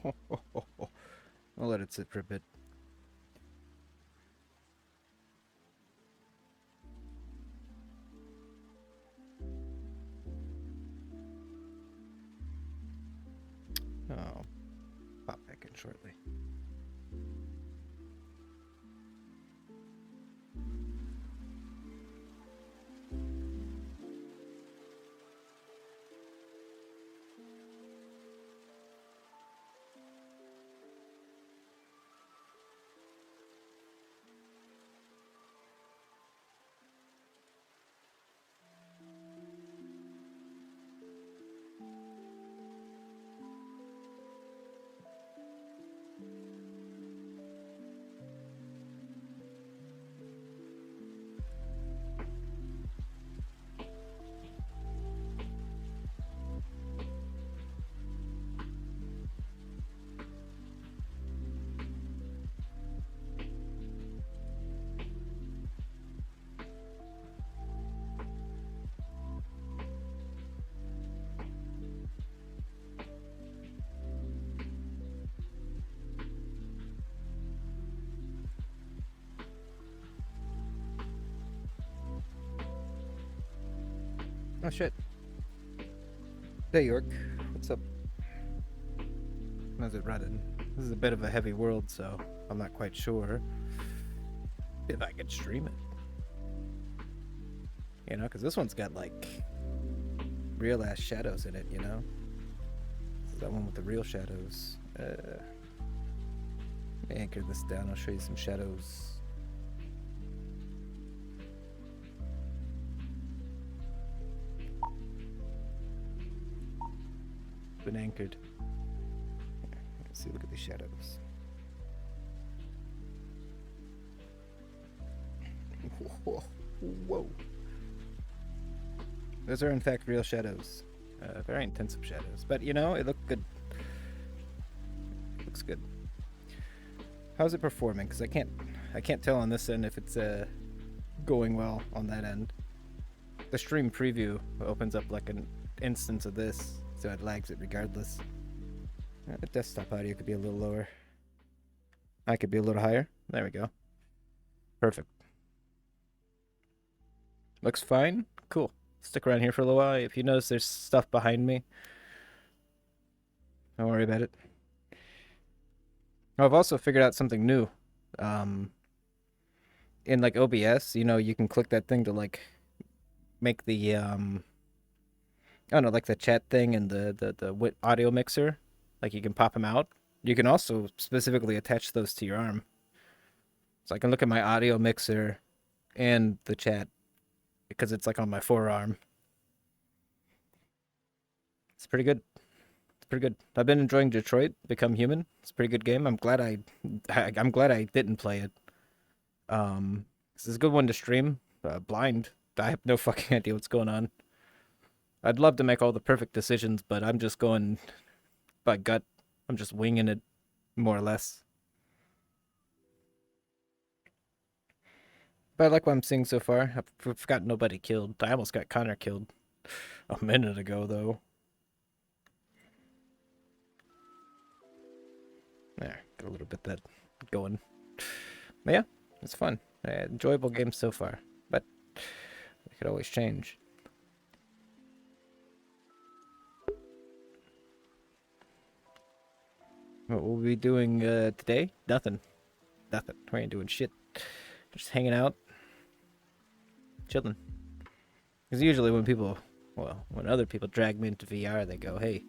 I'll let it sit for a bit. Oh, pop back in shortly. Oh shit. Hey York, what's up? How's it running? This is a bit of a heavy world, so I'm not quite sure if I could stream it. You know, because this one's got like real ass shadows in it, you know? This is that one with the real shadows. Let me anchor this down, I'll show you some shadows. Been anchored. Let's see, look at these shadows. Whoa. Those are in fact real shadows. Very intensive shadows. But you know, it looked good. It looks good. How's it performing? Because I can't tell on this end if it's going well on that end. The stream preview opens up like an instance of this, so it lags it regardless. The desktop audio could be a little lower. I could be a little higher. There we go. Perfect. Looks fine. Cool. Stick around here for a little while. If you notice there's stuff behind me, don't worry about it. Oh, I've also figured out something new. In like OBS, you know, you can click that thing to like make the I don't know, like the chat thing and the audio mixer. Like you can pop them out. You can also specifically attach those to your arm. So I can look at my audio mixer and the chat because it's like on my forearm. It's pretty good. It's pretty good. I've been enjoying Detroit Become Human. It's a pretty good game. I'm glad I didn't play it. This is a good one to stream. Blind. I have no fucking idea what's going on. I'd love to make all the perfect decisions, but I'm just going by gut. I'm just winging it, more or less. But I like what I'm seeing so far. I've got nobody killed. I almost got Connor killed a minute ago, though. There, got a little bit that going. But yeah, it's fun. Enjoyable game so far, but it could always change. What we'll be doing today? Nothing. Nothing. We ain't doing shit. Just hanging out, chilling. Because usually when other people drag me into VR, they go, hey,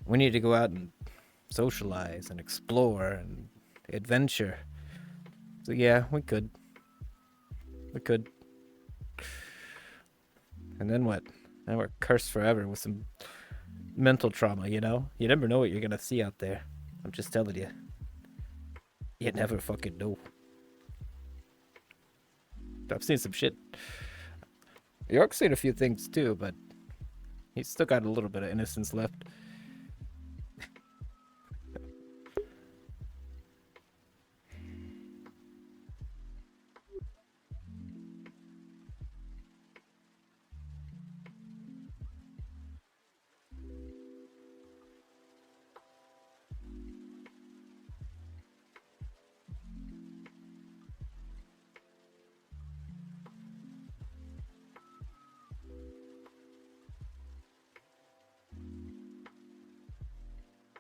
we need to go out and socialize and explore and adventure. So yeah, we could. We could. And then what? Then we're cursed forever with some mental trauma, you know? You never know what you're gonna see out there. I'm just telling you. You never fucking know. I've seen some shit. York's seen a few things too, but he's still got a little bit of innocence left.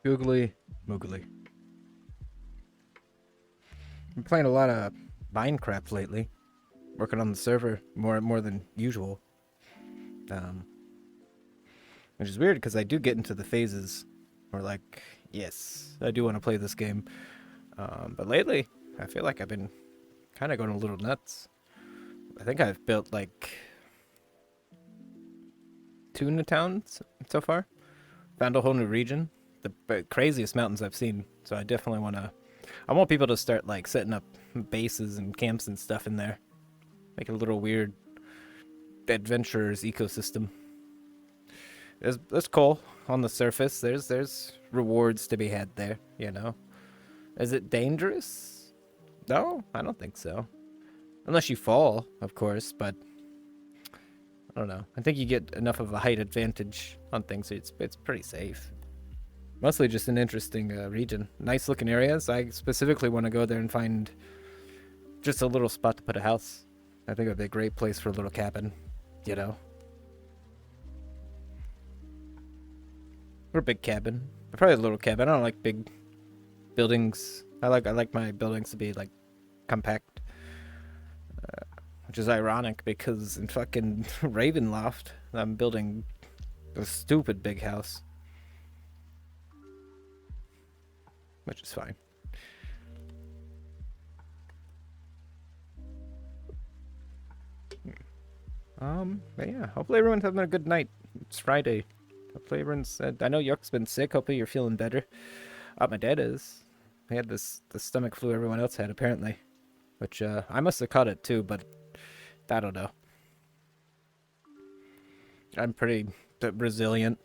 Googly moogly. I'm playing a lot of Minecraft lately. Working on the server more than usual. Um, which is weird because I do get into the phases where like, yes, I do want to play this game. But lately, I feel like I've been kind of going a little nuts. I think I've built like two towns so far. Found a whole new region. The craziest mountains I've seen. So I definitely want to. I want people to start like setting up bases and camps and stuff in there. Make it a little weird adventurers ecosystem. There's cool on the surface. There's rewards to be had there. You know. Is it dangerous? No, I don't think so. Unless you fall, of course. But I don't know. I think you get enough of a height advantage on things. So it's pretty safe. Mostly just an interesting region. Nice looking areas. I specifically want to go there and find just a little spot to put a house. I think it'd be a great place for a little cabin, you know? Or a big cabin. Probably a little cabin. I don't like big buildings. I like my buildings to be like compact. Which is ironic because in fucking Ravenloft, I'm building a stupid big house. Which is fine. But yeah, hopefully everyone's having a good night. It's Friday. Hopefully everyone's. I know Yuck's been sick. Hopefully you're feeling better. My dad is. He had the stomach flu everyone else had apparently, which I must have caught it too, but I don't know. I'm pretty resilient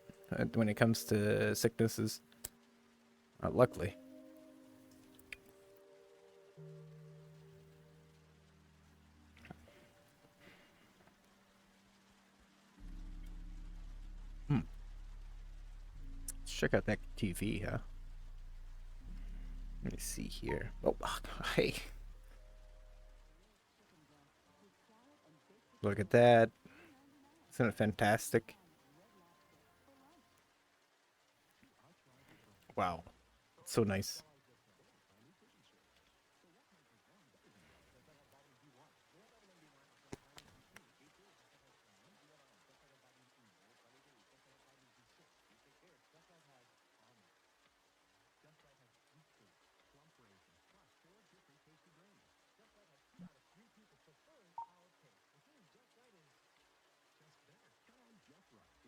when it comes to sicknesses. Luckily. Let's check out that TV, huh? Let me see here. Oh, hey. Look at that. Isn't it fantastic? Wow. So nice.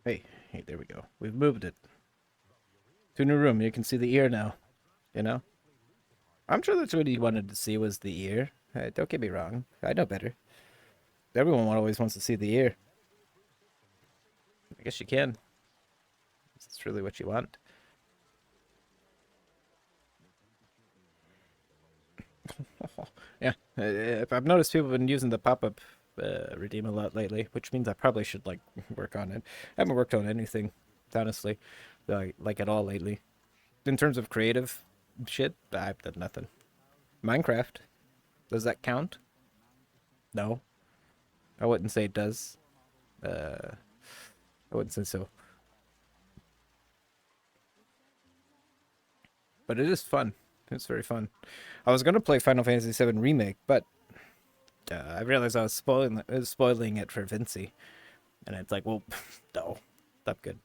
Hey, there we go. We've moved it to a new room. You can see the ear now. You know? I'm sure that's what he wanted to see was the ear. Don't get me wrong. I know better. Everyone always wants to see the ear. I guess you can. It's really what you want. Yeah, I've noticed people have been using the pop-up redeem a lot lately, which means I probably should like work on it. I haven't worked on anything, honestly, like at all lately. In terms of creative shit, I've done nothing. Minecraft, does that count? No, I wouldn't say it does. I wouldn't say so, but it is fun. It's very fun. I was gonna play Final Fantasy VII Remake, but I realized I was spoiling it for Vinci, and it's like, well, no, not good.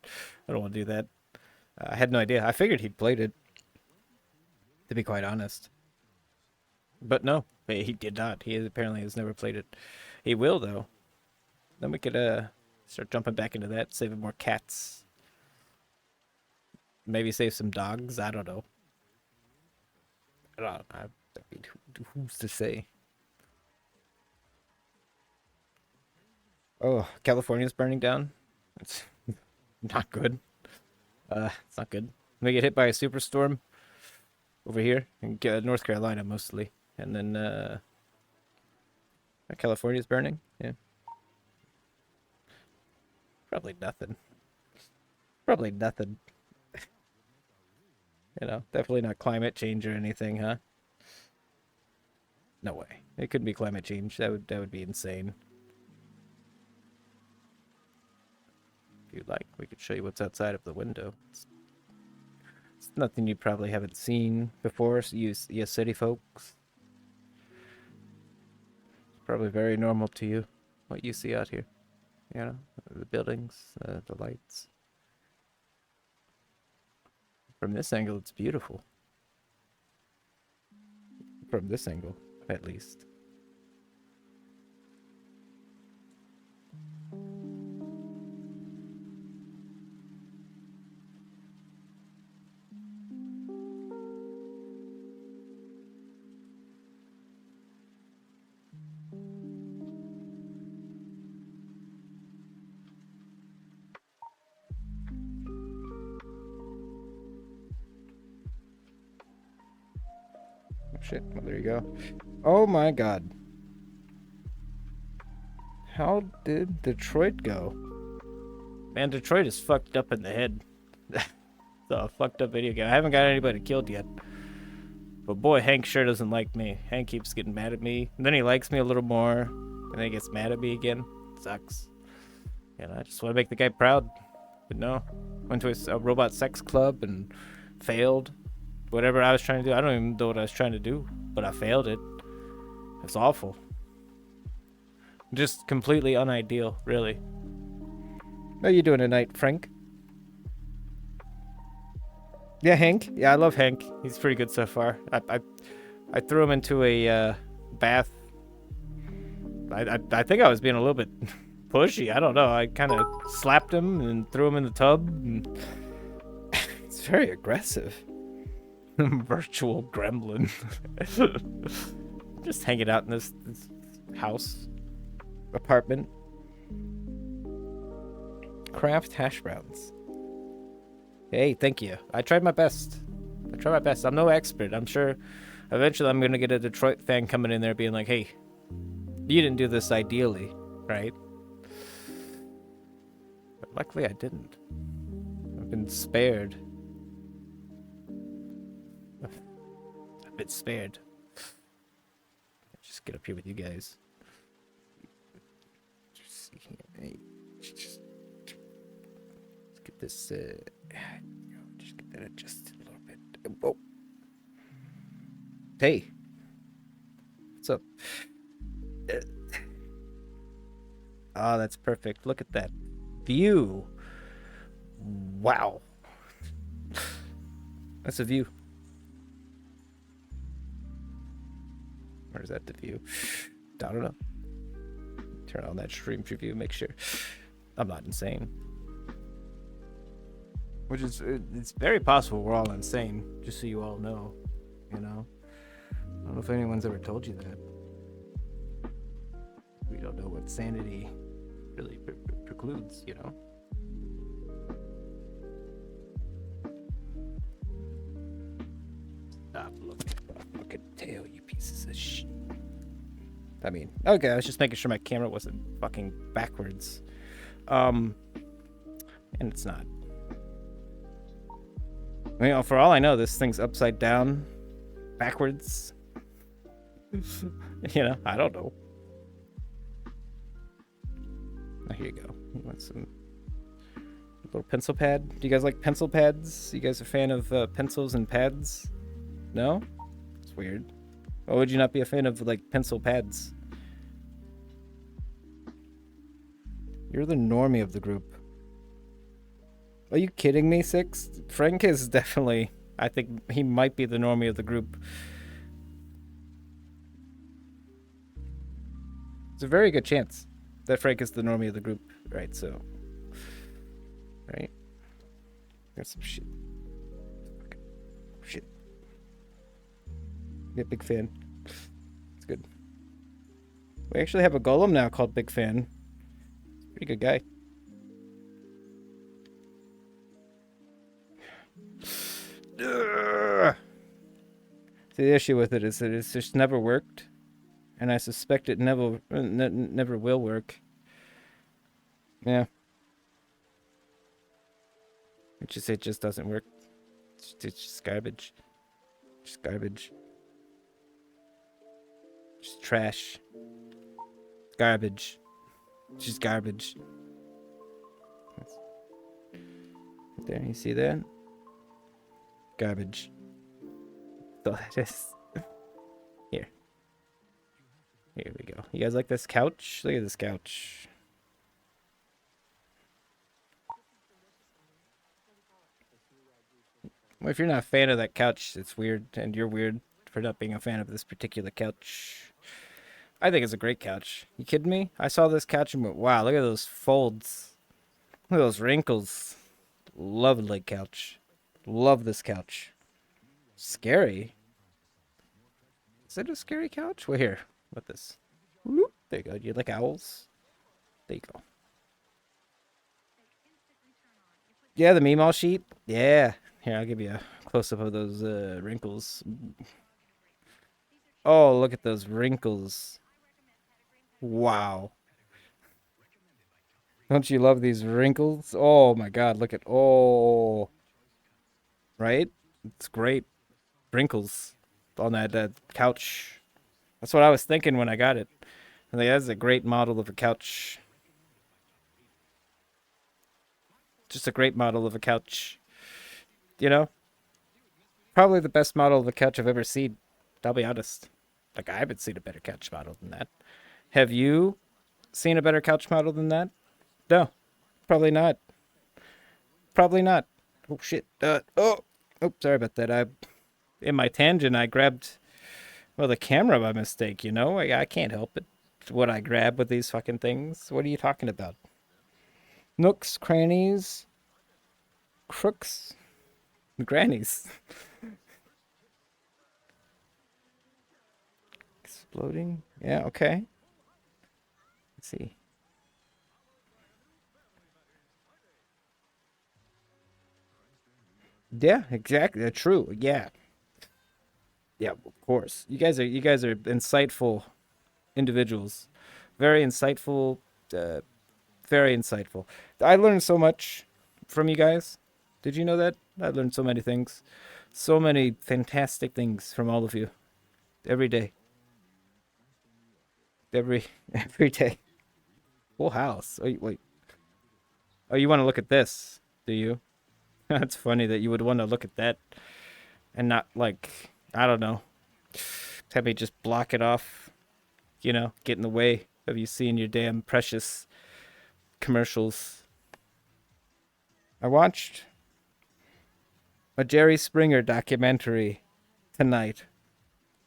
I don't want to do that. I had no idea. I figured he'd played it, to be quite honest, but no, he did not. He apparently has never played it. He will though. Then we could start jumping back into that, saving more cats. Maybe save some dogs. I don't know. I don't. Who's to say? Oh, California's burning down. It's not good. It's not good. We get hit by a superstorm over here in North Carolina mostly, and then California's burning. Yeah, probably nothing. Probably nothing. You know, definitely not climate change or anything, huh? No way. It couldn't be climate change. That would be insane. If you'd like, we could show you what's outside of the window. It's It's nothing you probably haven't seen before, so you city folks. It's probably very normal to you, what you see out here. You know, the buildings, the lights. From this angle, it's beautiful. From this angle, at least. Oh, shit, well, there you go. Oh my god. How did Detroit go? Man, Detroit is fucked up in the head. It's a fucked up video game. I haven't got anybody killed yet. But boy, Hank sure doesn't like me. Hank keeps getting mad at me. And then he likes me a little more. And then he gets mad at me again. Sucks. And I just want to make the guy proud. But no. Went to a robot sex club and failed. Whatever I was trying to do. I don't even know what I was trying to do. But I failed it. It's awful. Just completely unideal, really. How you doing tonight, Frank? Yeah, Hank. Yeah, I love Hank. He's pretty good so far. I threw him into a bath. I think I was being a little bit pushy. I don't know. I kind of slapped him and threw him in the tub. And it's very aggressive. Virtual gremlin. Just hanging out in this house. Apartment. Kraft hash browns. Hey, thank you. I tried my best. I'm no expert. I'm sure eventually I'm going to get a Detroit fan coming in there being like, hey, you didn't do this ideally, right? But luckily I didn't. I've been spared. I've been spared. Just get up here with you guys. Just get this, just get that adjusted a little bit. Whoa. Hey. What's up? Oh, that's perfect. Look at that view. Wow. That's a view. Or is that the view? I don't know. Turn on that stream preview, make sure I'm not insane. Which is, it's very possible we're all insane, just so you all know, you know? I don't know if anyone's ever told you that. We don't know what sanity really precludes, you know? Stop looking at my fucking tail, you pieces of shit. I mean, okay, I was just making sure my camera wasn't fucking backwards. And it's not. You know, for all I know, this thing's upside down, backwards. You know, I don't know. Oh, here you go. You want some little pencil pad? Do you guys like pencil pads? You guys a fan of pencils and pads? No? It's weird. Why would you not be a fan of, like, pencil pads? You're the normie of the group. Are you kidding me, Six? Frank is definitely... I think he might be the normie of the group. It's a very good chance that Frank is the normie of the group. Right, so... Right? There's some shit. Shit. Be a big fan. It's good. We actually have a golem now called Big Fan. Pretty good guy. See, the issue with it is that it's just never worked, and I suspect it never will work. Yeah. It just doesn't work. It's just garbage. Just garbage. Just trash. Garbage. Just garbage. There, you see that? Garbage. So that is. Here. Here we go. You guys like this couch? Look at this couch. Well, if you're not a fan of that couch, it's weird, and you're weird for not being a fan of this particular couch. I think it's a great couch. You kidding me? I saw this couch and went, wow, look at those folds. Look at those wrinkles. Lovely couch. Love this couch. Scary. Is it a scary couch? Well, here. What this? Whoop. There you go. Do you like owls? There you go. Yeah, the Meemaw sheet. Yeah. Here, I'll give you a close-up of those wrinkles. Oh, look at those wrinkles. Wow. Don't you love these wrinkles? Oh my God, look at, oh, right? It's great. Wrinkles on that couch. That's what I was thinking when I got it. I think that's a great model of a couch. Just a great model of a couch. You know? Probably the best model of a couch I've ever seen. I'll be honest. Like, I haven't seen a better couch model than that. Have you seen a better couch model than that? No. Probably not. Probably not. Oh, shit. Oh, sorry about that. In my tangent, I grabbed, well, the camera by mistake, you know? I can't help it. What I grab with these fucking things. What are you talking about? Nooks, crannies, crooks, grannies. Exploding? Yeah, okay. Let's see. Yeah, exactly. True. Yeah. Yeah, of course. You guys are insightful individuals. Very insightful, uh, very insightful. I learned so much from you guys. Did you know that? I learned so many things. So many fantastic things from all of you. Every day. Every every day. Full house. Oh, wait. Oh, you want to look at this, do you? That's funny that you would want to look at that and not, like, I don't know, have me just block it off, get in the way of you seeing your damn precious commercials. I watched a Jerry Springer documentary tonight.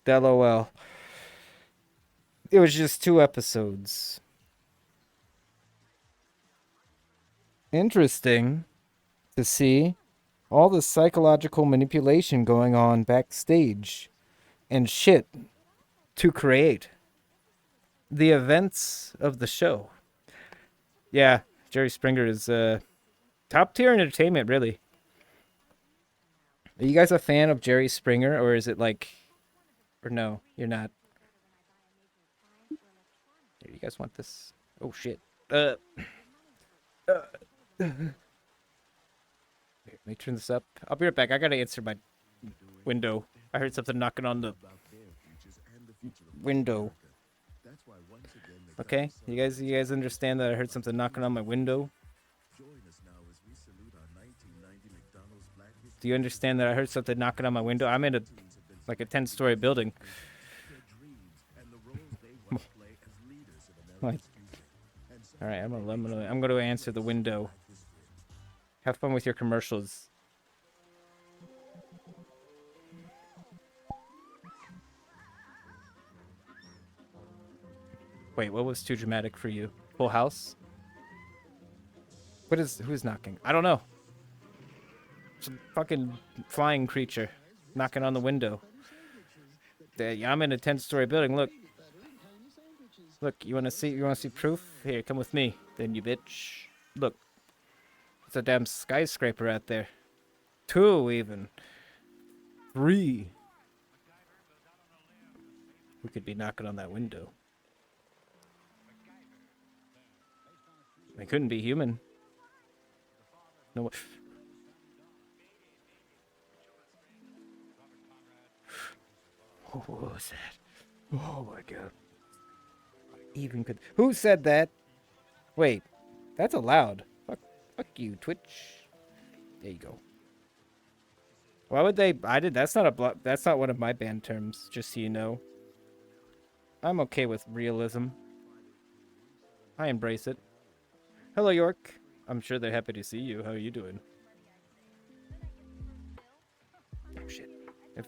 LOL. It was just 2 episodes. Interesting to see all the psychological manipulation going on backstage and shit to create the events of the show. Yeah, Jerry Springer is top tier entertainment, really. Are you guys a fan of Jerry Springer, or is it like, or no, you're not? Here, you guys want this? Oh shit. Here, let me turn this up. I'll be right back. I gotta answer my window. I heard something knocking on the window. Okay, you guys understand that I heard something knocking on my window? Do you understand that I heard something knocking on my window? I'm in a 10-story building. Like, all right, I'm gonna answer the window. Have fun with your commercials. Wait, what was too dramatic for you? Full House? Who's knocking? I don't know. Some fucking flying creature knocking on the window. I'm in a 10-story building. Look, you wanna see proof? Here, come with me, then you bitch. Look, it's a damn skyscraper out there. 2 even. 3. We could be knocking on that window. They couldn't be human. No. Oh, what was that? Oh my god. Even could. Who said that? Wait, that's allowed. Fuck you, Twitch. There you go. Why would they? I did. That's not a. That's not one of my band terms. Just so you know. I'm okay with realism. I embrace it. Hello, York. I'm sure they're happy to see you. How are you doing? Oh shit.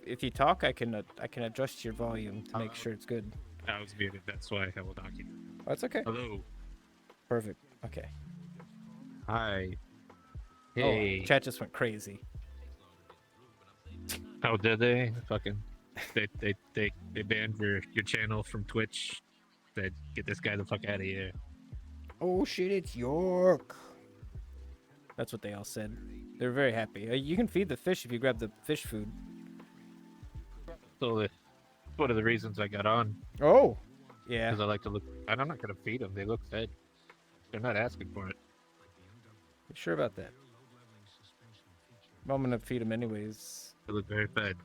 If you talk, I can adjust your volume to make sure it's good. I was muted. That's why I will not keep. Oh, that's okay. Hello. Perfect. Okay. Hi. Oh, Hey. chat just went crazy. How did they? Fucking. They banned your channel from Twitch. Said get this guy the fuck out of here. Oh shit, it's York. That's what they all said. They're very happy. You can feed the fish if you grab the fish food. So that's one of the reasons I got on Oh. Yeah. because I like to look. I'm not gonna feed them. They look fed. They're not asking for it. You sure about that? Well, I'm gonna feed them anyways. They look very fed.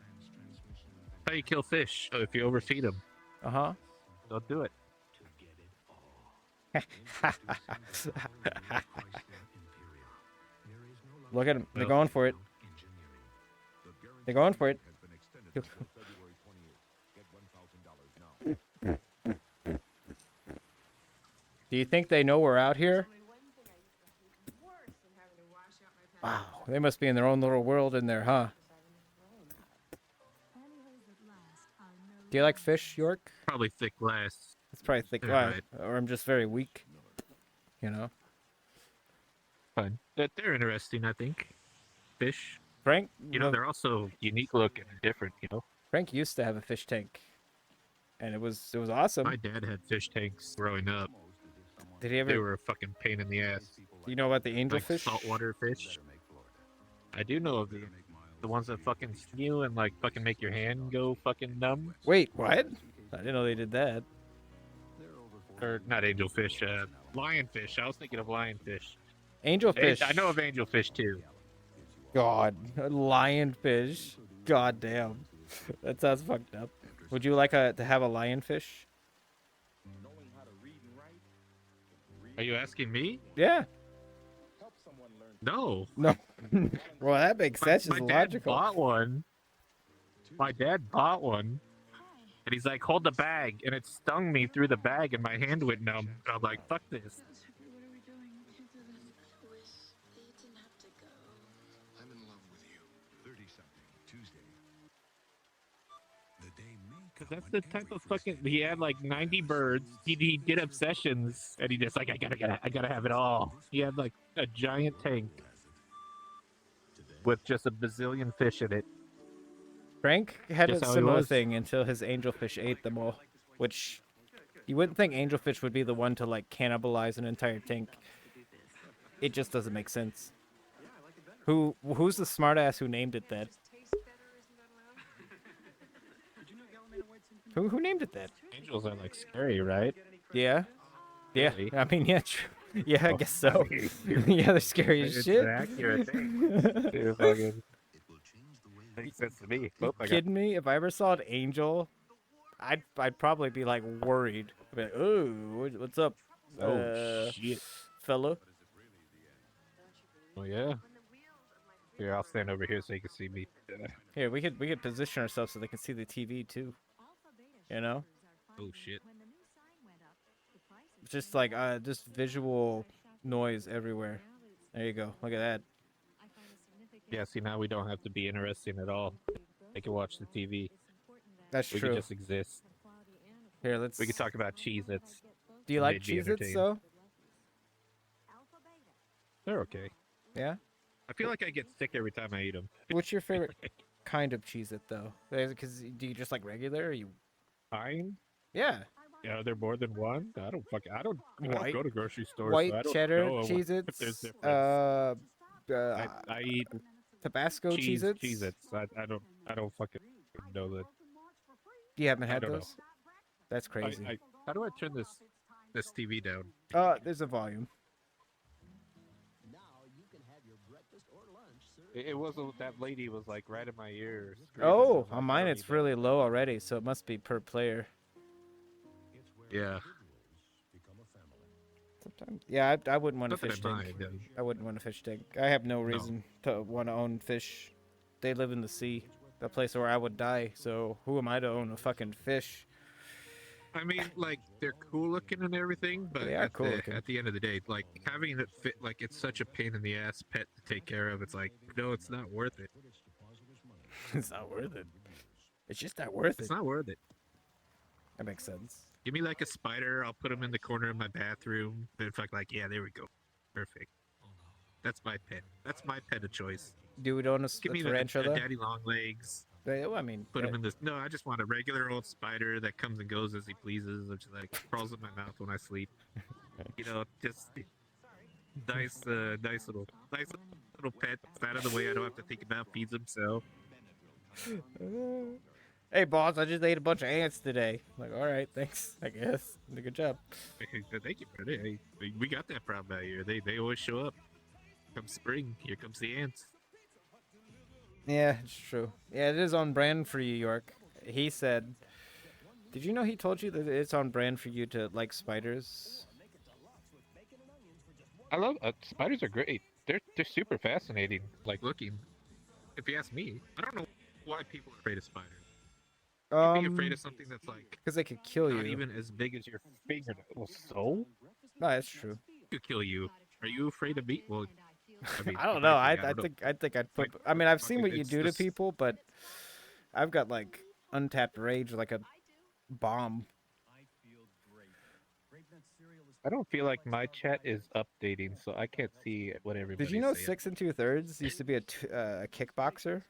How you kill fish? Oh, if you overfeed them, Uh don't do it. huh. Look at them. They're Well- going for it. They're going for it. Do you think they know we're out here? Wow, they must be in their own little world in there, huh? Do you like fish, York? Probably thick glass. It's probably thick They're glass, right. or I'm just very weak. You know, Fun. They're interesting. I think. Fish. Frank. You know, they're also unique looking and different. You know, Frank used to have a fish tank, and it was awesome. my dad had fish tanks growing up. Did he They ever? were a fucking pain in the ass. Do you know about the Like angelfish? saltwater fish. I do know of the ones that fucking sting you and like fucking make your hand go fucking numb. Wait, what? I didn't know they did that. Or not angelfish, lionfish. I was thinking of lionfish. Angelfish. I know of angelfish too. God, a lionfish. God damn, that sounds fucked up. Would you like to have a lionfish? Are you asking me? Yeah. No. No. Well, that makes sense. My It's dad logical. bought one. My dad bought one. And he's like, hold the bag. And it stung me through the bag and my hand went numb. And I'm like, fuck this. I'm in love with you. 30-something, Tuesday. The day may Because come that's when the type every of fucking. Christmas He had like 90 birds. He'd get obsessions. And he just like, I gotta have it all. He had like a giant tank with just a bazillion fish in it. Frank had Just a how he similar was. thing until his angelfish ate them all, which you wouldn't think angelfish would be the one to like cannibalize an entire tank. It just doesn't make sense. Who's the smartass who named it that? Who named it that? Angels are like scary, right? Yeah. Yeah. Really? I mean, yeah, yeah, I guess so. Yeah, they're scary as It's shit. an accurate thing. Dude, fucking makes sense to me. Oh, I got Kidding me? If I ever saw an angel, I'd probably be like worried. I'd be like, "Oh, what's up, shit. fella?" Oh yeah. Here, I'll stand over here so you can see me. Here, we could position ourselves so they can see the TV too. You know, Oh shit. it's just like just visual noise everywhere. There you go. Look at that. Yeah, see now we don't have to be interesting at all. They can watch the TV. That's We true. can just exist. Here, let's. We can talk about Cheez-Its. Do you and like they'd be Cheez-Its entertained. though? They're okay. Yeah. I feel like I get sick every time I eat them. What's your favorite kind of Cheez-It though? Because do you just like regular? Or you? Fine. Yeah. Yeah, are there more than one? I don't White- go to grocery stores. White so I don't cheddar know if there's Cheez-Its. difference. I eat Tabasco Cheez-Its. Cheez-Its. I don't fucking know that. You haven't had don't know. those? That's crazy. How do I turn this TV down? There's a volume. It wasn't that lady was like right in my ear. Oh, on mine it's really low already, so it must be per player. Yeah. Sometimes, yeah, I wouldn't want a Not that fish I tank. mind. I wouldn't want a fish tank. I have no reason to want to own fish they live in the sea, the place where I would die. So who am I to own a fucking fish? I mean, like they're cool looking and everything, but They are cool looking. at the end of the day, like having it fit, like it's such a pain in the ass pet to take care of. It's like, no, it's not worth it. It's not worth it. It's just not worth It's it. not worth it. That makes sense. Give me like a spider. I'll put him in the corner of my bathroom. In fact, like, yeah, there we go. Perfect. That's my pet. That's my pet of choice. Do we own a Give me a tarantula? daddy long legs. Well, I mean, Put him in this. No, I just want a regular old spider that comes and goes as he pleases, which like crawls in my mouth when I sleep. You know, just nice little pet. It's out of the way. I don't have to think about feeds himself. Hey, boss, I just ate a bunch of ants today. Like, all right, thanks. I guess. Good job. Thank you, brother. Hey, we got that problem out here. They always show up. Come spring, here comes the ants. Yeah, it's true. Yeah, it is on brand for you, York. He said. Did you know he told you that it's on brand for you to like spiders? I love spiders are great. They're super fascinating. Like looking. If you ask me, I don't know why people are afraid of spiders. Be afraid of something that's like because they could kill you. not even as big as your fingernail. Well, so No, that's true. could kill you. Are you afraid of meat? Well, I mean, I don't you know. might be, I don't know. think I'd put. Like, I mean, I've seen what you it's do to just- people, but I've got like untapped rage, like a bomb. I don't feel like my chat is updating, so I can't see what everybody's Did you know saying. 6 2/3 used to be a kickboxer?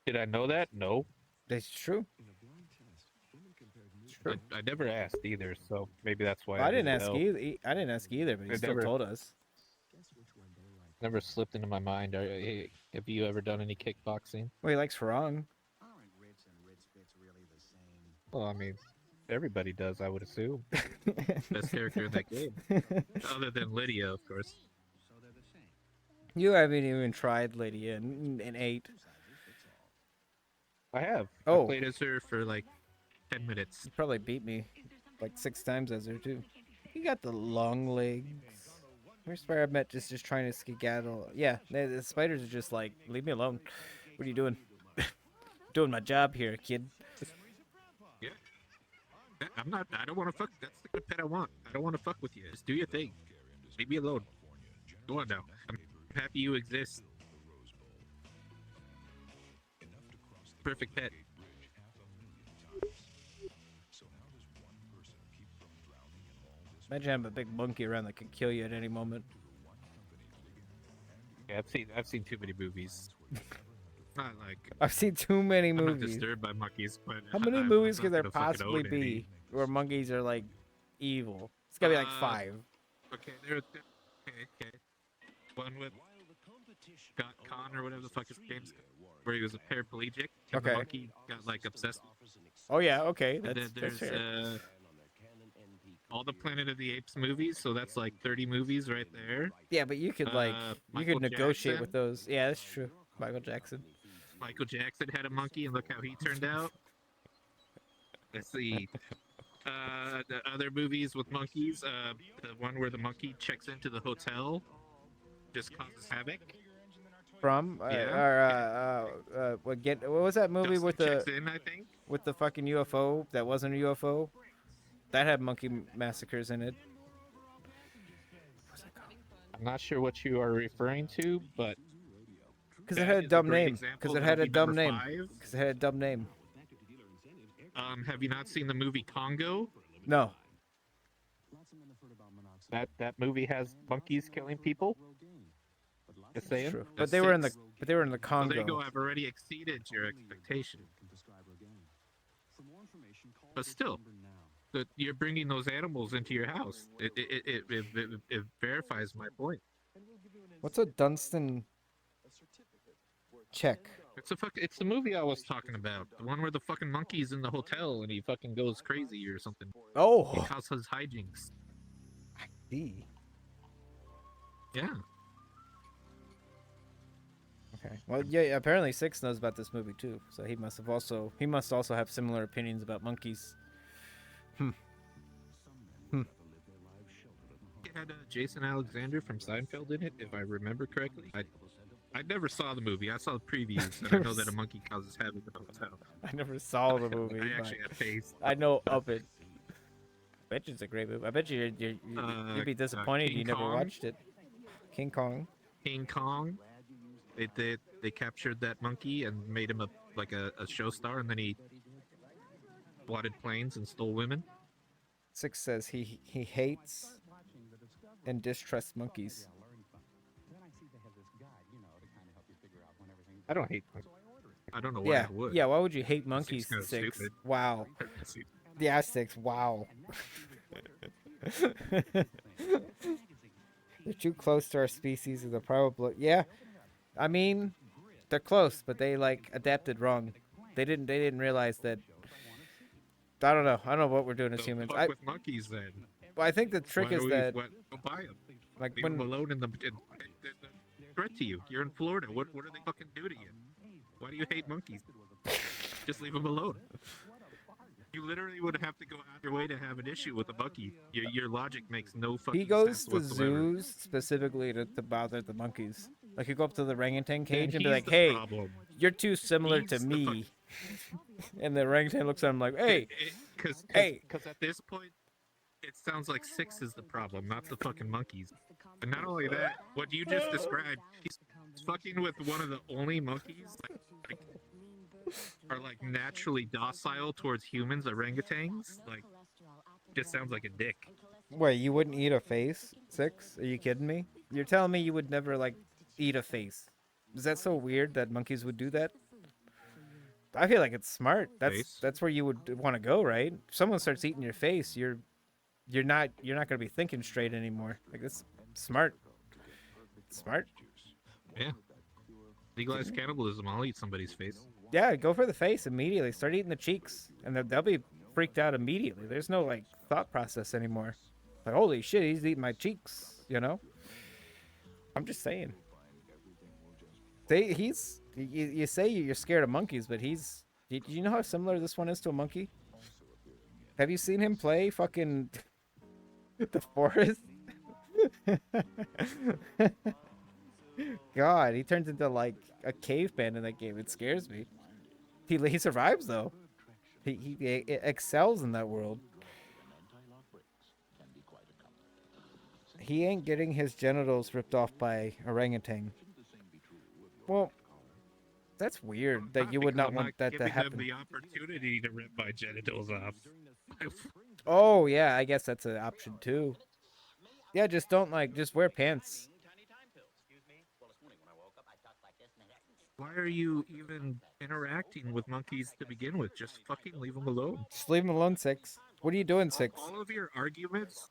Did I know that? No. That's true. True. I never asked either, so maybe that's why Well, I didn't ask know. either. I didn't ask either, but he It still never- told us. Never slipped into my mind. Hey, have you ever done any kickboxing? Well, he likes Farong. Aren't Ritz and Ritz Bits really the same? Well, I mean, everybody does, I would assume. Best character in that game, other than Lydia, of course. So they're the same. You haven't even tried Lydia in 8. I have. Oh. I played as her for like 10 minutes. You probably beat me like 6 times as her too. You got the long legs. Where's Spider I met just trying to skedaddle? Yeah, the spiders are just like, leave me alone. What are you doing? Doing my job here, kid. Yeah. I'm not. I don't want to fuck. That's the good pet I want. I don't want to fuck with you. Just do your thing. Leave me alone. Go on now. I'm happy you exist. Perfect pet. Imagine having a big monkey around that could kill you at any moment. Yeah, I've seen too many movies. Not like I've seen too many I'm not movies. disturbed by monkeys, but How many I'm movies not could there gonna fucking possibly own any. be where monkeys are like evil? It's gotta be like 5. Okay, okay. One with Scott Conn or whatever the fuck his name's, where he was a paraplegic. And Okay. The monkey got like obsessed. Oh yeah, okay, And then that's there's fair. all the Planet of the Apes movies, so that's like 30 movies right there. Yeah, but you could like you Michael could negotiate Jackson. with those. Yeah, that's true. Michael Jackson. Michael Jackson had a monkey, and look how he turned out. Let's see. The other movies with monkeys, the one where the monkey checks into the hotel, just causes havoc. From what was that movie Just with checks the in, I think. fucking UFO that wasn't a UFO? That had monkey massacres in it. What's that called? I'm not sure what you are referring to, but Because it that had a is a dumb great name. example Because it of had a movie dumb number name. 5. Because it had a dumb name. Have you not seen the movie Congo? No. That movie has monkeys killing people. Just saying. True. But That's they were in the 6. but they were in the So Congo. there you go. I've already exceeded your expectation. But still, that you're bringing those animals into your house. It verifies my point. What's a Dunstan check? It's the movie I was talking about. The one where the fucking monkey's in the hotel and he fucking goes crazy or something. He Oh, causes hijinks. D. Yeah. Okay. Well, yeah. Apparently, 6 knows about this movie too. So he must also have similar opinions about monkeys. Yeah, it had Jason Alexander from Seinfeld in it, if I remember correctly. I never saw the movie. I saw the previews, and I know that a monkey causes havoc in the hotel. I never saw the movie, I but actually had faith. I know of it. I bet you it's a great movie. I bet you'd be disappointed King you never Kong. watched it. King Kong. King Kong. They captured that monkey and made him a show star, and then he plotted planes and stole women. Six says he hates and distrusts monkeys. I don't hate monkeys. I don't know why Yeah, I would. yeah. Why would you hate monkeys? kinda Six. stupid. Wow. Yeah, Six. Wow. They're too close to our species of the probably. Yeah, I mean, they're close, but they like adapted wrong. They didn't realize that. I don't know. I don't know what we're doing as So humans. fuck with monkeys then. I think the trick Why is do that go buy them. like Leave them when alone in the threat to you. You're in Florida. What do they fucking do to you? Why do you hate monkeys? Just leave them alone. You literally would have to go out your way to have an issue with a monkey. Your logic makes no fucking he goes sense to whatsoever. zoos specifically to bother the monkeys. Like you go up to the orangutan cage and be He's like, the "Hey, problem. you're too similar to He's the me." And the orangutan looks at him like, "Hey, Because Hey. at this point, it sounds like Six is the problem, not the fucking monkeys. And not only that, what you just described, he's fucking with one of the only monkeys are like naturally docile towards humans, orangutans. Like, just sounds like a dick. wait, you wouldn't eat a face? Six? Are you kidding me? You're telling me you would never like eat a face? Is that so weird that monkeys would do that? I feel like it's smart. Face? That's where you would want to go, right? If someone starts eating your face, you're not gonna be thinking straight anymore. Like that's smart. Smart. Yeah. Legalize cannibalism. I'll eat somebody's face. Yeah, go for the face immediately. Start eating the cheeks, and they'll be freaked out immediately. There's no like thought process anymore. Like holy shit, he's eating my cheeks. You know. I'm just saying. You say you're scared of monkeys, but do you know how similar this one is to a monkey? Have you seen him play fucking the forest? God, he turns into like a caveman in that game. It scares me. He survives though. He excels in that world. He ain't getting his genitals ripped off by orangutan. Well, that's weird that you would not want that to giving happen. them the opportunity to rip my genitals off. Oh yeah, I guess that's an option too. Yeah, just don't just wear pants. Why are you even interacting with monkeys to begin with? Just fucking leave them alone. Just leave him alone, Six. What are you doing, Six? All of your arguments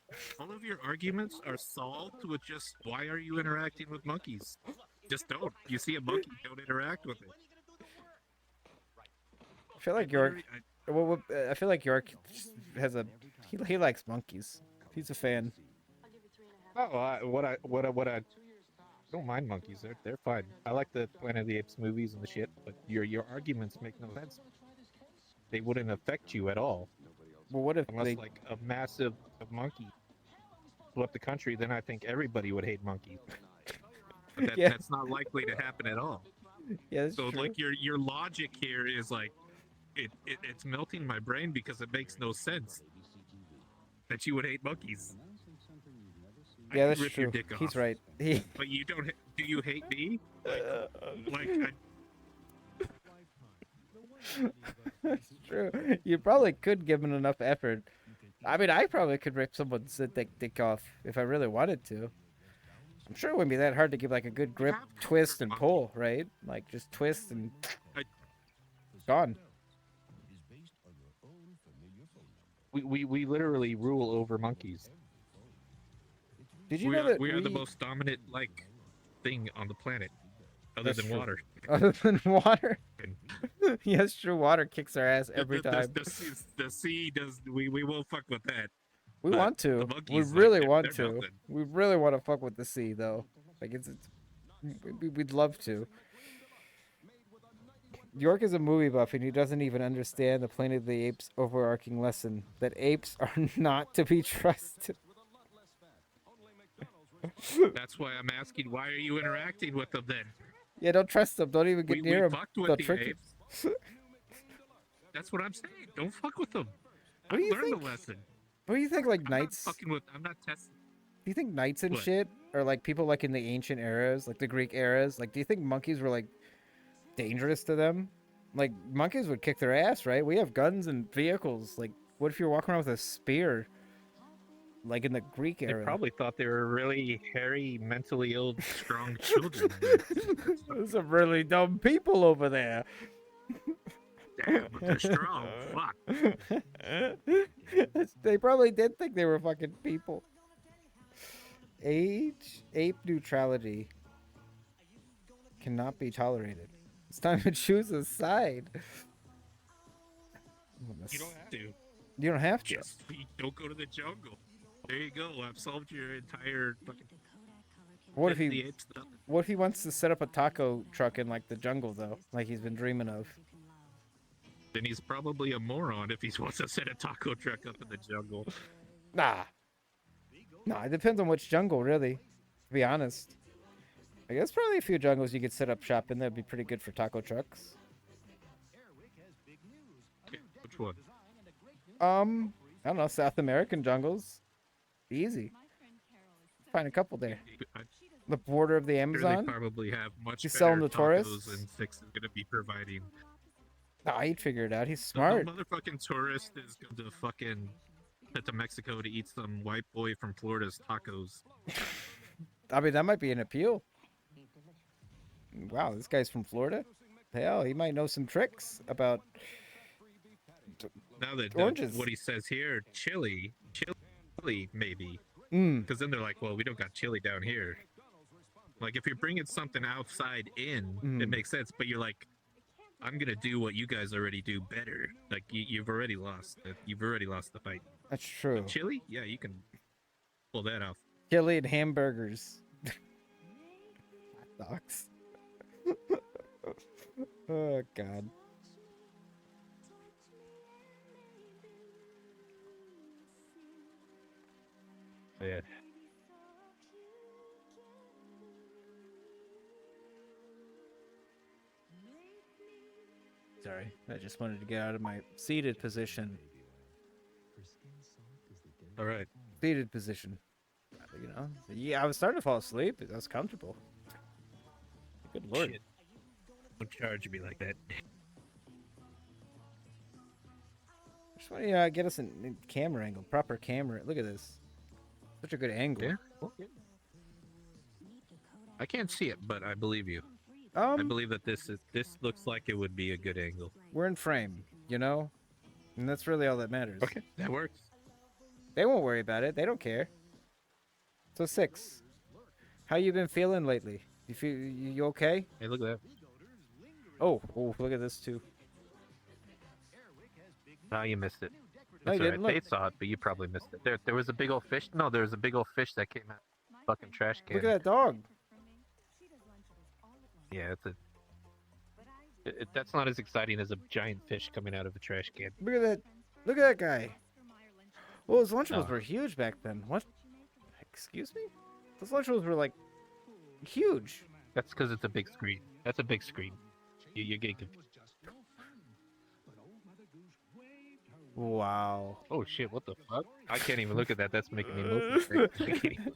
are solved with just why are you interacting with monkeys? Just don't. You see a monkey, don't interact with it. I feel like York. I feel like York has he likes monkeys. He's a fan. I don't mind monkeys. They're fine. I like the Planet of the Apes movies and the shit, but your arguments make no sense. They wouldn't affect you at all. Well, what if Unless they? like a massive monkey blew up the country, then I think everybody would hate monkeys. But Yeah. that's not likely to happen at all. Yeah, that's So true. like your logic here is like it's melting my brain because it makes no sense that you would hate monkeys. I Yeah, could that's rip true. your dick He's off, right. But you don't. Do you hate me? That's true. You probably could give him enough effort. I mean, I probably could rip someone's dick off if I really wanted to. I'm sure it wouldn't be that hard to give like a good grip, have to twist, for and monkey. pull, right? Like just twist and I- gone. We literally rule over monkeys. Did you we know are, that we are the most dominant thing on the planet, other That's than true. water. other than water? Yes, true. Water kicks our ass every The- time. The sea does. We won't fuck with that. We but want the to. We monkeys, really like, want they're to. nothing. We really want to fuck with the sea, though. Like we'd love to. York is a movie buff, and he doesn't even understand the Planet of the Apes overarching lesson that apes are not to be trusted. That's why I'm asking, why are you interacting with them then? Yeah, don't trust them. Don't even get We near them. fucked with They'll the trick you. apes. That's what I'm saying. Don't fuck with them. What I've do you learned think? the lesson. What do you think? Like I'm not knights? fucking with. I'm not testing. Do you think knights and What? shit are like people like in the ancient eras, like the Greek eras? Like, do you think monkeys were like dangerous to them? Like, monkeys would kick their ass, right? We have guns and vehicles. Like, what if you're walking around with a spear? Like in the Greek They era. probably thought they were really hairy, mentally ill, strong children. There's some really dumb people over there. Damn, but they're strong. Fuck. They probably did think they were fucking people. Ape neutrality cannot be tolerated. It's time to choose a side. You don't have to. You don't have to. Just don't go to the jungle. There you go. I've solved your entire fucking. What if the he? apes stuff. What if he wants to set up a taco truck in like the jungle though, like he's been dreaming of? Then he's probably a moron if he wants to set a taco truck up in the jungle. Nah. Nah, it depends on which jungle, really. To be honest, I guess probably a few jungles you could set up shop in that'd be pretty good for taco trucks. Okay, which one? I don't know, South American jungles, easy. Find a couple there. The border of the They Amazon. probably have much You better sell 'em to tacos tourists? than Six is gonna be providing. Nah, he'd figure it out. He's The smart. motherfucking tourist is going to fucking head to Mexico to eat some white boy from Florida's tacos. I mean, that might be an appeal. Wow, this guy's from Florida. Hell, he might know some tricks about. Now that Oranges. what he says here, chili maybe, Mm, because then they're like, well, we don't got chili down here. Like if you're bringing something outside in, it Mhm. makes sense. But you're like, I'm gonna do what you guys already do better. Like you've already lost. You've already lost the fight. that's true. Chili, yeah, you can pull that off. Chili and hamburgers. Hot dogs. Oh God. Yeah. Sorry, I just wanted to get out of my seated position. All right. Seated position. You know. Yeah, I was starting to fall asleep. I was comfortable. Good lord. Shit. Don't charge me like that. Just want to get us a camera angle, proper camera. Look at this. Such a good angle. Yeah. Okay. I can't see it, but I believe you. I believe that this looks like it would be a good angle. We're in frame, you know, and that's really all that matters. Okay, that works. They won't worry about it. They don't care. So 6. How you been feeling lately? You okay? Hey, look at that. Oh, look at this too. Oh, you missed it. No, you That's all didn't right. look. They saw it, but you probably missed it. There was a big old fish. No, there was a big old fish that came out of the fucking trash can. Look at that dog. Yeah, it's a. That's not as exciting as a giant fish coming out of a trash can. Look at that. Look at that guy. Well, those Lunchables No. were huge back then. What? Excuse me? Those Lunchables were like huge. That's because it's a big screen. That's a big screen. You're getting confused. Wow. Oh shit! What the fuck? I can't even look at that. That's making me emotional. I can't even-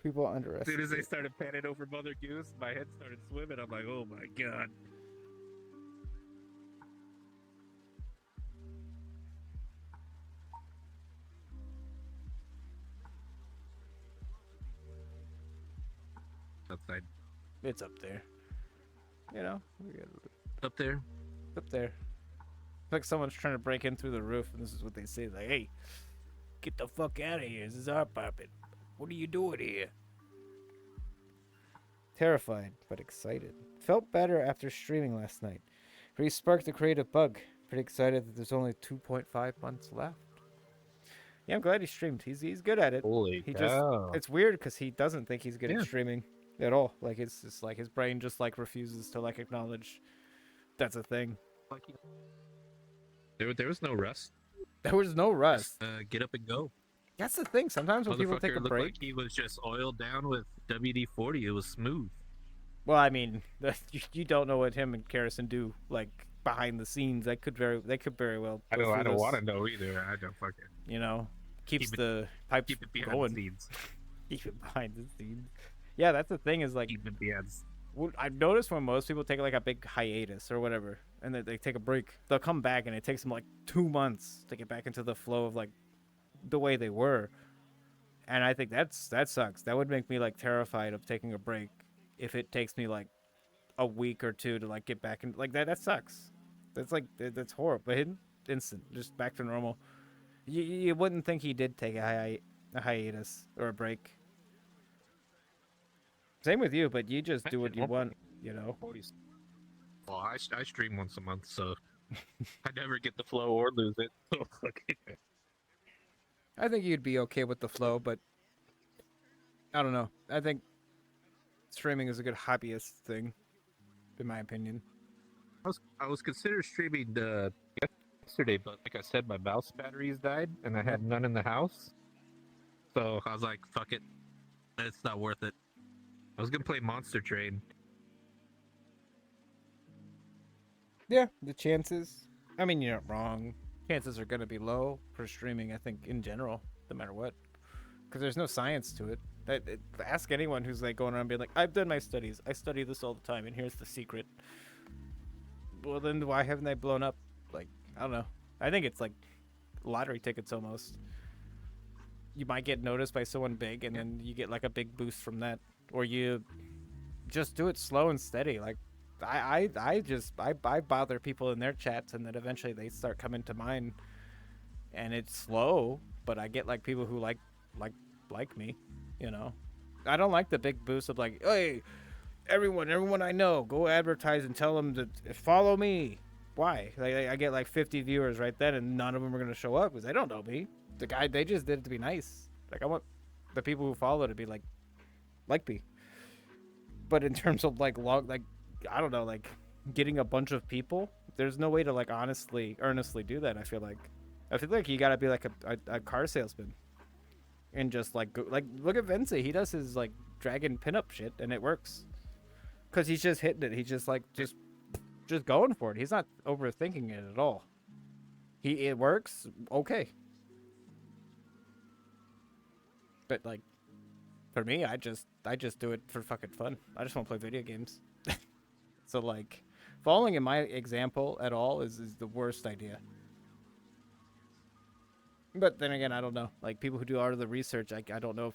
People As soon underestimate. as they started panning over Mother Goose, my head started swimming. I'm like, oh my god. Outside. It's up there. You know, Up there. up there. It's like someone's trying to break in through the roof, and this is what they say: like, "Hey, get the fuck out of here! This is our puppet. What are you doing here?" Terrified but excited. Felt better after streaming last night. Resparked the creative bug. Pretty excited that there's only 2.5 months left. Yeah, I'm glad he streamed. He's good at it. Holy He just it's weird because he doesn't think he's good Yeah. at streaming at all. Like it's just like his brain just like refuses to like acknowledge that's a thing. There was no rust. There was no rust. Get up and go. That's the thing. Sometimes when people take Motherfucker a looked break, like he was just oiled down with WD-40. It was smooth. well, I mean, you don't know what him and Karrison do like behind the scenes. They could very well. I go don't. I through don't this, want to know either. I don't fucking You know, keeps Keep it- the pipes keep it behind going. the scenes. Keep it behind the scenes. Yeah, that's the thing. Is like Keep it behind. I've noticed when most people take like a big hiatus or whatever, and they take a break, they'll come back and it takes them like 2 months to get back into the flow of like the way they were. And I think that sucks. That would make me like terrified of taking a break if it takes me like a week or two to like get back in like that. That sucks. That's horrible. But instant, just back to normal. You wouldn't think he did take a hiatus or a break. Same with you, but you just do what you want, you know. Well, I stream once a month, so I never get the flow or lose it. So okay. I think you'd be okay with the flow, but I don't know. I think streaming is a good hobbyist thing, in my opinion. I was considering streaming yesterday, but like I said, my mouse batteries died, and I had none in the house. So I was like, "Fuck it, it's not worth it." I was gonna play Monster Train. Yeah, the chances. I mean, you're not wrong. Chances are going to be low for streaming, I think, in general, no matter what. Because there's no science to it. Ask anyone who's like going around being like, I've done my studies. I study this all the time, and here's the secret. Well, then why haven't they blown up? Like, I don't know. I think it's like lottery tickets almost. You might get noticed by someone big, and then you get like a big boost from that. Or you just do it slow and steady. Like, I bother people in their chats, and then eventually they start coming to mine, and it's slow, but I get like people who like me, you know. I don't like the big boost of like, hey, everyone I know, go advertise and tell them to follow me. Why? Like, I get like 50 viewers right then, and none of them are gonna show up because they don't know me. They just did it to be nice. Like, I want the people who follow to be like me. But in terms of like I don't know, like getting a bunch of people, there's no way to like earnestly do that. I feel like you gotta be like a car salesman and just like go, like look at Vince. He does his like dragon pinup shit and it works because he's just hitting it. He's just like just going for it. He's not overthinking it at all. It works okay. But like for me, I just do it for fucking fun. I just want to play video games. So like, following in my example at all is the worst idea. But then again, I don't know. Like people who do all of the research, I don't know.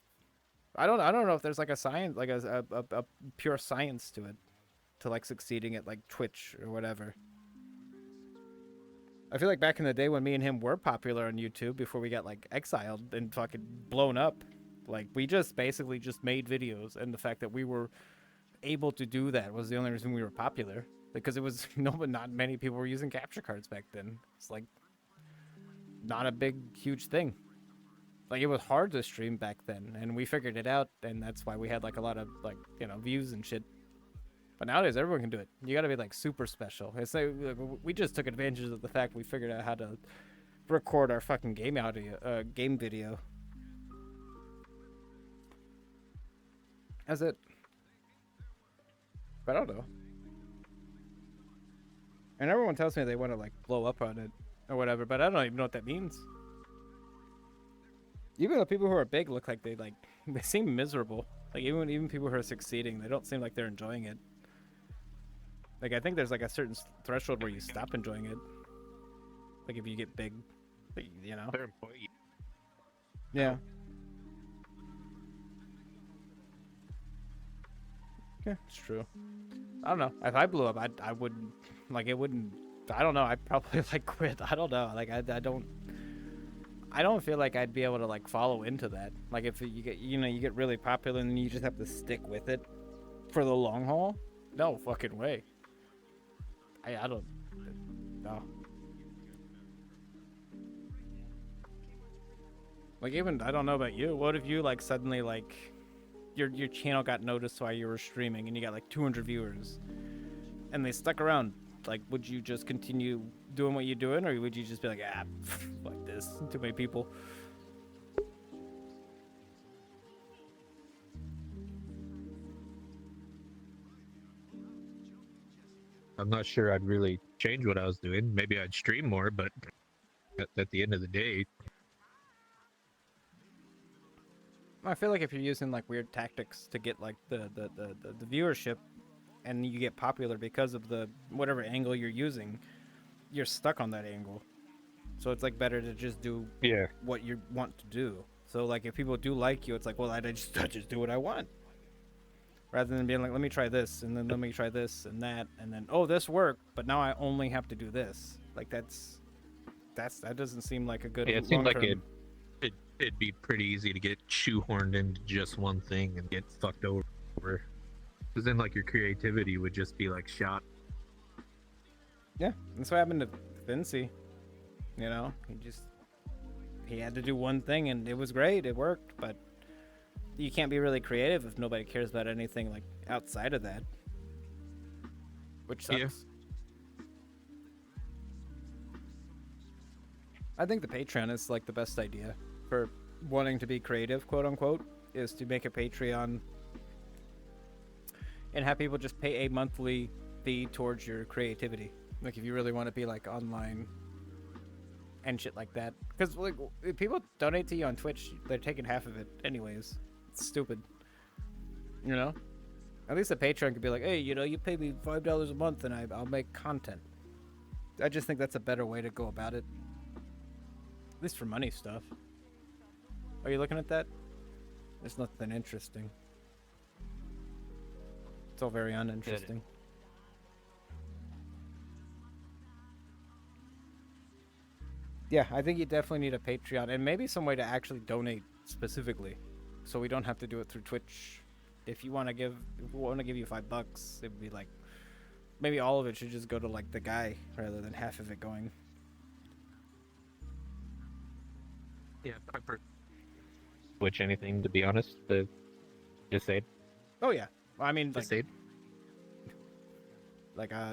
I don't know if there's like a science, like a pure science to it, to like succeeding at like Twitch or whatever. I feel like back in the day when me and him were popular on YouTube before we got like exiled and fucking blown up, like we just basically just made videos, and the fact that we were able to do that was the only reason we were popular, because it was but not many people were using capture cards back then. It's like not a huge thing. Like it was hard to stream back then, and we figured it out, and that's why we had like a lot of like, you know, views and shit. But nowadays everyone can do it. You gotta be like super special. It's like we just took advantage of the fact we figured out how to record our fucking game video. That's it. But I don't know. And everyone tells me they want to like blow up on it or whatever, but I don't even know what that means. Even the people who are big look like they seem miserable. Like even people who are succeeding, they don't seem like they're enjoying it. Like I think there's like a certain threshold where you stop enjoying it. Like if you get big, you know. Their employee. Yeah. Yeah, it's true. I don't know. If I blew up, I wouldn't, like, it wouldn't, I don't know. I'd probably like quit. I don't know. Like, I don't feel like I'd be able to like follow into that. Like if you get really popular and you just have to stick with it for the long haul. No fucking way. I don't know. Like even, I don't know about you. What if you like suddenly like your channel got noticed while you were streaming and you got like 200 viewers and they stuck around? Like, would you just continue doing what you're doing, or would you just be like, fuck this, too many people? I'm not sure I'd really change what I was doing. Maybe I'd stream more, but at the end of the day, I feel like if you're using like weird tactics to get like the viewership, and you get popular because of the whatever angle you're using, you're stuck on that angle. So it's like better to just do yeah, what you want to do. So like if people do like you, it's like, well, I just do what I want, rather than being like, let me try this and then let me try this and that and then oh this worked, but now I only have to do this. Like that doesn't seem like a good. it seemed like long-term- it'd be pretty easy to get shoehorned into just one thing and get fucked over. Because then like your creativity would just be like shot. Yeah, that's what happened to Vinci. You know, he had to do one thing and it was great, it worked, but you can't be really creative if nobody cares about anything like outside of that, which sucks. Yeah. I think the Patreon is like the best idea for wanting to be creative, quote unquote, is to make a Patreon and have people just pay a monthly fee towards your creativity. Like if you really want to be like online and shit like that, because like if people donate to you on Twitch, they're taking half of it anyways. It's stupid, you know. At least the Patreon could be like, hey, you know, you pay me $5 a month and I'll make content. I just think that's a better way to go about it, at least for money stuff. Are you looking at that? There's nothing interesting. It's all very uninteresting. Yeah, I think you definitely need a Patreon and maybe some way to actually donate specifically, so we don't have to do it through Twitch. If we want to give you $5, it would be like maybe all of it should just go to like the guy rather than half of it going. Yeah, Which anything to be honest, just say it. Oh yeah, I mean Just like, say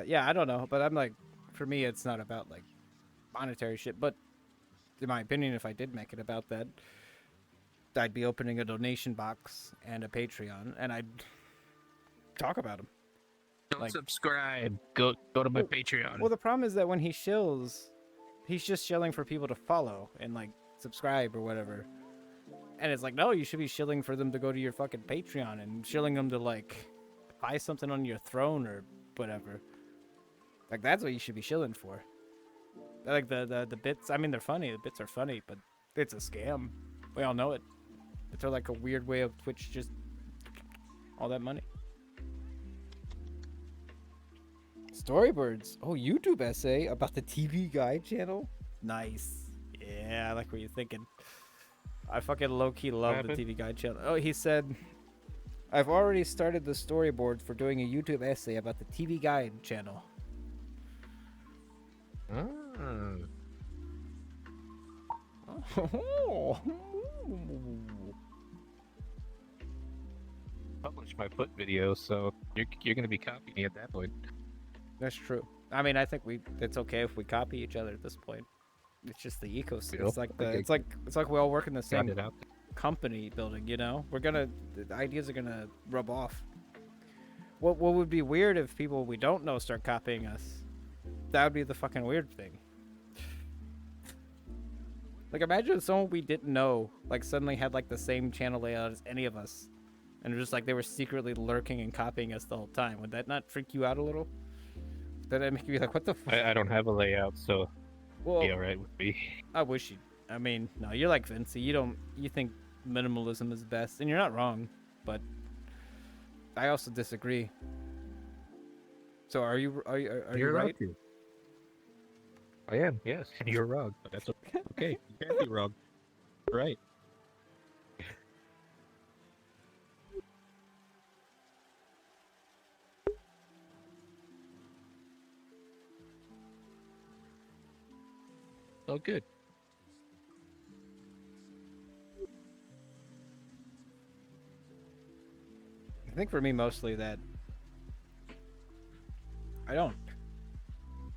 it. yeah, I don't know, but I'm like, for me, it's not about like monetary shit. But in my opinion, if I did make it about that, I'd be opening a donation box and a Patreon, and I'd talk about them. Don't like- subscribe. Go to my Well- Patreon. Well, the problem is that when he shills, he's just shilling for people to follow and like subscribe or whatever. And it's like, no, you should be shilling for them to go to your fucking Patreon and shilling them to like buy something on your throne or whatever. Like that's what you should be shilling for. Like the bits, I mean, they're funny. The bits are funny, but it's a scam. We all know it. It's like a weird way of Twitch just all that money. Storyboards. Oh, YouTube essay about the TV Guide channel. Nice. Yeah, I like what you're thinking. I fucking low-key love the happened? TV Guide channel. Oh, he said, I've already started the storyboard for doing a YouTube essay about the TV Guide channel. Ah. Publish my foot video, so you're gonna be copying me at that point. That's true. I mean, I think it's okay if we copy each other at this point. It's just the ecosystem. Cool. It's like Okay. it's like we all work in the Send same it out. company building, you know? The ideas are gonna rub off. What would be weird if people we don't know start copying us? That would be the fucking weird thing. Like imagine if someone we didn't know like suddenly had like the same channel layout as any of us, and it was just like they were secretly lurking and copying us the whole time. Would that not freak you out a little? Would that make you be like, what the fuck? I don't have a layout, so Well, be alright with me. I wish you. I mean, no, you're like Vinci. You think minimalism is best, and you're not wrong. But I also disagree. So are you You're right? allowed to. I am, yes. You're wrong, but that's okay. Okay, you can't be wrong. Right. Oh, good. I think for me mostly that I don't.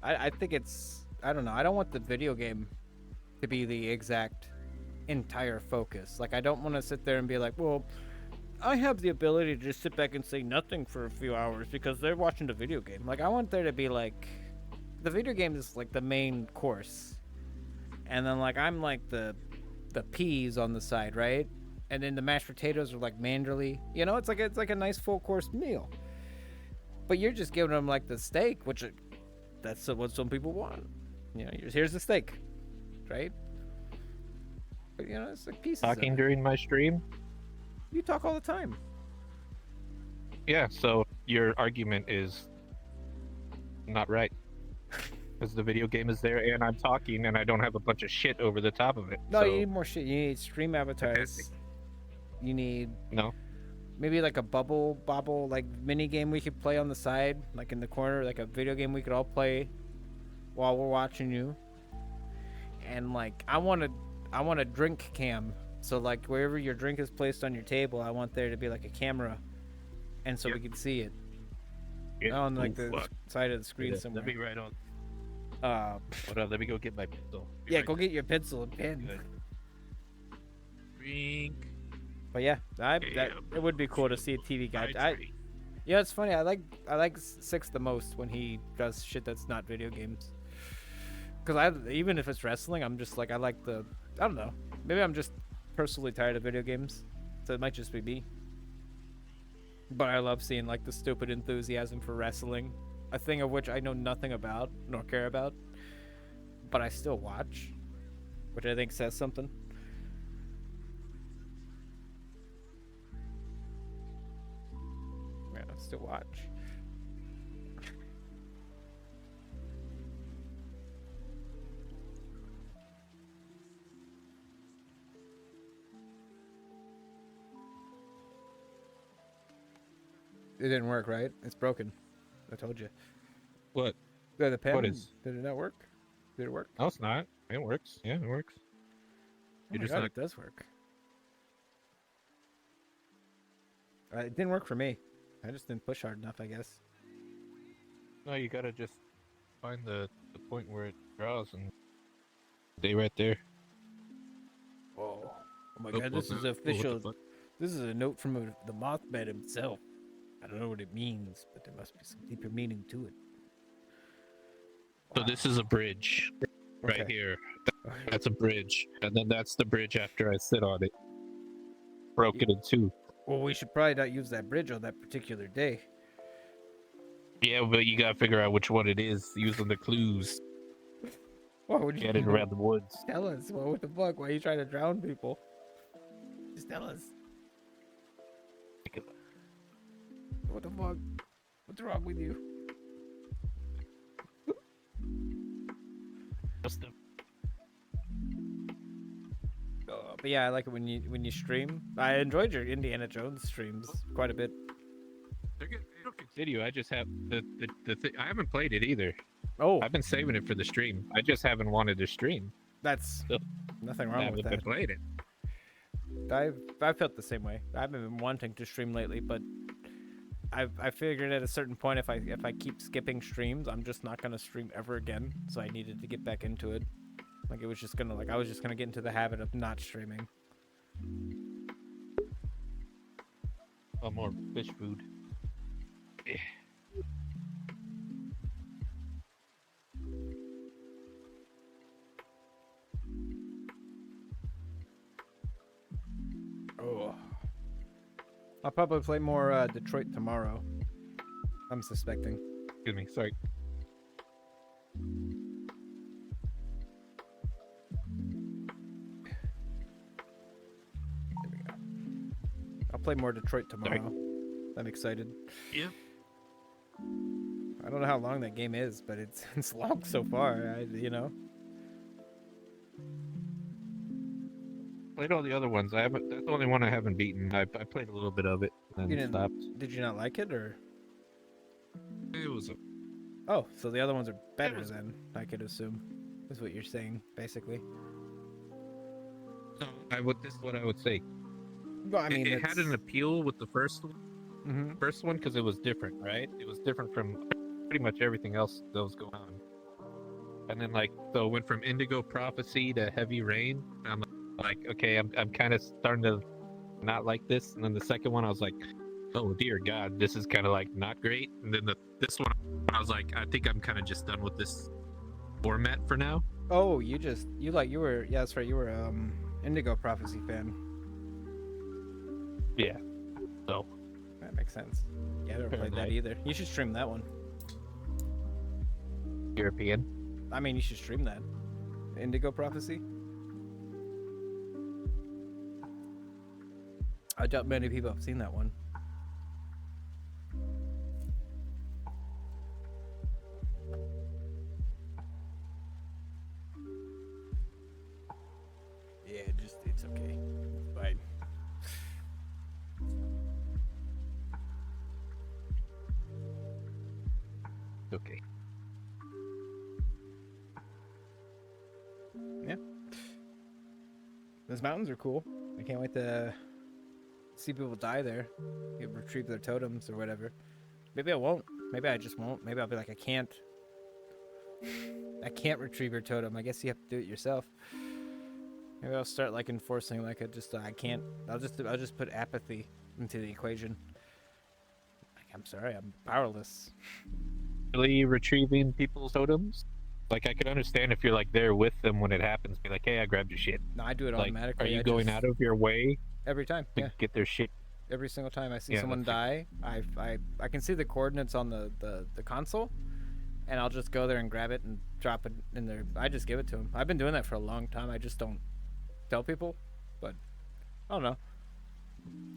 I think it's, I don't know. I don't want the video game to be the exact entire focus. Like I don't want to sit there and be like, well, I have the ability to just sit back and say nothing for a few hours because they're watching the video game. Like, I want there to be like, the video game is like the main course, and then like I'm like the peas on the side, right? And then the mashed potatoes are like manderly. You know, it's like a nice full course meal. But you're just giving them like the steak, which that's what some people want. You know, here's the steak, right? But, you know, it's like pieces. Talking Of it. during my stream? You talk all the time. Yeah, so your argument is not right. Because the video game is there and I'm talking and I don't have a bunch of shit over the top of it. No, so, you need more shit. You need stream avatars. You need No. maybe like a bobble like mini game we could play on the side, like in the corner, like a video game we could all play while we're watching you. And like I want a drink cam. So like wherever your drink is placed on your table, I want there to be like a camera, and so we can see it on like the side of the screen somewhere. Let me write on. Uh, Hold on, let me go get my pencil. yeah, go get your pencil and pen. Good. Drink. But yeah, it would be cool to see a TV guide. Yeah, it's funny. I like Six the most when he does shit that's not video games. Cause even if it's wrestling, I'm just like I don't know. Maybe I'm just personally tired of video games, so it might just be me. But I love seeing like the stupid enthusiasm for wrestling, a thing of which I know nothing about nor care about, but I still watch, which I think says something. Yeah, I still watch. It didn't work, right? It's broken. I told you. What? The pen. What is? Did it not work? Did it work? No, it's not. It works. Yeah, it works. Oh You're my just God, not- it does work. It didn't work for me. I just didn't push hard enough, I guess. No, you gotta just find the point where it draws and stay right there. Whoa. Oh my Oh, God, what this the- is what the official. fuck? This is a note from the Mothman himself. I don't know what it means, but there must be some deeper meaning to it. So this is a bridge right Okay. here. That's a bridge, and then that's the bridge after I sit on it. Broke it in two. Well, we should probably not use that bridge on that particular day. Yeah, but you gotta figure out which one it is using the clues. Why would you Get it around the woods. tell us? Well, what the fuck? Why are you trying to drown people? Just tell us. What the fuck? What's wrong with you? Just the- But yeah, I like it when you stream. I enjoyed your Indiana Jones streams quite a bit. They're good. They don't video. I just have I haven't played it either. Oh, I've been saving it for the stream. I just haven't wanted to stream. that's Still nothing I wrong with haven't that. played it. I've felt the same way. I haven't been wanting to stream lately, but I figured at a certain point if I keep skipping streams, I'm just not gonna stream ever again. So I needed to get back into it. Like it was just gonna I was just gonna get into the habit of not streaming. Oh, more fish food. Oh. I'll probably play more Detroit tomorrow. I'm suspecting. Excuse me. Sorry. There we go. I'll play more Detroit tomorrow. I'm excited. Yeah. I don't know how long that game is, but it's long so far. You know. Played all the other ones. I haven't. That's the only one I haven't beaten. I played a little bit of it and You then didn't- stopped. Did you not like it, or? It was a Oh, so the other ones are better was- then, I could assume. Is what you're saying, basically. No, this is what I would say. Well, I mean, it had an appeal with the first Mhm. one because it was different, right? It was different from pretty much everything else that was going on. And then so it went from Indigo Prophecy to Heavy Rain. And I'm like, okay, I'm kind of starting to not like this, and then the second one I was like, oh dear God, this is kind of like not great. And then this one I was like, I think I'm kind of just done with this format for now. Oh, you were yeah, that's right. You were Indigo Prophecy fan. Yeah. So That makes sense. Yeah, I never Fair played that night. either. You should stream that one. European. I mean, you should stream that. Indigo Prophecy. I doubt many people have seen that one. Yeah, it's okay. It's fine. Okay. Those mountains are cool. I can't wait to see people die there. You retrieve their totems or whatever. Maybe I won't. Maybe I just won't. Maybe I'll be like, I can't retrieve your totem. I guess you have to do it yourself. Maybe I'll start like enforcing like I can't. I'll just put apathy into the equation. Like, I'm sorry, I'm powerless. Really retrieving people's totems. Like I could understand if you're like there with them when it happens, be like, hey, I grabbed your shit. No, I do it Like, automatically. are you I going just- out of your way every time? to Yeah, get their shit? every single time I see Yeah, someone die, I can see the coordinates on the console, and I'll just go there and grab it and drop it in there. I just give it to them. I've been doing that for a long time. I just don't tell people, but I don't know.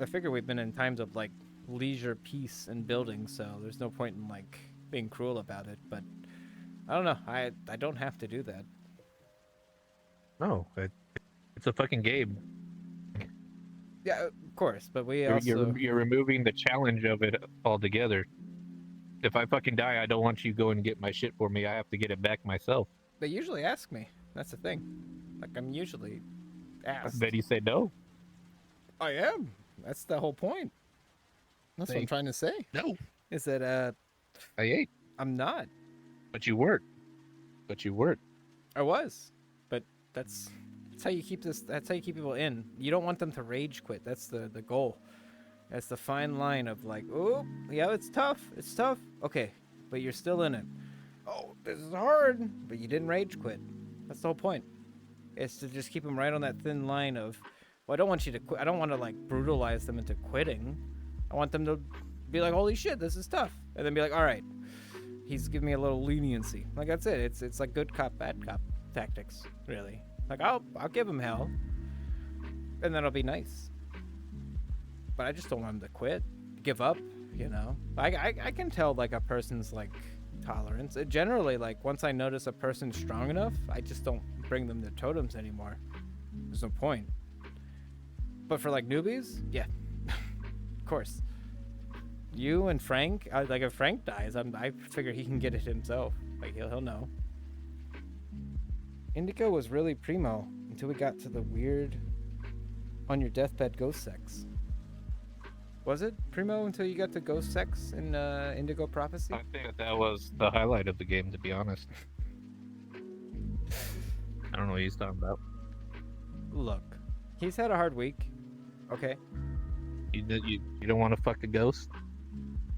I figure we've been in times of like leisure, peace, and building, so there's no point in like being cruel about it. But I don't know. I don't have to do that. No, it's a fucking game. Yeah, of course. But we You're, also you're removing the challenge of it altogether. If I fucking die, I don't want you going and get my shit for me. I have to get it back myself. they usually ask me. That's the thing. Like I'm usually asked. Then you say no. I am. That's the whole point. That's what I'm Thank- trying to say. No, Is that I ain't. I'm not. But you weren't. But you weren't. I was. But that's how you keep this. That's how you keep people in. You don't want them to rage quit. That's the goal. That's the fine line of like, oh, yeah, it's tough. It's tough. Okay, but you're still in it. Oh, this is hard. But you didn't rage quit. That's the whole point. It's to just keep them right on that thin line of, well, I don't want you to quit. I don't want to like brutalize them into quitting. I want them to be like, holy shit, this is tough. And then be like, all right, he's giving me a little leniency. Like that's it. It's like good cop, bad cop tactics, really. Like I'll give him hell, and then I'll be nice. But I just don't want him to quit, give up. You know, I can tell like a person's like tolerance. Generally, like once I notice a person's strong enough, I just don't bring them their totems anymore. There's no point. But for like newbies, yeah, of course. You and Frank, like if Frank dies, I figure he can get it himself. Like he'll know. Indigo was really primo until we got to the weird on your deathbed ghost sex. Was it primo until you got to ghost sex in Indigo Prophecy? I think that was the highlight of the game, to be honest. I don't know what he's talking about. Look, he's had a hard week. Okay. You don't want to fuck a ghost?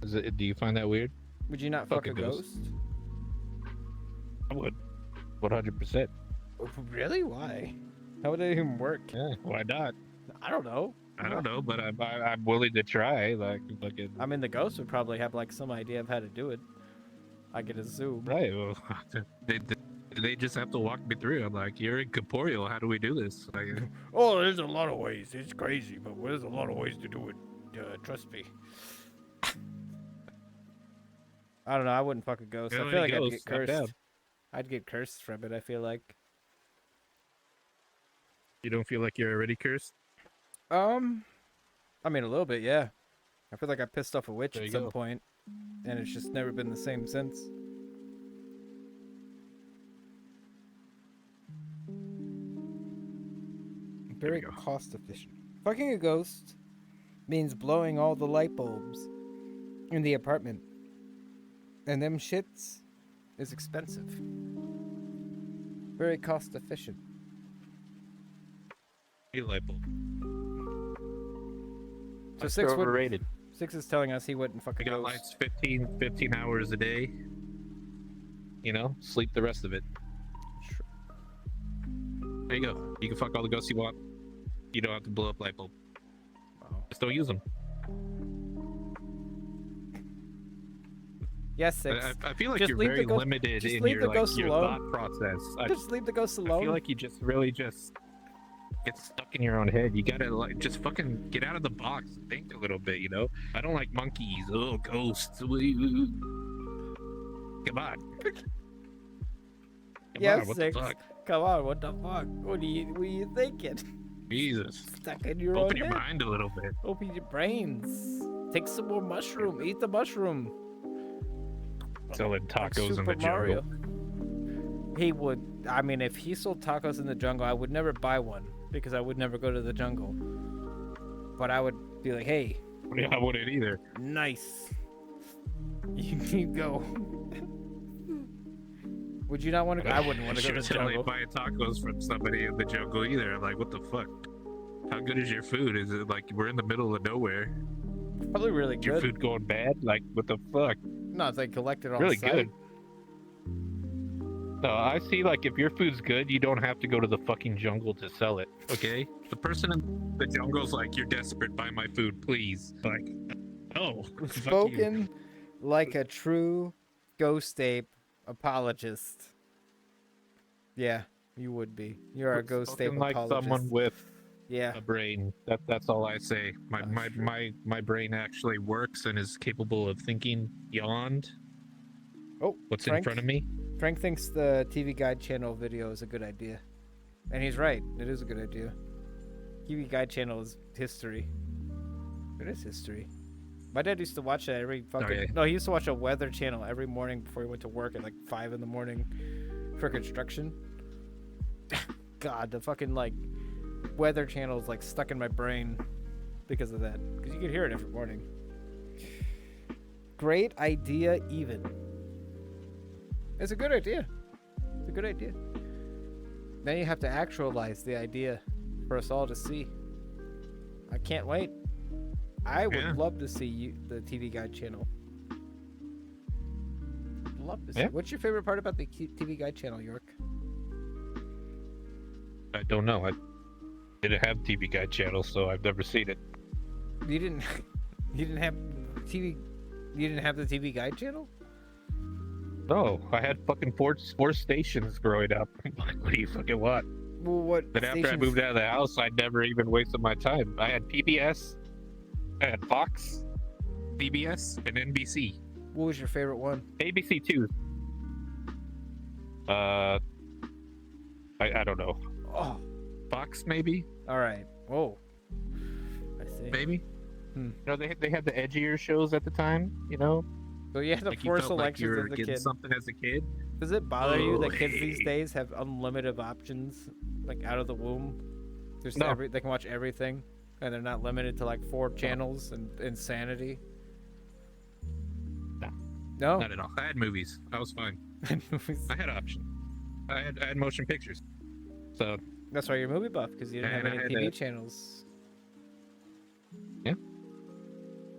Do you find that weird? Would you not fuck a ghost? I would. 100%. Really? Why? How would it even work? Yeah, why not? I don't know. I don't know, but I'm willing to try. Like, fucking. I mean, the ghost would probably have like some idea of how to do it. I could assume. Right. Well, they just have to walk me through. I'm like, you're incorporeal. How do we do this? Like, Oh, there's a lot of ways. It's crazy, but there's a lot of ways to do it. Trust me. I don't know. I wouldn't fuck a ghost. Yeah, I feel like I'd ghost, get not cursed. bad. I'd get cursed from it. I feel like. you don't feel like you're already cursed? I mean a little bit, yeah. I feel like I pissed off a witch There at you some go. point, and it's just never been the same since. Very go. cost efficient. Fucking a ghost means blowing all the light bulbs in the apartment, and them shits is expensive. Very cost efficient. Hey, light bulb. So That's Six would overrated. Six is telling us he wouldn't I fucking got go. lights 15 hours a day. You know, sleep the rest of it. There you go. You can fuck all the ghosts you want. You don't have to blow up light bulb. Wow. Just don't use them. Yes, Six. I feel like Just you're leave the very ghost- limited just in leave your the like ghosts your alone. thought process. Just leave the ghosts I alone. feel like you just really just get stuck in your own head. You gotta like just fucking get out of the box and think a little bit, you know? I don't like monkeys. Oh, ghosts. Come on. Come Yes, on, what Six. the fuck? Come on, what the fuck? What are you thinking? Jesus. Stuck in your Open own your head. mind a little bit. Open your brains. Take some more mushroom. Eat the mushroom. Selling Like tacos in Super the jungle. Mario. He would. I mean, if he sold tacos in the jungle, I would never buy one because I would never go to the jungle. But I would be like, hey, Yeah, I wouldn't either. nice. You go. Would you not want to? I wouldn't want to go to the Sure, jungle. buying tacos from somebody in the jungle either. I'm like, what the fuck? How good is your food? Is it like we're in the middle of nowhere? Probably really Is your good. food going bad? Like, what the fuck? No, it's like collected on Really site. good. No, I see, like, if your food's good, you don't have to go to the fucking jungle to sell it. Okay, the person in the jungle's like, you're desperate, buy my food, please. Like, oh, fuck you. Spoken like a true ghost ape apologist. Yeah, you would be. You're a ghost ape Spoken like apologist. someone with Yeah. a brain. That's all I say. My brain actually works and is capable of thinking beyond Oh, what's Frank? in front of me. Frank thinks the TV Guide channel video is a good idea. And he's right. It is a good idea. TV Guide channel is history. It is history. My dad used to watch that every fucking... yeah. No, he used to watch a weather channel every morning before he went to work at like 5 in the morning for construction. God, the fucking like weather channel is like stuck in my brain because of that. Because you could hear it every morning. Great idea, even. It's a good idea. It's a good idea. Then you have to actualize the idea for us all to see. I can't wait. I would Yeah. love to see you, the TV Guide channel. Love to see. Yeah. What's your favorite part about the TV Guide channel, York? I don't know. I didn't have TV Guide channel, so I've never seen it. You didn't. You didn't have TV. You didn't have the TV Guide channel. No, I had fucking four stations growing up. Like, what do you fucking want? Well, what? Then after I stations- moved out of the house, I never even wasted my time. I had PBS, I had Fox, PBS and NBC. What was your favorite one? ABC too. I don't know. Oh, Fox, maybe? all right. Whoa. I see. Maybe? You know, they had the edgier shows at the time. You know, So you had the Like you four felt like you selections were of the getting kid. something as a kid? Does it bother you that Oh, kids these hey. days have unlimited options, like out of the womb? There's No. they can watch everything, and they're not limited to like 4 channels and insanity. No. No. Not at all. I had movies. I was fine. I had options. I had motion pictures. So That's why you're movie buff, because you didn't have And I any had TV a- channels. the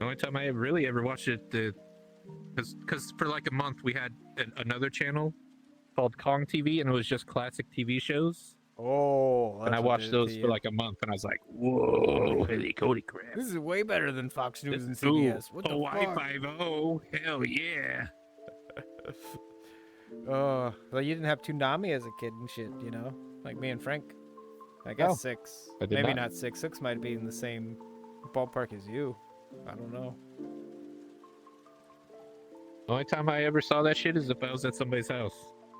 only time I really ever watched it, because for like a month we had another channel called Kong TV, and it was just classic TV shows. Oh, And I watched those for like a month, and I was like, "Whoa, holy Cody crap! This is way better than Fox News and This- ooh, CBS. What the Hawaii fuck? 5-0, hell yeah!" Oh, well, you didn't have Toonami as a kid and shit, you know, like me and Frank. I guess No, 6. I did Maybe not. not 6. 6 might be in the same ballpark as you. I don't know. the only time I ever saw that shit is if I was at somebody's house.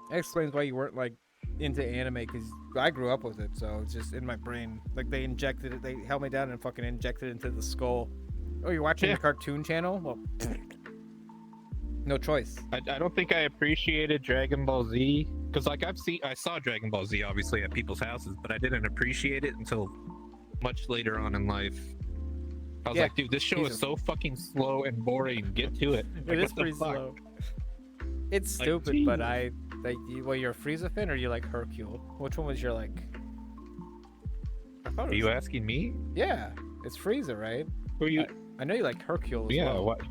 That explains why you weren't like into anime, because I grew up with it, so it's just in my brain. Like they injected it, they held me down and fucking injected it into the skull. Oh, you're watching Yeah. the cartoon channel? Well, no choice. I don't think I appreciated Dragon Ball Z because, like, I saw Dragon Ball Z obviously at people's houses, but I didn't appreciate it until much later on in life. I was Yeah, like, dude, this show Jesus. is so fucking slow and boring. Get to it. Like, It is what the pretty fuck? slow. It's Like, stupid, but Jesus. I like. Well, you're a Frieza fan, or you like Hercule? Which one was your like? I thought Are it you was, asking me? yeah, it's Frieza, right? Who you? I know you like Hercule as Yeah, well. what?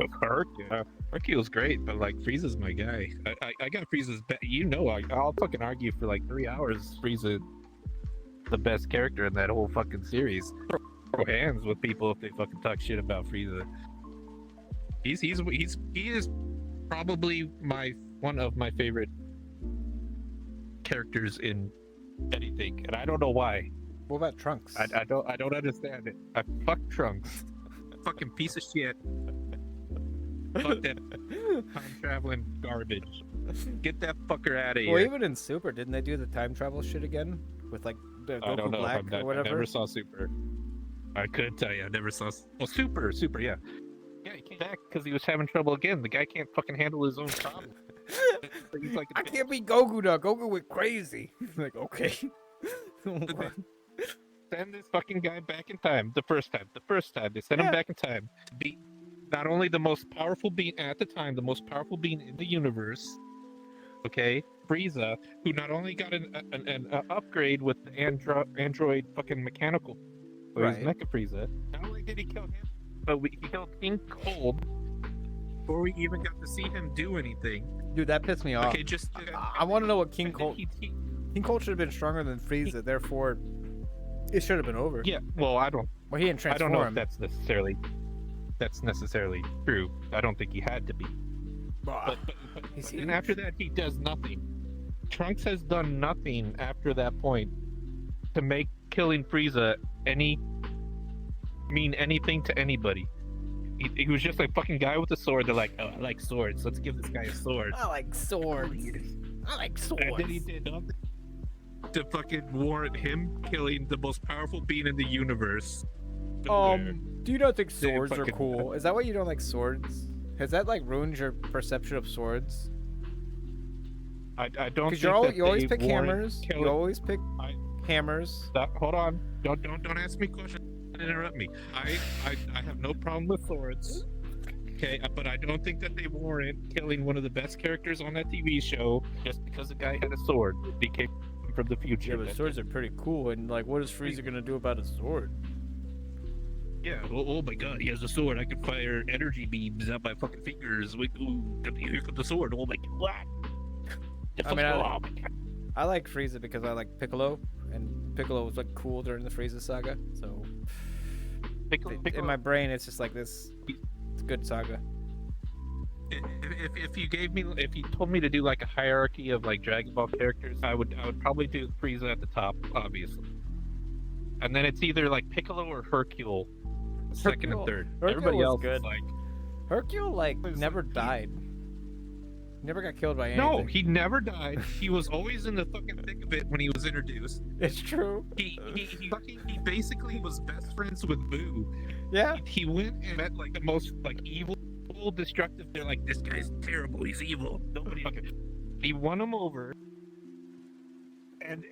Hercule's great, but like Frieza's my guy. I got Frieza's. I'll fucking argue for like 3 hours. Frieza, the best character in that whole fucking series. Throw hands with people if they fucking talk shit about Frieza. He is probably one of my favorite characters in anything, and I don't know why. What about Trunks? I don't understand it. I fuck Trunks. Fucking piece of shit. Fuck that time traveling garbage. Get that fucker out of Well, here. even in Super, didn't they do the time travel shit again with like the I don't Goku know. Black or I whatever? never saw Super. I couldn't tell you. I never saw. Well, Super, yeah. Yeah, he came back because he was having trouble again. The guy can't fucking handle his own problem. He's like, I can't beat Goku now. Goku went crazy. Like, okay. send this fucking guy back in time. The first time they sent him Yeah. back in time to beat not only the most powerful being at the time, the most powerful being in the universe. Okay, Frieza, who not only got an upgrade with the android fucking mechanical, so he's Right. Mecha Frieza. Not only did he kill him, but he killed King Cold before we even got to see him do anything. Dude, that pissed me off. Okay, just I want to know what King and then Cold. he- King Cold should have been stronger than Frieza. Therefore, it should have been over. yeah. Well, I don't Well, he didn't I transform. don't know if that's necessarily true. I don't think he had to be. But He's and after that, he does nothing. Trunks has done nothing after that point to make killing Frieza mean anything to anybody. He was just a fucking guy with a sword. They're like, oh, I like swords. Let's give this guy a sword. I like swords. I like swords. And then he did nothing to fucking warrant him killing the most powerful being in the universe. Do you not think They swords are fucking- cool? Is that why you don't like swords? Has that like ruined your perception of swords? I don't Because think you always they pick warrant hammers. killing- You always pick I- hammers. Hold on. Don't ask me questions. Don't interrupt me. I have no problem with swords. Okay, but I don't think that they warrant killing one of the best characters on that TV show just because the guy had a sword. He came from the future. Yeah, but swords are pretty cool. And like, what is Frieza gonna do about a sword? Yeah. Oh my God, he has a sword. I can fire energy beams out my fucking fingers. Ooh, here comes the sword. Oh my God. What? I mean, oh my God. I like Frieza because I like Piccolo, and Piccolo was like cool during the Frieza saga. So in my brain, it's just like this. It's a good saga. If you told me to do like a hierarchy of like Dragon Ball characters, I would probably do Frieza at the top, obviously, and then it's either like Piccolo or Hercule, second and third. Hercule Everybody was else good. is like, Hercule like never died. Never got killed by anything. no, he never died. He was always in the fucking thick of it when he was introduced. It's true. He basically was best friends with Boo. Yeah. He went and met like the most like evil, destructive. They're like, this guy's terrible. He's evil. Nobody. He won him over. And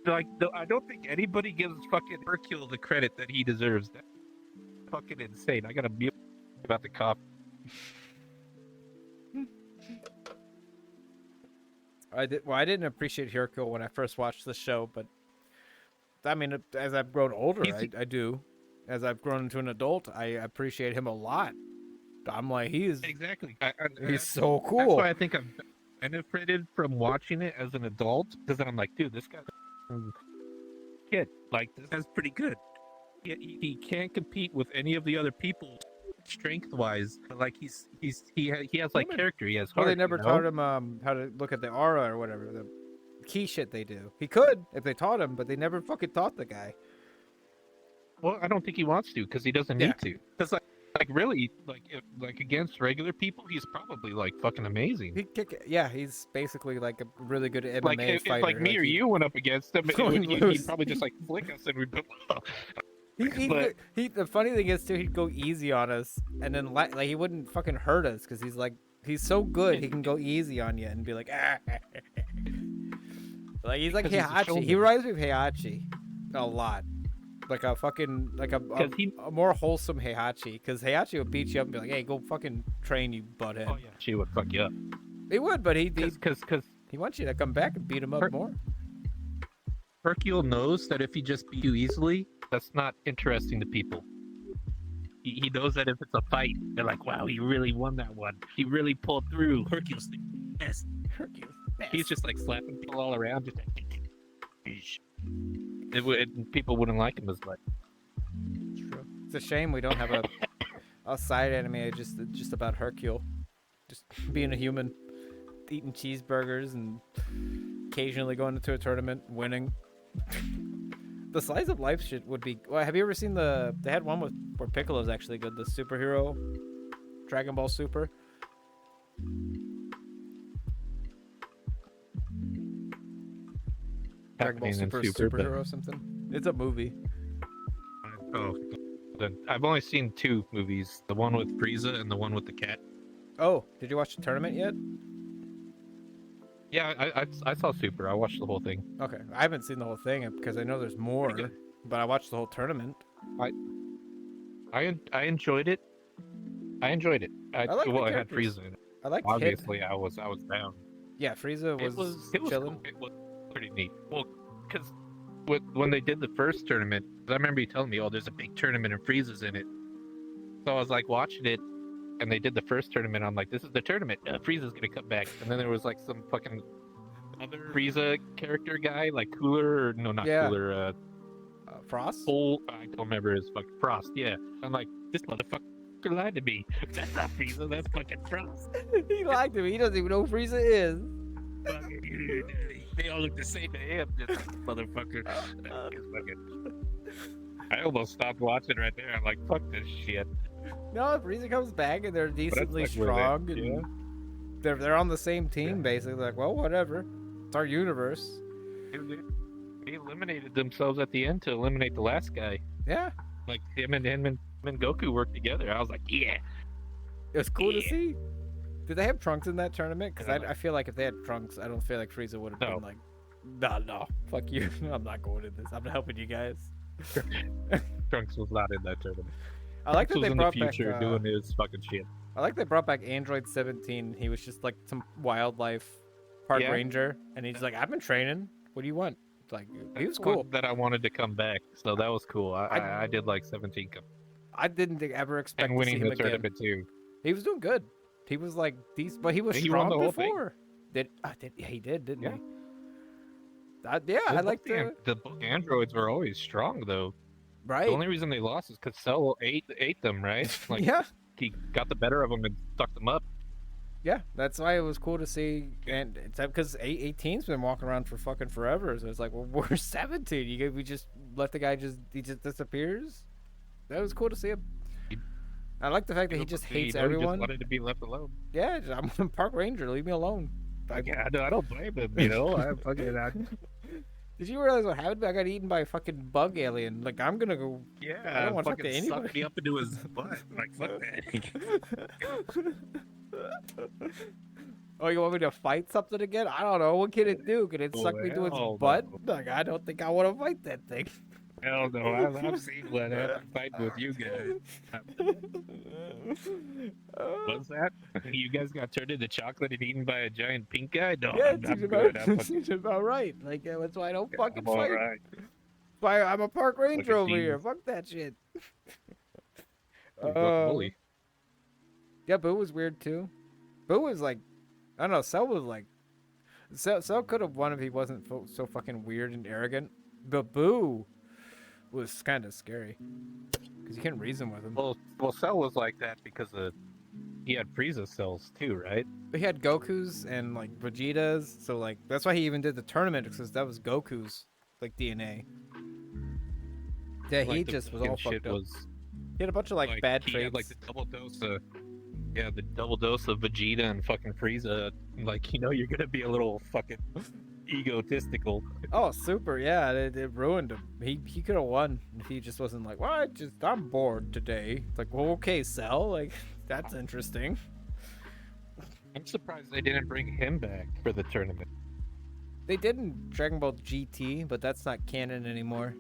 like I don't think anybody gives fucking Hercule the credit that he deserves. That fucking insane. I gotta mute about the cop. I didn't appreciate Hercule when I first watched the show, but I mean, as I've grown older, I do. As I've grown into an adult, I appreciate him a lot. I'm like, he's Exactly. he's so That's cool. why I think I've benefited from watching it as an adult, because then I'm like, dude, this guy's a kid. Like, this guy's pretty good. He can't compete with any of the other people strength-wise, but like he has like character. He has heart. Well, they never you know? taught him how to look at the aura or whatever, the key shit they do. He could if they taught him, but they never fucking taught the guy. Well, I don't think he wants to because he doesn't need to. Because like really, like against regular people, he's probably like fucking amazing. He's basically like a really good MMA Like if fighter. like me or you went up against him, he'd probably just like flick us and we'd be. The funny thing is too, he'd go easy on us, and then like he wouldn't fucking hurt us because he's so good he can go easy on you and be like, ah. Like he's like Heihachi. He reminds me of Heihachi a lot, like a fucking a more wholesome Heihachi. Because Heihachi would beat you up and be like, hey, go fucking train, you butthead. Oh yeah, she would fuck you up. He would, but he wants you to come back and beat him up more. Hercule knows that if he just beat you easily, that's not interesting to people. he knows that if it's a fight, they're like, wow, he really won that one. He really pulled through. Hercules the best. Hercules. He's just like slapping people all around. Just people wouldn't like him as much. It's true. It's a shame we don't have a side anime just about Hercule, just being a human, eating cheeseburgers and occasionally going into a tournament, winning. The slice of life shit would be. Well, have you ever seen they had one where Piccolo's actually good, the superhero, Dragon Ball Super. Dragon Ball Super, superhero or something. It's a movie. Oh, I've only seen 2 movies: the one with Frieza and the one with the cat. Oh, did you watch the tournament yet? Yeah, I saw Super. I watched the whole thing. Okay, I haven't seen the whole thing because I know there's more, Pretty good. but I watched the whole tournament. I enjoyed it. I enjoyed it. I like the well, I had characters. Frieza in it. I like Kid. Obviously, I was down. Yeah, Frieza It was chilling. cool. It was pretty neat. Well, because when they did the first tournament, 'cause I remember you telling me, "Oh, there's a big tournament and Frieza's in it." So I was like watching it, and they did the first tournament. I'm like, "This is the tournament. Frieza's gonna come back." And then there was like some fucking other Frieza character guy, like Cooler, or no, not Yeah. Cooler. Frost? I don't remember his fucking Frost. Yeah, I'm like, this motherfucker lied to me. That's not Frieza. That's fucking Frost. He lied to me. He doesn't even know who Frieza is. They all look the same to him. This motherfucker. I almost stopped watching right there. I'm like, fuck this shit. No, if Frieza comes back and they're decently like where strong they- and they're on the same team, basically, like, well, whatever. It's our universe. They eliminated themselves at the end to eliminate the last guy. Yeah, Like him and Goku worked together. I was like, yeah. it was cool to Yeah. see. Did they have Trunks in that tournament? Because Yeah. I feel like if they had Trunks, I don't feel like Frieza would have No. been like, no, fuck you. I'm not going in this. I'm helping you guys. Trunks was not in that tournament. I like that Trunks was they in the brought back. future doing his fucking shit. I like they brought back Android 17. He was just like some wildlife park Yeah. ranger, and he's like, I've been training. What do you want? It's like he was That's one cool. that I wanted to come back, so that was cool. I did like 17 come I didn't ever expect and to see winning him the again. tournament too. He was doing good. He was like decent, but he was He won strong the whole thing. before. Yeah, he did, didn't Yeah. he? I like the both androids were always strong though. right. The only reason they lost is because Cell ate them, right? Like Yeah, he got the better of them and sucked them up. yeah. That's why it was cool to see, and it's because 18's been walking around for fucking forever. So it's like, well, we're 17. We just let the guy he just disappears. That was cool to see him. I like the fact that he just hates everyone. Just wanted to be left alone. Yeah, I'm a park ranger. Leave me alone. Yeah, I don't blame him. You know, I fucking Did you realize what happened? I got eaten by a fucking bug alien. Like, I'm gonna go. I yeah. don't wanna talk Fucking to anybody. sucked me up into his butt. Like fuck that. Oh, you want me to fight something again? I don't know. What can it do? Can it suck me to its Hell butt? no. Like, I don't think I want to fight that thing. Hell no, I've seen what happened fighting with you guys. What's that? You guys got turned into chocolate and eaten by a giant pink guy? No, Yeah, I'm good. I'm fucking- seems about right. Like, that's why I don't fucking I'm fight. alright. That's why I'm a park ranger Fucking over here. demons. Fuck that shit. You're a bully. Yeah, Boo was weird too. Boo was like, I don't know. Cell was like, Cell could have won if he wasn't so fucking weird and arrogant. But Boo was kind of scary because you couldn't reason with him. Well, Cell was like that because he had Frieza cells too, right? But he had Goku's and like Vegeta's, so like that's why he even did the tournament because that was Goku's like DNA. Yeah, he Like, the just was fucking all shit fucked up. was He had a bunch of like bad he traits. had like the double dose of the double dose of Vegeta and fucking Frieza. Like, you know, you're gonna be a little fucking egotistical. Oh, super! Yeah, it ruined him. He could have won if he just wasn't like, well, I'm bored today. It's like, well, okay, Cell, like that's interesting. I'm surprised they didn't bring him back for the tournament. They did in Dragon Ball GT, but that's not canon anymore.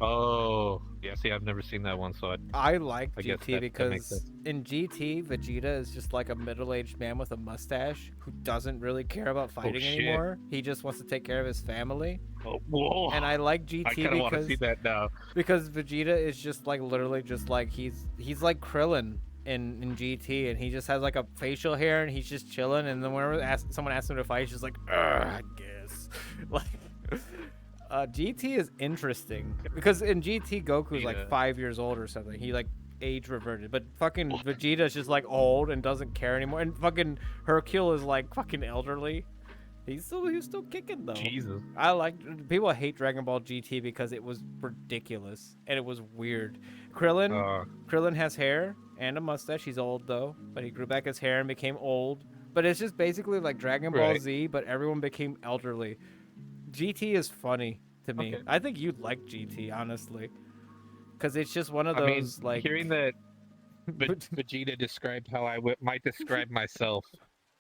Oh, yeah. See, I've never seen that one, so I like I guess GT that makes because sense. in GT, Vegeta is just like a middle-aged man with a mustache who doesn't really care about fighting shit. anymore. He just wants to take care of his family. Oh, whoa. And I like I GT kind of want to see that now. because Vegeta is just like literally just like he's like Krillin in GT, and he just has like a facial hair and he's just chilling. And then whenever someone asks him to fight, he's just like, I guess. Like, GT is interesting because in GT Goku's like Yeah. 5 years old or something. He like age reverted, but fucking Vegeta's just like old and doesn't care anymore. And fucking Hercule is like fucking elderly. He's still kicking though. Jesus. I like people hate Dragon Ball GT because it was ridiculous and it was weird. Krillin has hair and a mustache. He's old though, but he grew back his hair and became old. But it's just basically like Dragon Ball Right. Z, but everyone became elderly. GT is funny to me. Okay. I think you'd like GT honestly, because it's just one of I mean, those like. hearing that Vegeta described how I might describe myself,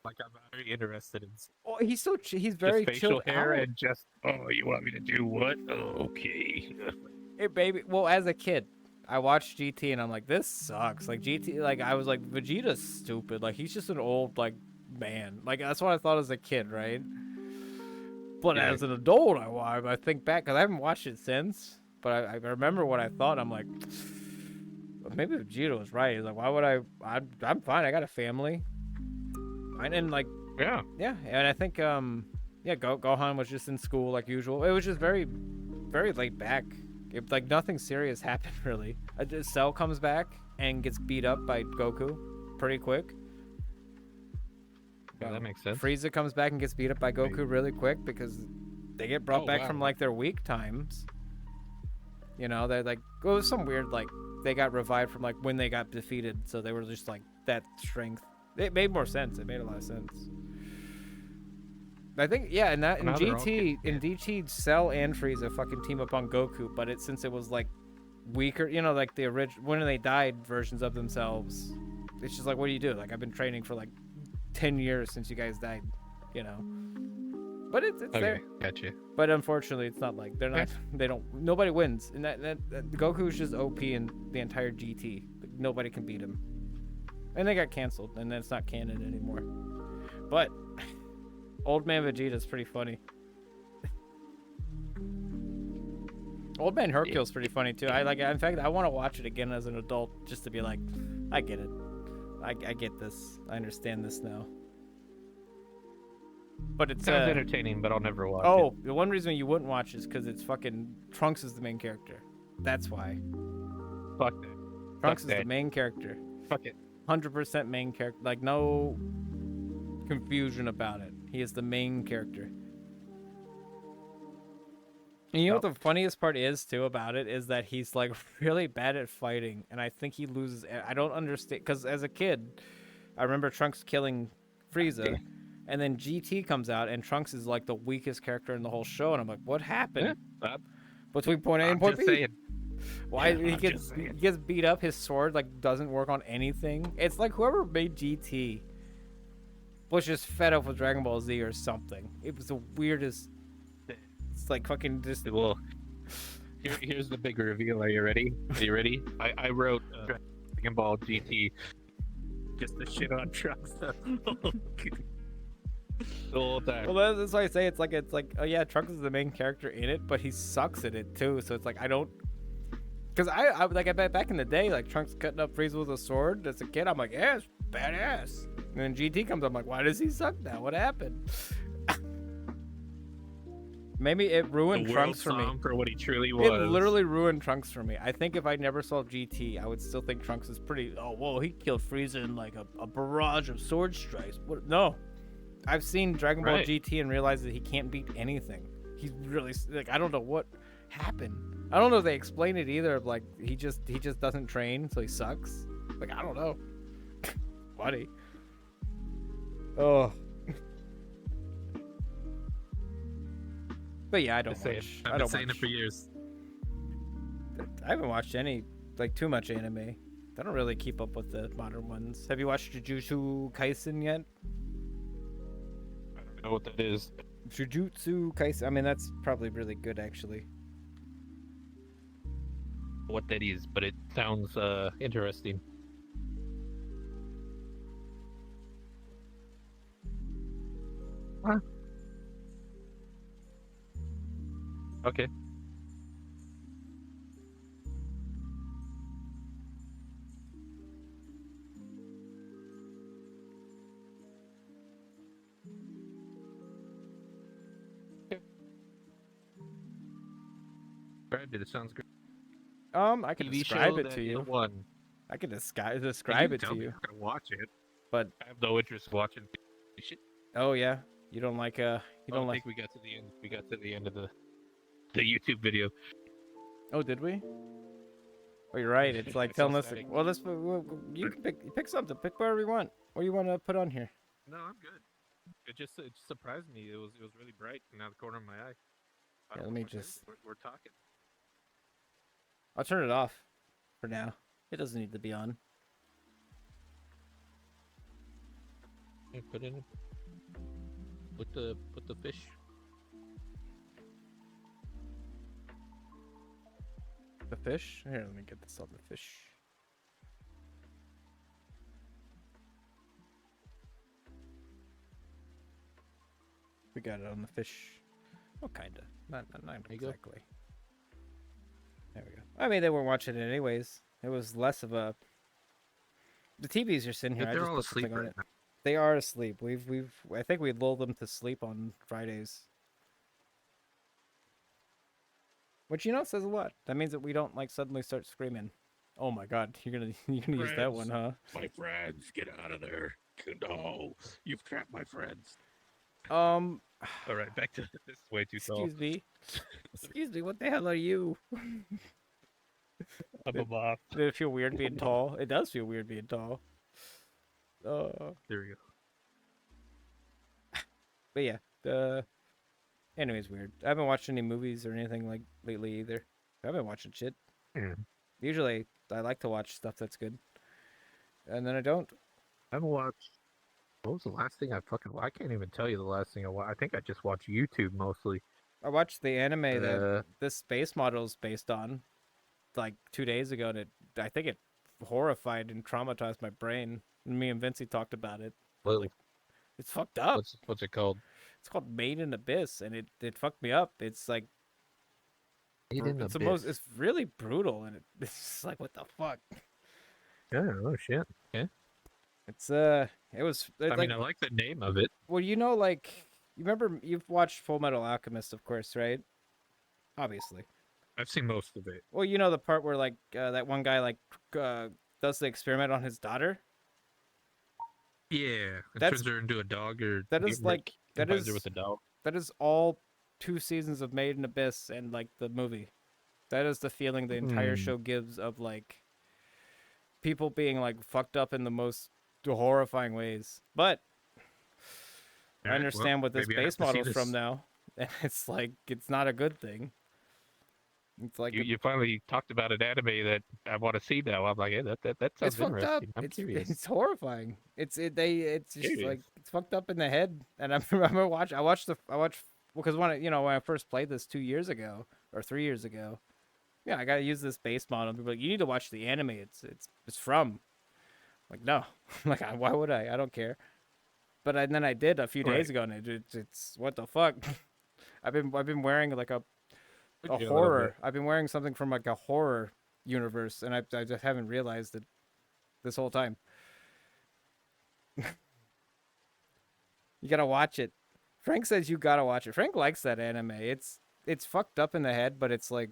like I'm very interested in Oh, he's he's just very facial chilled hair out. and just, oh, you want me to do what? Okay. Hey, baby. Well, as a kid, I watched GT and I'm like, this sucks. Like GT, like I was like, Vegeta's stupid. Like he's just an old like man. Like that's what I thought as a kid, right? But Yeah. as an adult, I think back because I haven't watched it since. But I remember what I thought. I'm like, maybe Vegeta was right. He's like, why would I'm fine. I got a family. And like, Yeah. yeah, and I think yeah, Gohan was just in school like usual. It was just very, very laid back. Like nothing serious happened really. Cell comes back and gets beat up by Goku pretty quick. Yeah, that makes sense. Frieza comes back and gets beat up by Goku really quick because they get brought Oh, back wow. from like their weak times. You know, they're like, it was some weird like they got revived from like when they got defeated, so they were just like that strength. It made more sense. It made a lot of sense. I think yeah, in Now they're all in DT, Cell and Frieza fucking team up on Goku, but since it was like weaker, you know, like the original when they died versions of themselves. It's just like, what do you do? Like I've been training for like 10 years since you guys died, you know. But it's Okay, there. gotcha. But unfortunately, it's not like they're not. They don't. Nobody wins, and that Goku's just OP in the entire GT. Like, nobody can beat him, and they got canceled, and that's not canon anymore. But Old Man Vegeta's pretty funny. Old Man Hercule's pretty funny too. I like. In fact, I want to watch it again as an adult just to be like, I get it. I get this. I understand this now. But it's Sounds entertaining, but I'll never watch oh, the one reason you wouldn't watch is because it's fucking Trunks is the main character. That's why. it. Fuck that. Trunks is that. the main character. Fuck it. 100% main character. Like no confusion about it. He is the main character. And you know what the funniest part is too about it is that he's like really bad at fighting, and I think he loses. I don't understand because as a kid, I remember Trunks killing Frieza, and then GT comes out, and Trunks is like the weakest character in the whole show, and I'm like, what happened between point A and I'm point just B? saying. Why Yeah, he I'm gets just saying. he gets beat up? His sword like doesn't work on anything. It's like whoever made GT was just fed up with Dragon Ball Z or something. It was the weirdest. It's like fucking just. Well, here's the big reveal. Are you ready? Are you ready? I wrote Dragon Ball GT just to shit on Trunks the whole time. Well, that's why I say it's like oh yeah, Trunks is the main character in it, but he sucks at it too. So it's like I don't. Because I bet back in the day, like Trunks cutting up Frieza with a sword as a kid, I'm like, yeah, it's badass. And then GT comes, I'm like, why does he suck now? What happened? Maybe it ruined The Trunks world for me. saw him for what he truly was. It literally ruined Trunks for me. I think if I never saw GT, I would still think Trunks is pretty. Oh, whoa, he killed Frieza in like a barrage of sword strikes. What? No, I've seen Dragon Ball Right. GT and realized that he can't beat anything. He's really like I don't know what happened. I don't know if they explain it either. Of like he just doesn't train, so he sucks. Like I don't know. Buddy. Oh. But yeah, I don't Just saying. watch. I've I been don't saying watch. it for years. I haven't watched any like too much anime. I don't really keep up with the modern ones. Have you watched Jujutsu Kaisen yet? I don't know what that is. Jujutsu Kaisen. I mean, that's probably really good actually. what that is, but it sounds interesting. Huh. Okay. Described it. It sounds great. I can TV describe show it that to you you. won. I can describe You describe can it tell to me you. I'm gonna watch it. But I have no interest in watching shit. oh yeah, you don't like you I don't like. think we got to the end. We got to the end of the YouTube video. Oh, did we? Oh, you're right. It's like It's so telling us. static. Well, you can pick something. Pick whatever you want. What do you want to put on here? No, I'm good. It just surprised me. It was really bright in the corner of my eye. I Yeah, don't let me know what it is. just- We're talking. I'll turn it off for now. It doesn't need to be on. Yeah, put in. Put the fish. The fish? Here, let me get this on the fish. We got it on the fish. Well, kinda. Not There you go. exactly. There we go. I mean, they weren't watching it anyways. It was less of a. The TVs are sitting here. But I they're just all put asleep something on right it. now. They are asleep. I think we lulled them to sleep on Fridays. Which says a lot. That means that we don't like suddenly start screaming. Oh my god, you're gonna use that one, huh? My friends, get out of there. No, you've trapped my friends. All All right, back to this. Is way too tall. excuse me. Excuse me, what the hell are you? I'm a moth. Did it feel weird being tall? It does feel weird being tall. There we go. But yeah, anyways, weird. I haven't watched any movies or anything like lately either. I've been watching shit. Yeah. Usually, I like to watch stuff that's good, and then I don't. I haven't watched. What was the last thing I fucking? I can't even tell you the last thing I watched. I think I just watched YouTube mostly. I watched the anime that Uh, this space model is based on, like 2 days ago, and I think it horrified and traumatized my brain. Me and Vincey talked about it. what, Like, it's fucked up. what's it called? It's called Made in Abyss, and it fucked me up. It's like it's the most. It's really brutal, and it's just like what the fuck. Yeah. Oh shit. Yeah. It's it was I like mean, I like the name of it. well, like you remember you've watched Full Metal Alchemist, of course, right? Obviously. I've seen most of it. Well, you know the part where like that one guy like does the experiment on his daughter. Yeah, it That's- turns her into a dog or That is like that Combines her is with a dog. that is all 2 seasons of Made in Abyss and like the movie. That is the feeling the entire Hmm. show gives of like people being like fucked up in the most horrifying ways. But I Alright, well, understand what this maybe I have base to see model's from this. now, and it's like it's not a good thing. It's like You finally talked about an anime that I want to see now. I'm like, hey, that sounds it's fucked up. interesting. I'm curious. It's horrifying. It's just Curious. like it's fucked up in the head. And I remember I watched because when when I first played this 2 years ago or 3 years ago, yeah, I gotta use this base model. And people are like, you need to watch the anime. It's from. Like no, like why would I? I don't care. But then I did a few days Right. ago, and it's what the fuck. I've been wearing like a Yeah, a little horror. bit. I've been wearing something from like a horror universe, and I just haven't realized it this whole time. You gotta watch it. Frank says you gotta watch it. Frank likes that anime. It's fucked up in the head, but it's like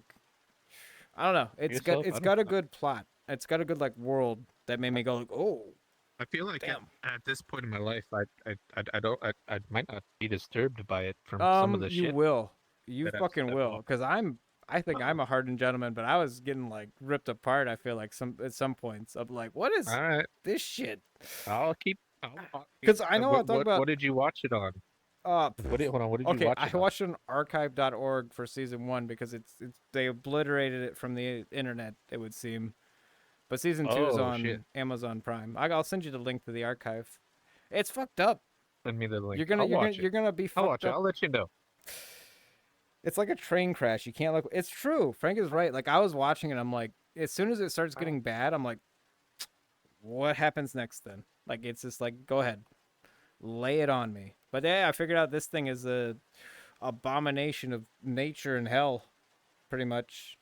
I don't know. It's Yourself? got I don't- got a good plot. It's got a good like world that made me go like, oh, I feel like damn. at this point in my life, I might not be disturbed by it from some of the you shit. will. You that I've- fucking that will. will. Because I think I'm a hardened gentleman, but I was getting like ripped apart. I feel like at some points of like, what is All right, this shit? I'll keep. 'Cause I know I'll talk about- What did you watch it on? Hold on. What did you Okay, watch? I it on? watched it on archive.org for season 1 because it's they obliterated it from the internet, it would seem. But season 2 is Oh, on shit. Amazon Prime. I'll send you the link to the archive. It's fucked up. Send me the link. You're gonna I'll watch it. you're gonna be I'll fucked watch it. up. I'll let you know. It's like a train crash. You can't look. It's true. Frank is right. Like I was watching it, I'm like, as soon as it starts getting bad, I'm like, what happens next then? Like it's just like, go ahead, lay it on me. But yeah, I figured out this thing is a abomination of nature and hell, pretty much.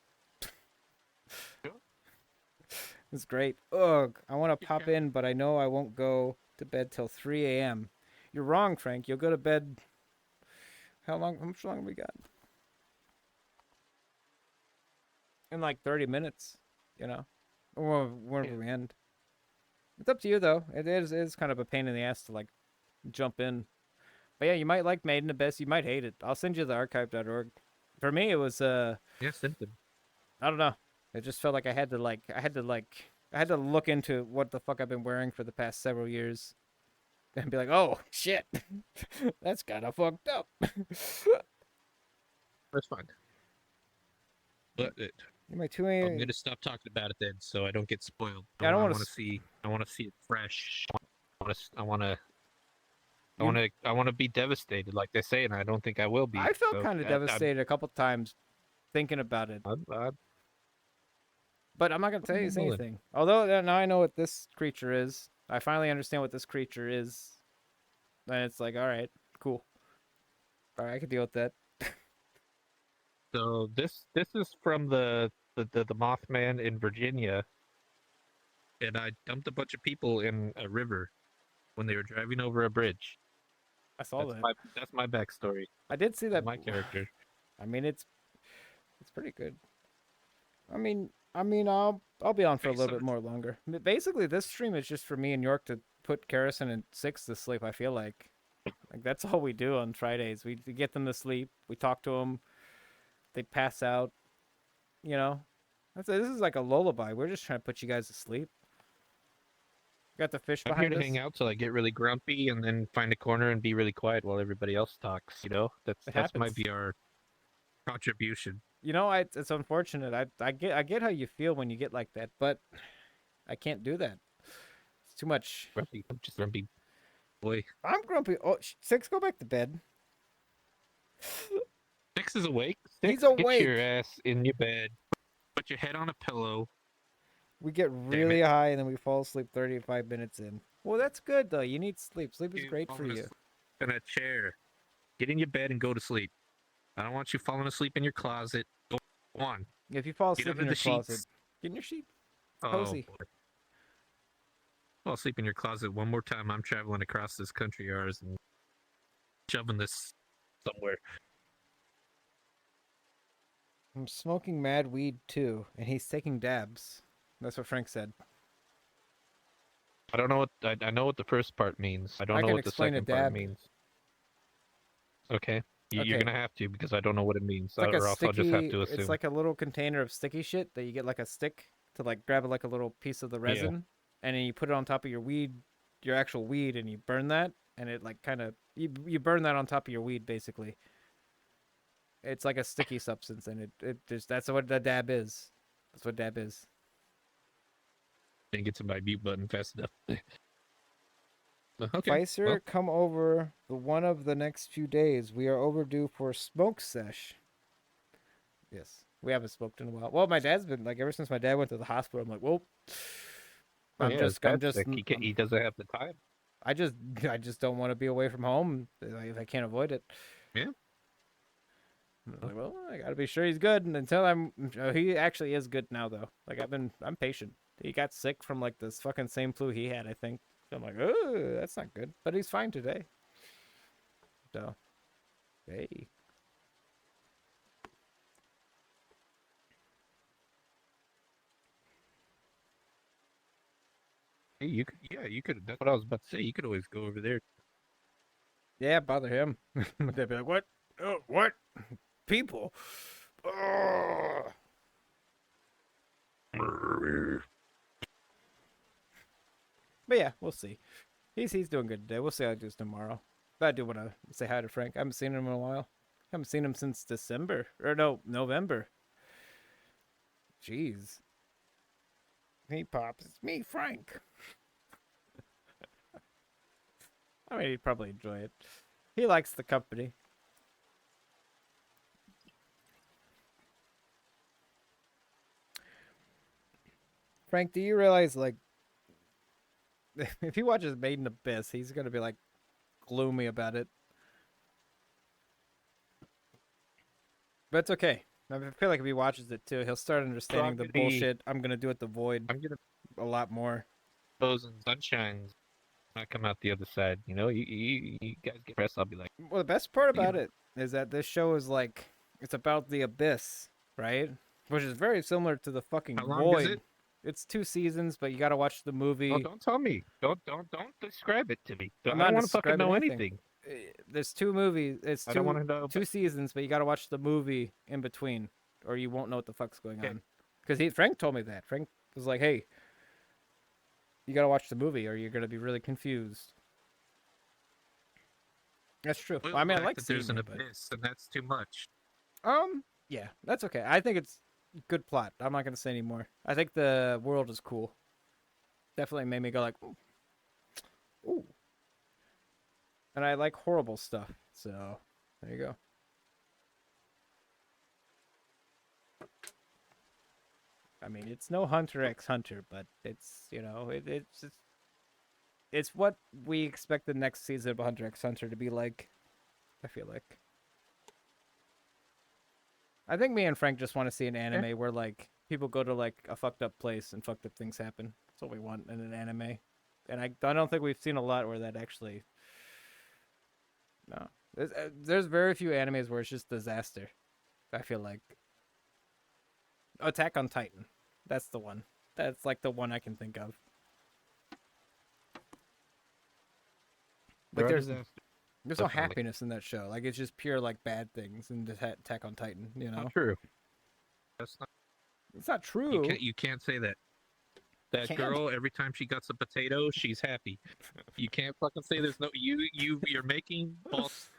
It's great. Ugh, I want to pop in, but I know I won't go to bed till 3 a.m. You're wrong, Frank. You'll go to bed. How much longer we got? In like 30 minutes, you know, or whenever we end. It's up to you, though. It is kind of a pain in the ass to like jump in. But yeah, you might like Made in Abyss. You might hate it. I'll send you the archive.org. For me, it was Yeah, symptom. I don't know. It just felt like I had to look into what the fuck I've been wearing for the past several years, and be like, oh shit, that's kind of fucked up. That's fine. But My 2 I'm a.m. gonna stop talking about it then, so I don't get spoiled. Yeah, I don't I wanna want to s- see. I want to see it fresh. I want to. You- I want to be devastated, like they say, and I don't think I will be. I felt So kind of devastated a couple times thinking about it, I, but I'm not gonna tell you I'm willing. anything. Although now I know what this creature is. I finally understand what this creature is, and it's like, all right, cool. All right, I can deal with that. So this is from the Mothman in Virginia, and I dumped a bunch of people in a river when they were driving over a bridge. I saw that. That's my backstory. I did see that. My character. I mean, it's pretty good. I'll be on for a Okay, little so bit more longer. Basically, this stream is just for me and York to put Karrison and Six to sleep. I feel like that's all we do on Fridays. We get them to sleep. We talk to them. They pass out. You know, this is like a lullaby. We're just trying to put you guys to sleep. Got the fish I'm here behind to us. hang out till I get really grumpy, and then find a corner and be really quiet while everybody else talks. You know, It that's my happens. VR contribution. You know, it's unfortunate. I get how you feel when you get like that, but I can't do that. It's too much. Grumpy, I'm just grumpy boy. I'm grumpy. Oh, Six, go back to bed. Six is awake. He's Six, get awake. your ass in your bed. Put your head on a pillow. We get really high and then we fall asleep 35 minutes in. Well, that's good though. You need sleep. Sleep is You great fall for in a you. s- In a chair. Get in your bed and go to sleep. I don't want you falling asleep in your closet. Go on. If you fall Get asleep under in your the closet, sheets. get in your sheet. Oh, Cozy. boy. Fall asleep in your closet one more time. I'm traveling across this country of ours and shoving this somewhere. I'm smoking mad weed too, and he's taking dabs. That's what Frank said. I don't know what I know what the first part means. I don't I know can what the explain a second part dab. means. Okay. You're Okay. gonna have to because I don't know what it means, It's like or a else I'll just have sticky. to assume. It's like a little container of sticky shit that you get like a stick to like grab like a little piece of the resin, and then you put it on top of your weed, your actual weed, and you burn that, and it like kind of you burn that on top of your weed basically. It's like a sticky substance, and it just that's what the dab is. That's what dab is. Didn't get to my mute button fast enough. Okay. Pfizer, well, come over the one of the next few days. We are overdue for a smoke sesh. Yes, we haven't smoked in a while. Well, my dad's been like ever since my dad went to the hospital. I'm like, well, oh, yeah, his I'm dad's just, sick. He doesn't have the time. I just don't want to be away from home if I can't avoid it. Yeah. I'm like, well, I gotta be sure he's good. And until he actually is good now though. Like I'm patient. He got sick from like this fucking same flu he had, I think. So I'm like, oh, that's not good. But he's fine today. So, hey. Hey, you could. That's what I was about to say. You could always go over there. Yeah, bother him. They'd be like, what? What? People? Ugh. But yeah, we'll see. He's doing good today. We'll see how he does tomorrow. But I do want to say hi to Frank. I haven't seen him in a while. Haven't seen him since December. Or no, November. Jeez. Hey, Pops. It's me, Frank. I mean, he'd probably enjoy it. He likes the company. Frank, do you realize like if he watches Made in Abyss, he's gonna be like gloomy about it. But it's okay. I feel like if he watches it too, he'll start understanding the gonna be- bullshit I'm gonna do at the Void I'm gonna a lot more. those and sunshines not come out the other side. You know, you guys get pressed. I'll be like, Well, the best part about it is that this show is like it's about the abyss, right? Which is very similar to the fucking How long Void. is it? It's 2 seasons, but you gotta watch the movie. oh, don't tell me. Don't describe it to me. I I'm don't not want to fucking describing know anything. anything. There's 2 movies. It's I 2 don't want to know. 2 seasons, but you gotta watch the movie in between, or you won't know what the fuck's going Okay. on. Because Frank told me that. Frank was like, "Hey, you gotta watch the movie, or you're gonna be really confused." That's true. Well, I mean, I the fact like that seeing there's an it, but abyss, and that's too much. yeah, that's okay. I think it's good plot. I'm not gonna say any more. I think the world is cool. Definitely made me go like, ooh. Ooh. And I like horrible stuff. So there you go. I mean, it's no Hunter x Hunter, but it's it's what we expect the next season of Hunter x Hunter to be like. I feel like. I think me and Frank just want to see an anime where like people go to like a fucked up place and fucked up things happen. That's what we want in an anime. And I don't think we've seen a lot where that actually. No, there's very few animes where it's just disaster. I feel like. Attack on Titan, that's the one. That's like the one I can think of. But They're a there's disaster. no Definitely. happiness in that show. Like it's just pure like bad things in Attack on Titan. You know, Not true. That's not. it's not true. You can't say that. That Can't. girl, every time she gets a potato, she's happy. You can't fucking say there's no you're making false.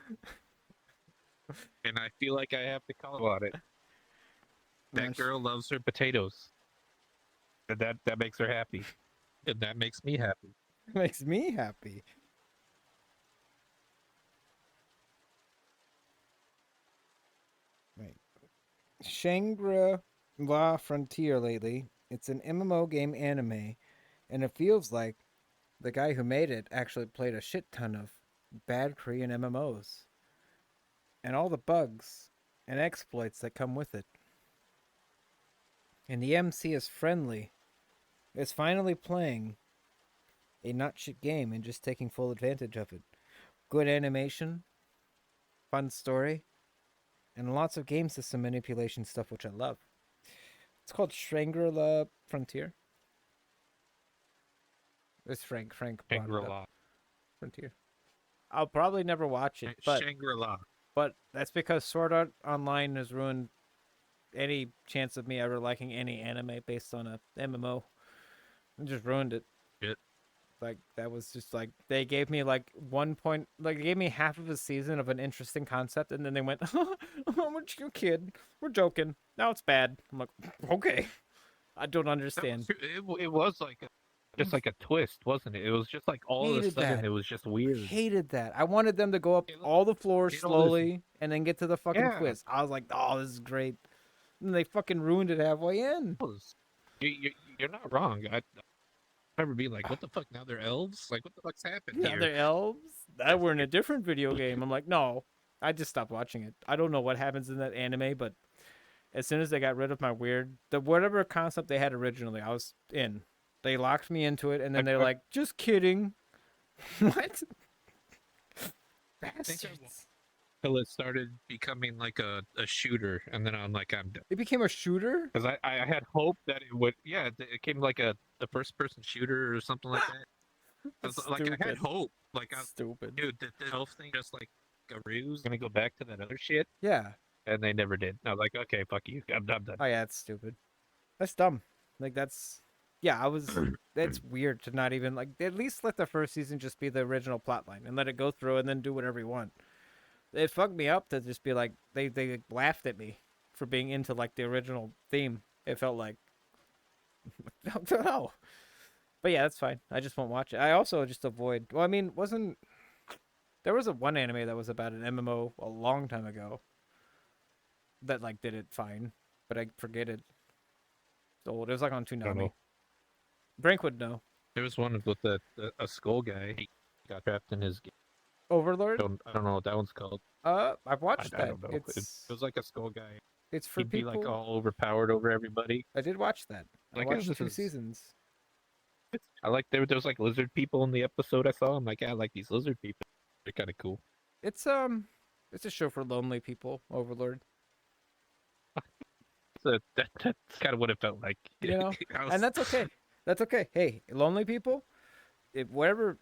And I feel like I have to call on it. No, That girl loves her potatoes. And that makes her happy. And that makes me happy. makes me happy. Right. Shangri-La Frontier lately. It's an MMO game anime, and it feels like the guy who made it actually played a shit ton of bad Korean MMOs. And all the bugs and exploits that come with it. And the MC is friendly. Is finally playing a not shit game and just taking full advantage of it. Good animation, fun story, and lots of game system manipulation stuff, which I love. It's called Shangri-La Frontier. It's Frank brought it up. Shangri-La. Frontier. I'll probably never watch it, but Shangri-La. that's because Sword Art Online has ruined any chance of me ever liking any anime based on a MMO. It just ruined it. Shit. Like that was just like they gave me like they gave me half of a season of an interesting concept, and then they went, "Oh, we're kid, we're joking. Now it's bad." I'm like, okay, I don't That understand. was- It was like just like a twist, wasn't it? It was just like all of a Hated sudden that. it was just weird. Hated that. I wanted them to go up Caleb, all the floors Caleb, slowly and then get to the fucking Yeah. twist. I was like, oh, this is great. And they fucking ruined it halfway in. You're not wrong. I remember being like, "What the fuck? Now they're elves? Like, what the fuck's happened Yeah, here?" they're elves. That were in a different video game. I'm like, no. I just stopped watching it. I don't know what happens in that anime, but as soon as they got rid of my whatever concept they had originally, I was in. They locked me into it, and then they're like, just kidding. What? Bastards. Till it started becoming like a shooter, and then I'm like, I'm done. It became a shooter? Because I had hope that it would. Yeah, it came like a. First person shooter or something like that. That's Like I had stupid. hope. Like Stupid. dude, the elf thing just like a ruse. Gonna go back to that other shit, Yeah. and they never did. I was like, okay, fuck you. I'm done. Oh yeah, that's stupid. That's dumb. Like that's yeah, that's weird to not even like at least let the first season just be the original plotline and let it go through and then do whatever you want. It fucked me up to just be like they laughed at me for being into like the original theme. It felt like I don't know. But yeah, that's fine. I just won't watch it. I also just avoid. Well, I mean, there was one anime that was about an MMO a long time ago that like did it fine, but I forget it. It's old. It was like on don't Toonami. know. Brink would know. There was one with a skull guy. He got trapped in his. Overlord. I don't know what that one's called. I've watched I that. don't know. It was like a skull guy. It's for He'd be people. like all overpowered over everybody. I did watch that. I Like, yeah, watched this 2 is- seasons. I like there was like lizard people in the episode I saw. I'm like, yeah, I like these lizard people. They're kind of cool. It's a show for lonely people. Overlord. So that's kind of what it felt like. You know, I was- and that's okay. That's okay. Hey, lonely people, if whatever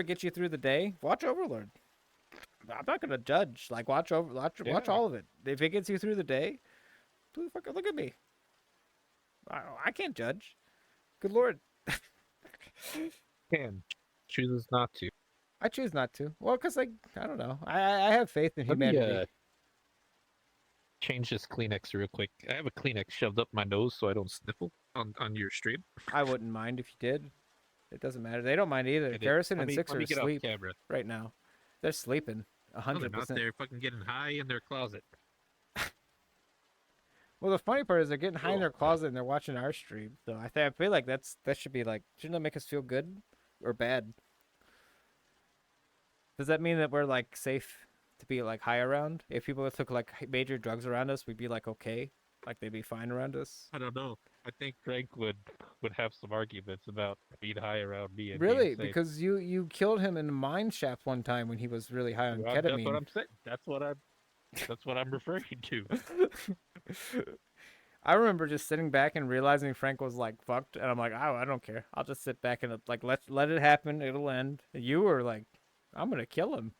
gets you through the day, watch Overlord. I'm not gonna judge. Like watch watch Yeah. all of it. If it gets you through the day, look at me. I can't judge. Good lord. can chooses not to. I choose not to. Well, cause like I don't know. I have faith in Let me humanity. change this Kleenex real quick. I have a Kleenex shoved up my nose so I don't sniffle on your stream. I wouldn't mind if you did. It doesn't matter. They don't mind either. I did. Garrison Let and me- Six let are me get asleep off camera. right now. They're sleeping. No, they're 100%. not. They're fucking getting high in their closet. Well, the funny part is they're getting high in Cool. their closet and they're watching our stream. So I feel like that should be like, shouldn't that make us feel good or bad? Does that mean that we're like safe to be like high around? If people took like major drugs around us, we'd be like okay, like they'd be fine around us. I don't know. I think Frank would have some arguments about being high around me. And Really, being safe. because you killed him in a mine shaft one time when he was really high on Well, that's what ketamine. I'm saying. That's what I'm referring to. I remember just sitting back and realizing Frank was like fucked, and I'm like, oh, I don't care. I'll just sit back and like let it happen. It'll end. And you were like, I'm gonna kill him.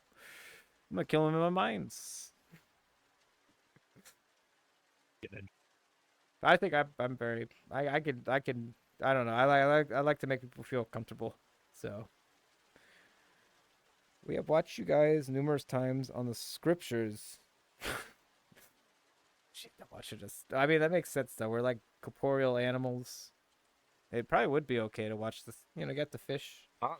I'm gonna kill him in my mines. I think I'm very I can I don't know. I like to make people feel comfortable. So we have watched you guys numerous times on the scriptures. Shit, I watch it just. I mean, that makes sense though. We're like corporeal animals. It probably would be okay to watch this. You know, get the fish. Uh,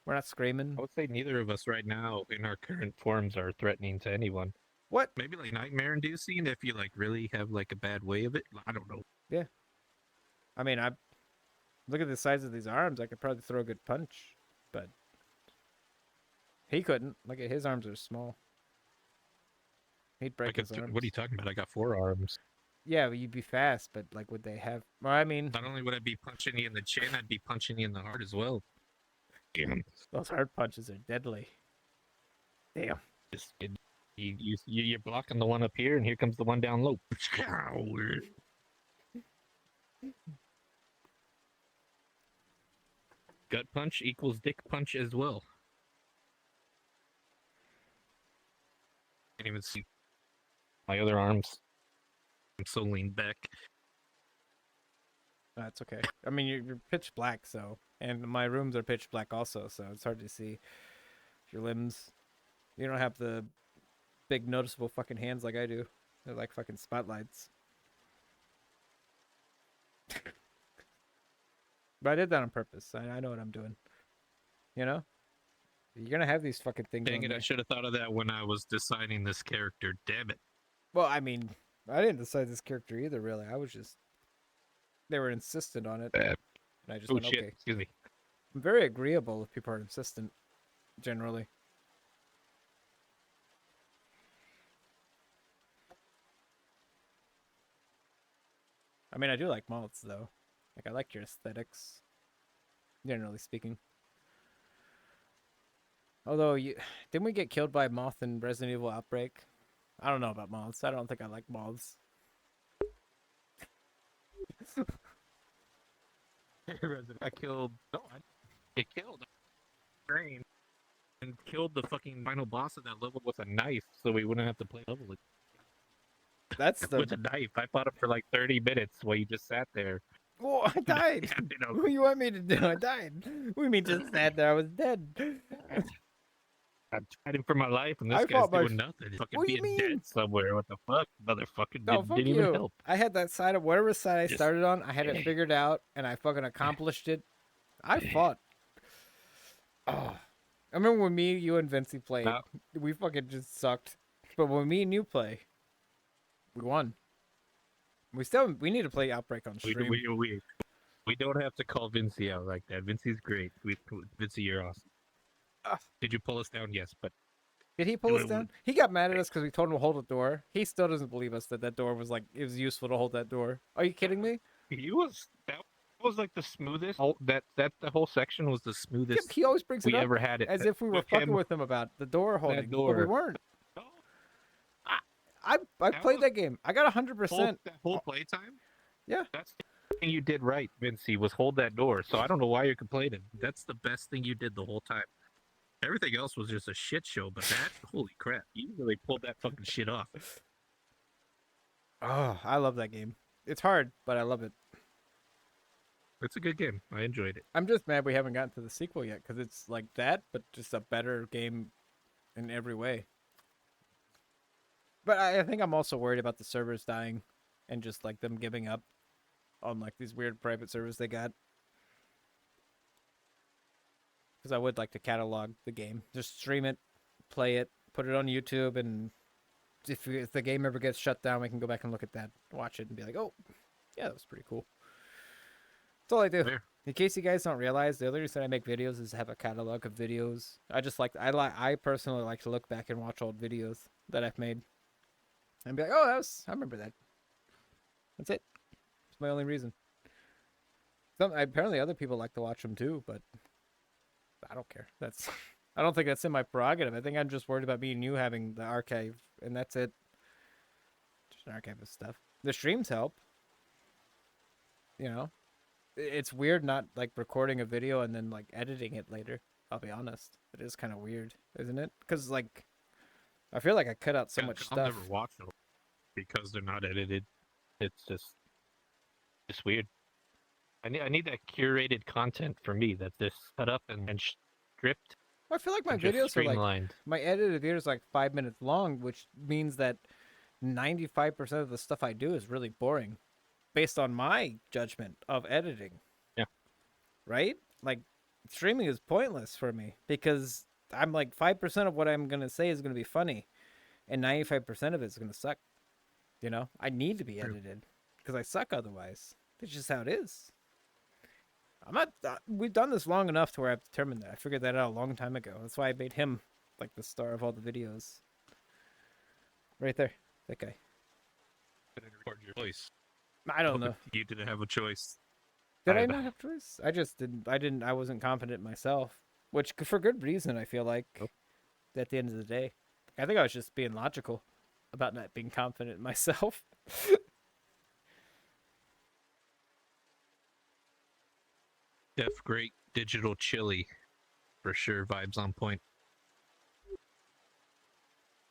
We're not screaming. I would say neither of us right now in our current forms are threatening to anyone. What? maybe like nightmare inducing if you like really have like a bad way of it. I don't know. I mean, I look at the size of these arms. I could probably throw a good punch, but he couldn't. Look at his arms are small. He'd break his arms. What are you talking about? I got 4 arms. Yeah, well, you'd be fast, but like, would they have? Well, I mean, Not only would I be punching you in the chin, I'd be punching you in the heart as well. Damn. those hard punches are deadly. Damn. You're blocking the one up here, and here comes the one down low. Gut punch equals dick punch as well. Can't even see. My other arms. I'm so leaned back. That's okay. I mean, you're pitch black, so, and my rooms are pitch black also, so it's hard to see your limbs. You don't have the big noticeable fucking hands like I do. They're like fucking spotlights. But I did that on purpose. I know what I'm doing. You know? You're gonna have these fucking things. Dang on it, I there. should have thought of that when I was designing this character. Damn it. Well, I mean, I didn't decide this character either, really. I was just. They were insistent on it. And I just Oh went, shit! okay. Excuse me. I'm very agreeable if people are insistent, generally. I mean, I do like malts, though. Like, I like your aesthetics, generally speaking. Although, didn't we get killed by a moth in Resident Evil Outbreak? I don't know about moths. I don't think I like moths. I killed. No, I it killed. Brain. And killed the fucking final boss of that level With a knife, so we wouldn't have to play level That's with the. a knife. I fought him for like 30 minutes while you just sat there. Whoa, I died! you know, What do you want me to do? I died. What do you mean just sat there? I was dead. I'm fighting for my life, and I this guy's fought my- doing nothing. Fucking What do you being mean? dead somewhere. What the fuck, motherfucker? No, fuck Didn't you. even help. I had that side of whatever side I Just- started on. I had it figured out, and I fucking accomplished it. I fought. Oh, I remember when me, you, and Vincey played. No. We fucking just sucked. But when me and you play, we won. We need to play Outbreak on We, stream. we, we, We don't have to call Vincey out like that. Vincey's great. Vincey, you're awesome. Ah. Did you pull us down? Yes, but Did he pull us down? He got mad at us because we told him to hold the door. He still doesn't believe us that that door was like it was useful to hold that door. Are you kidding me? he was that was like the smoothest. That the whole section was the smoothest He always brings it we up ever had it. as if we were with fucking him. with him about the door holding, but we door. weren't. No, I That played was- that game. I got 100%. that whole playtime. Yeah. That's the thing you did right, Vincey, was hold that door. So I don't know why you're complaining. That's the best thing you did the whole time. Everything else was just a shit show, but that, holy crap. You really pulled that fucking shit off. Oh, I love that game. It's hard, but I love it. It's a good game. I enjoyed it. I'm just mad we haven't gotten to the sequel yet because it's like that, but just a better game in every way. But I think I'm also worried about the servers dying and just like them giving up on like these weird private servers they got. Because I would like to catalog the game, just stream it, play it, put it on YouTube, and if the game ever gets shut down, we can go back and look at that, watch it, and be like, oh, yeah, that was pretty cool. That's all I do. Fair. In case you guys don't realize, the other reason I make videos is to have a catalog of videos. I personally like to look back and watch old videos that I've made, and be like, oh, I remember that. That's it. It's my only reason. Apparently other people like to watch them too, but I don't care. I don't think that's in my prerogative. I think I'm just worried about me and you having the archive, and that's it. Just an archive of stuff. The streams help. You know, it's weird not like recording a video and then like editing it later. I'll be honest, it is kind of weird, isn't it? Because like, I feel like I cut out so Yeah, much I'll stuff. never watch them because they're not edited. It's just weird. I need that curated content for me that's just cut up and stripped. I feel like my and just videos are like streamlined. my edited video is like 5 minutes long, which means that 95% of the stuff I do is really boring, based on my judgment of editing. Yeah. Right? Like, streaming is pointless for me because I'm like 5% of what I'm gonna say is gonna be funny, and 95% of it is gonna suck. You know, I need to be True. edited because I suck otherwise. That's just how it is. I'm not. We've done this long enough to where I've determined that. I figured that out a long time ago. That's why I made him like the star of all the videos. Right there, that guy. Couldn't record your voice. I don't know. You didn't have a choice. Did I I- not have choice? I just didn't. I wasn't confident myself, which for good reason. I feel like Nope. at the end of the day, I think I was just being logical about not being confident in myself. Def great digital chili. For sure, vibes on point.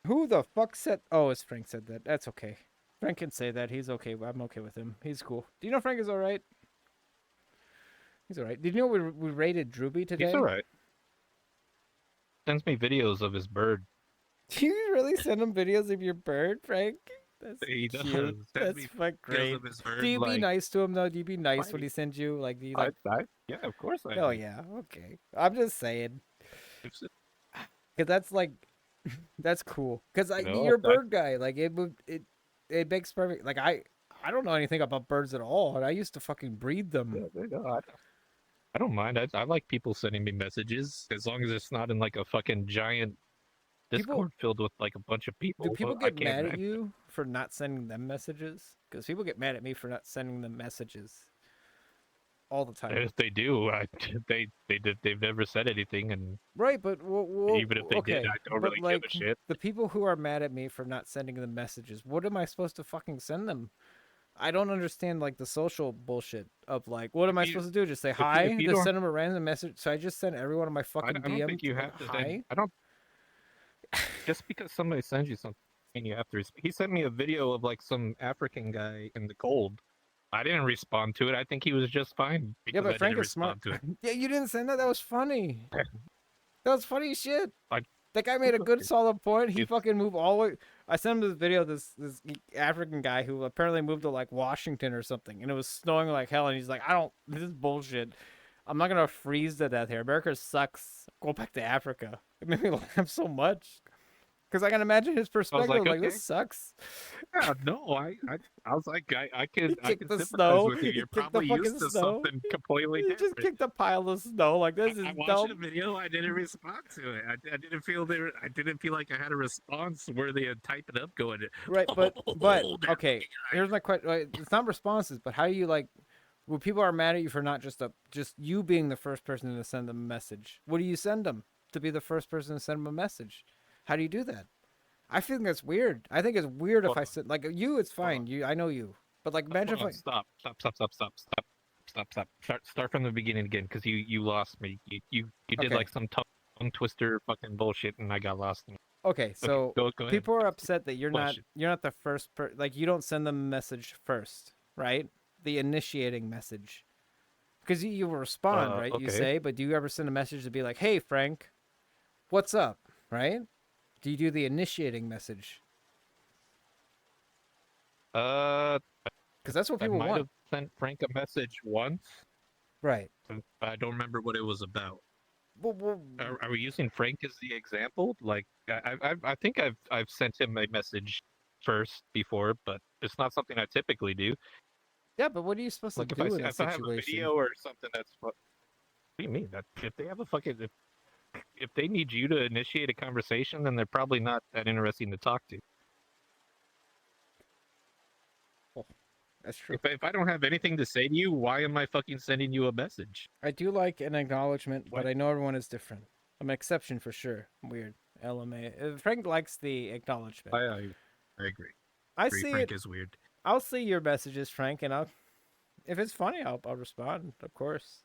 Who the fuck said? Oh, it's Frank said that. That's okay. Frank can say that. He's okay. I'm okay with him. He's cool. Do you know Frank is all right? He's all right. Did you know we rated Drewby today? He's all right. Sends me videos of his bird. Do you really send him videos of your bird, Frank? That's He does. cute. Send That's me fucking Because great. of his bird, Do you be like- nice to him though? Do you be nice when Why- he sends you like? Do you like? Yeah, of course I. Oh am. yeah. Okay. I'm just saying. It's- Cause that's like, that's cool. Cause No, you're a I- bird guy. Like it makes perfect. Like I don't know anything about birds at all, and I used to fucking breed them. Yeah, no, I don't mind. I like people sending me messages as long as it's not in like a fucking giant People- Discord filled with like a bunch of people. Do people Well, I get can't mad at imagine. you for not sending them messages? Because people get mad at me for not sending them messages all the time. If they do, they've never said anything, and Right, but even if they okay, did, I don't but really like, give a shit. the people who are mad at me for not sending them messages, what am I supposed to fucking send them? I don't understand like the social bullshit of like, what am I you- supposed to do? Just say if you- hi? if you Just don't- send them a random message? So I just sent everyone on my I fucking don't DM. think you like, have to. hi. I don't. Just because somebody sends you something, you have to. He sent me a video of like some African guy in the cold. I didn't respond to it. I think he was just fine. Yeah, because but I Frank didn't is smart. respond to it. Yeah, you didn't send that. That was funny. That was funny as shit. I- That guy made a good solid point. He It's- fucking moved all the way. I sent him this video. Of this African guy who apparently moved to like Washington or something, and it was snowing like hell. And he's like, This is bullshit. I'm not gonna freeze to death here. America sucks. Go back to Africa. It made me laugh so much. Because I can imagine his perspective. Like, okay. this sucks. Yeah, no, I was like, I He can kicked the sympathize snow. with you. He You're kicked the probably fucking used to snow. something completely He just different. kicked a pile of snow. Like, this is I watched the dumb. video. I didn't respond to it. I didn't feel there. I didn't feel like I had a response worthy of typing up, going, Right, but "Oh, that okay. Here's my question. It's not responses, but how do you like? When people are mad at you for not just you being the first person to send them a message, what do you send them to be the first person to send them a message? How do you do that? I think that's weird. I think it's weird if Hold I on. send like you. It's Hold fine. on. You, I know you, but like imagine if Hold I. on, stop. Start from the beginning again, because you lost me. You did Okay. like some tongue twister fucking bullshit, and I got lost. Okay, Okay, so go ahead. people are upset that Question. you're not the first like you don't send them a message first, right? The initiating message. Because you will respond, right? You Okay. say, but do you ever send a message to be like, "Hey Frank, what's up?" Right? Do you do the initiating message? Uh, Because that's what I people might want. have sent Frank a message once. Right. but I don't remember what it was about." Well, Are we using Frank as the example? Like, I think I've sent him a message first before, but it's not something I typically do. yeah, but what are you supposed to Like, do in that if I have a situation? video or something that's what do you mean? That if they have a fucking if they need you to initiate a conversation, then they're probably not that interesting to talk to. That's true. If I don't have anything to say to you, why am I fucking sending you a message? I do like an acknowledgement, but What? I know everyone is different. I'm an exception for sure. Weird. LMA. Frank likes the acknowledgement. I agree. I see Frank it. is weird. I'll see your messages, Frank, and if it's funny, I'll respond, of course.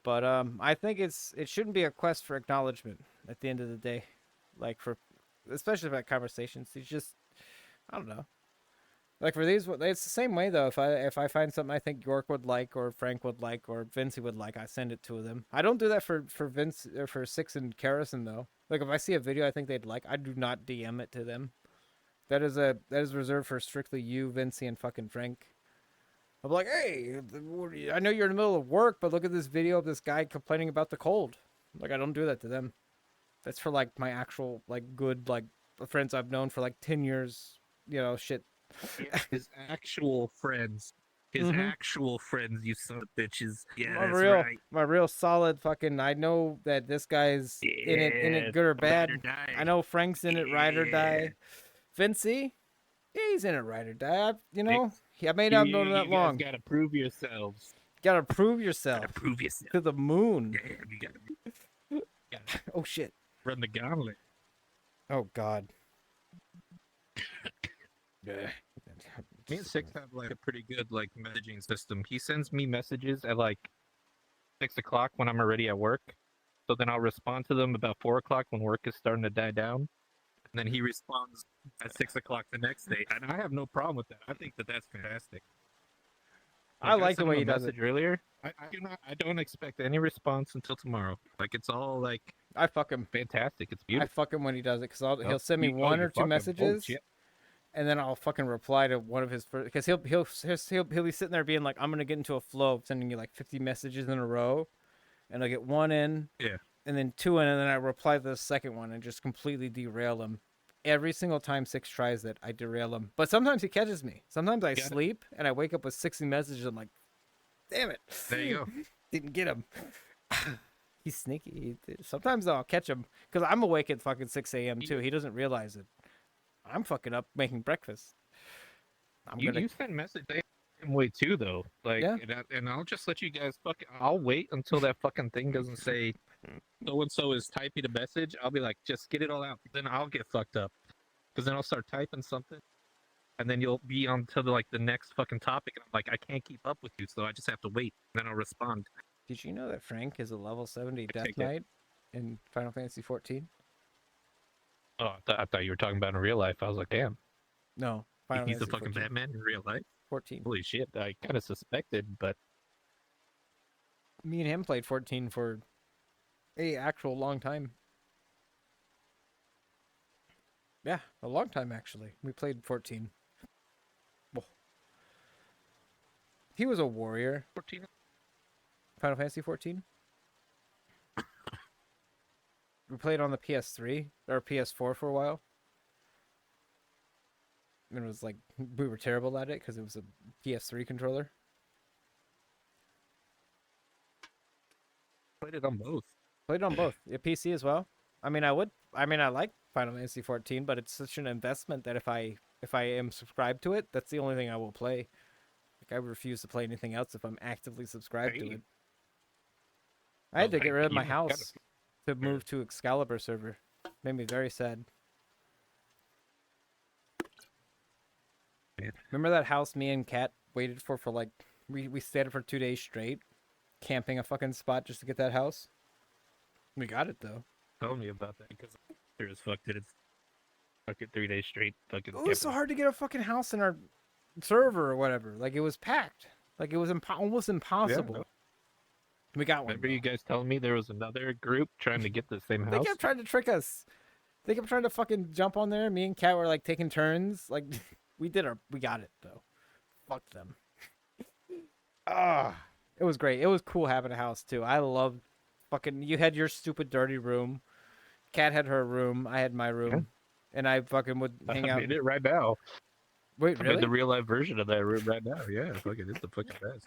But I think it shouldn't be a quest for acknowledgement at the end of the day, like for especially about conversations. It's just I don't know. Like for these, it's the same way though. If I find something I think York would like, or Frank would like, or Vincey would like, I send it to them. I don't do that for Vince or for Six and Karrison though. Like if I see a video I think they'd like, I do not DM it to them. That is reserved for strictly you, Vincey, and fucking Frank. I'm like, hey, I know you're in the middle of work, but look at this video of this guy complaining about the cold. Like I don't do that to them. That's for like my actual like good like friends I've known for like 10 years. You know, shit. His actual friends. His Mhm. actual friends, you son of bitches. Yeah, my that's real right. my real solid fucking I know that this guy's in Yeah, it good or bad. ride or die. I know Frank's in it ride or Yeah. die. Vincey, he's in it ride or die. You know, I may You, not have you, known him that you guys long. gotta prove yourselves. Gotta prove Gotta yourself prove yourself. to the moon. Damn, you gotta Oh shit. run the gauntlet. Oh god. Me and Six have like a pretty good like messaging system. He sends me messages at like 6 o'clock when I'm already at work. So then I'll respond to them about 4 o'clock when work is starting to die down. And then he responds at 6 o'clock the next day. And I have no problem with that. I think that that's fantastic. I like the sent way him he a does it. message earlier. I don't expect any response until tomorrow. Like it's all like I fuck him. fantastic. It's I beautiful. fuck him when he does it because Oh, he'll send me one you or two fuck 'em. Oh, messages, shit. and then I'll fucking reply to one of his first because he'll be sitting there being like, I'm gonna get into a flow of sending you like 50 messages in a row, and I'll get one in, Yeah. and then two in, and then I reply to the second one and just completely derail him. Every single time Six tries it, I derail him. But sometimes he catches me. Sometimes I Got it. sleep and I wake up with 60 messages. I'm like, damn it. There you go. Didn't get him. He's sneaky. Sometimes I'll catch him because I'm awake at fucking 6 a.m. too. He doesn't realize it. I'm fucking up making breakfast. You send message the same way too, though. Like, Yeah. and I'll just let you guys fucking. I'll wait until that fucking thing doesn't say so and so is typing a message. I'll be like, just get it all out. Then I'll get fucked up because then I'll start typing something, and then you'll be on to the next fucking topic, and I'm like, I can't keep up with you, so I just have to wait. And then I'll respond. Did you know that Frank is a level 70 I Death take it. Knight in Final Fantasy 14? Oh, I thought you were talking about in real life. I was like, damn, No, Final He's the Fantasy fucking 14. Batman in real life. 14. holy shit! I kind of suspected, but Me and him played 14 for a actual long time. Yeah, a long time actually. We played 14. Whoa. He was a warrior. 14. Final Fantasy 14. we played on the PS3 or PS4 for a while. And it was like we were terrible at it because it was a PS3 controller. Played it on both. Played on both. Yeah, PC as well. I mean, I like Final Fantasy 14, but it's such an investment that if I am subscribed to it, that's the only thing I will play. Like I refuse to play anything else if I'm actively subscribed to Hey. it. I had to Well, get rid of you my gotta- house to move to Excalibur server. Made me very sad. Man. Remember that house me and Kat waited for like we stayed for 2 days straight, camping a fucking spot just to get that house. We got it though. Tell me about that because there is fucked it. It's fucking 3 days straight. Fucking. It was so camping. hard to get a fucking house in our server or whatever. Like it was packed. Like it was almost impossible. no. We got one. Remember though. you guys telling me there was another group trying to get the same They house? kept trying to trick us. They kept trying to fucking jump on there. Me and Kat were like taking turns. Like we got it though. Fuck them. It was great. It was cool having a house too. I loved fucking. You had your stupid dirty room. Kat had her room. I had my room, and I fucking would hang out. I'm in it right now. Wait, I'm really? in the real life version of that room right now. Yeah, fucking, it's the fucking best.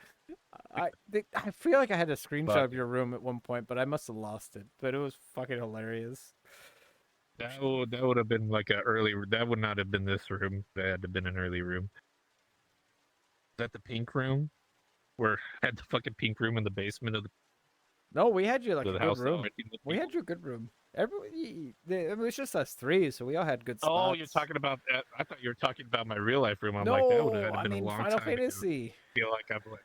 I feel like I had a screenshot Fuck of your room at one point, but I must have lost it. But it was fucking hilarious. That would have been like a early. That would not have been this room. That had to have been an early room. Is that the pink room? Where had the fucking pink room in the basement of No, we had you like the a good house? that room. went in the We had people? you a good room. It was just us three, so we all had good spots. Oh, you're talking about. I thought you were talking about my real life room. I'm like, that would No, have I been mean a long Final time ago. Fantasy. I feel like I'm like,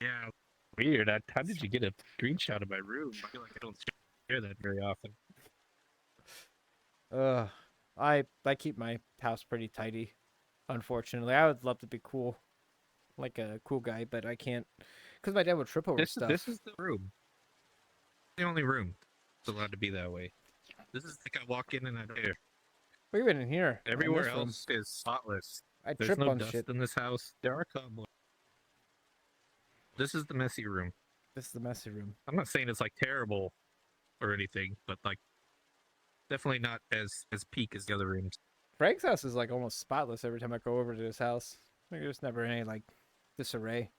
yeah, weird. How did you get a screenshot of my room? I feel like I don't share that very often. I keep my house pretty tidy. Unfortunately, I would love to be cool, like a cool guy, but I can't, because my dad would trip over stuff. This is the room. The only room that's allowed to be that way. This is like I walk in and I there. We've been in here. in Everywhere this room. else is spotless. I There's trip no on dust shit. in this house. There are cobwebs. This is the messy room. This is the messy room. I'm not saying it's like terrible or anything, but like definitely not as peak as the other rooms. Frank's house is like almost spotless every time I go over to his house. Like, there's never any like disarray.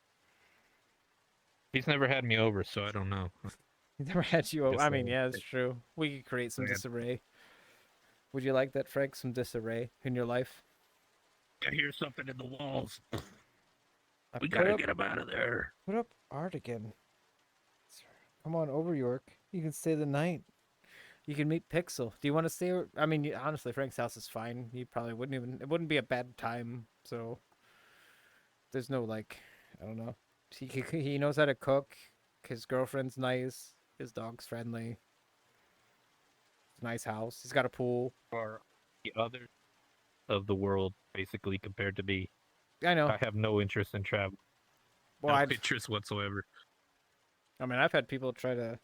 He's never had me over, so I don't know. He never had you over. Just I mean, saying. yeah, it's true. We could create some Yeah. disarray. Would you like that, Frank? Some disarray in your life? I hear something in the walls. I We put gotta up, get him out of there. put up art again. Come on over, York. You can stay the night. You can meet Pixel. Do you want to stay? I mean, honestly, Frank's house is fine. You probably wouldn't even. It wouldn't be a bad time. So there's no like, I don't know. He knows how to cook. His girlfriend's nice. His dog's friendly. Nice house. He's got a pool. Or the other of the world, basically, compared to me. I know. I have no interest in travel. Well, no I'd, interest whatsoever. I mean, I've had people try to.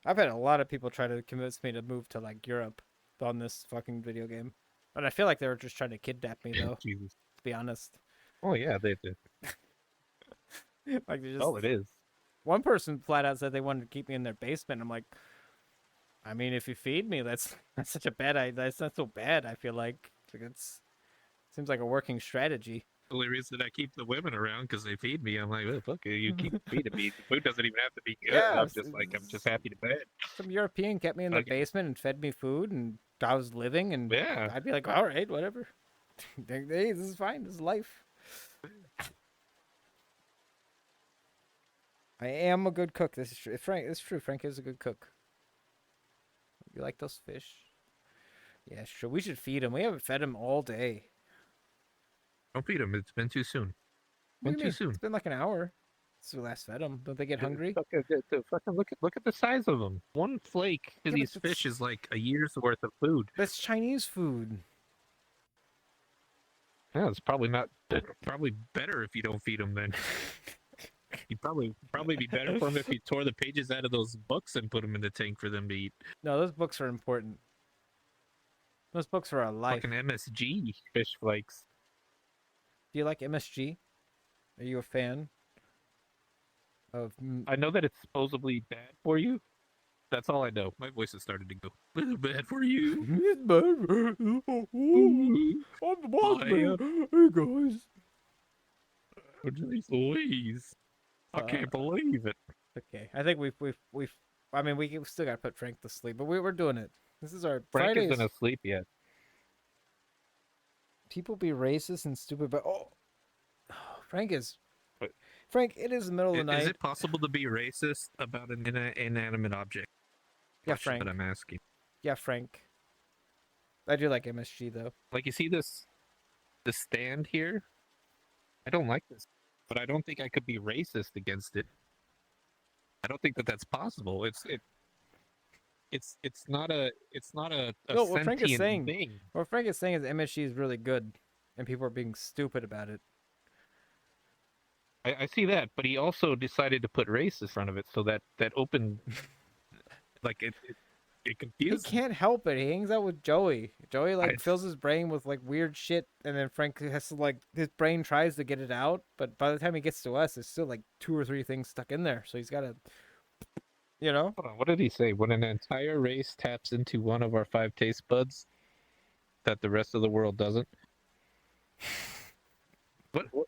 I've had a lot of people try to convince me to move to like Europe on this fucking video game, and I feel like they were just trying to kidnap me, though. Jesus. To be honest, Oh yeah, they did. like they just. Oh, it is. One person flat out said they wanted to keep me in their basement. I'm like, I mean, if you feed me, that's such a bad idea. That's not so bad. I feel like it's seems like a working strategy. The only reason I keep the women around because they feed me. I'm like, oh, fuck it, you keep feeding me. The food doesn't even have to be good. Yeah, I'm just like, I'm just happy to bed. Some European kept me in the Okay. basement and fed me food, and I was living, and Yeah. I'd be like, all right, whatever. Hey, this is fine. This is life. I am a good cook. This is true. Frank, it's true. Frank is a good cook. You like those fish? Yeah, sure. We should feed him. We haven't fed him all day. Don't feed them. It's been too soon. What do Been you too mean? soon. It's been like an hour since we last fed them. Don't they get hungry? Fucking look at the size of them. One flake to Yeah, but these that's- fish is like a year's worth of food. That's Chinese food. Yeah, it's probably not. Probably better if you don't feed them. Then you'd probably be better for them if you tore the pages out of those books and put them in the tank for them to eat. No, those books are important. Those books are our life. Fucking MSG fish flakes. Do you like MSG? Are you a fan of? I know that it's supposedly bad for you. That's all I know. My voice has started to go. Bad for you. It's bad. I'm the boss Maya. man. Hey guys. Please. I can't believe it. Okay, I think we've. I mean, we still gotta put Frank to sleep, but we're doing it. This is our Frank Fridays. isn't asleep yet. People be racist and stupid, but Frank is. What? Frank, it is the middle of the night. Is it possible to be racist about an inanimate object? Yeah, Question Frank. that I'm asking. Yeah, Frank. I do like MSG though. Like, you see this stand here? I don't like this, but I don't think I could be racist against it. I don't think that that's possible. It's not a No, what Frank is sentient saying- thing. What Frank is saying is MSG is really good, and people are being stupid about it. I see that, but he also decided to put race in front of it, so that opened like it He confused me. can't help it. He hangs out with Joey. Joey like I- fills his brain with like weird shit, and then Frank has to like his brain tries to get it out, but by the time he gets to us, there's still like 2 or 3 things stuck in there. So he's got to, you know. Hold on, what did he say? When an entire race taps into one of our 5 taste buds, that the rest of the world doesn't.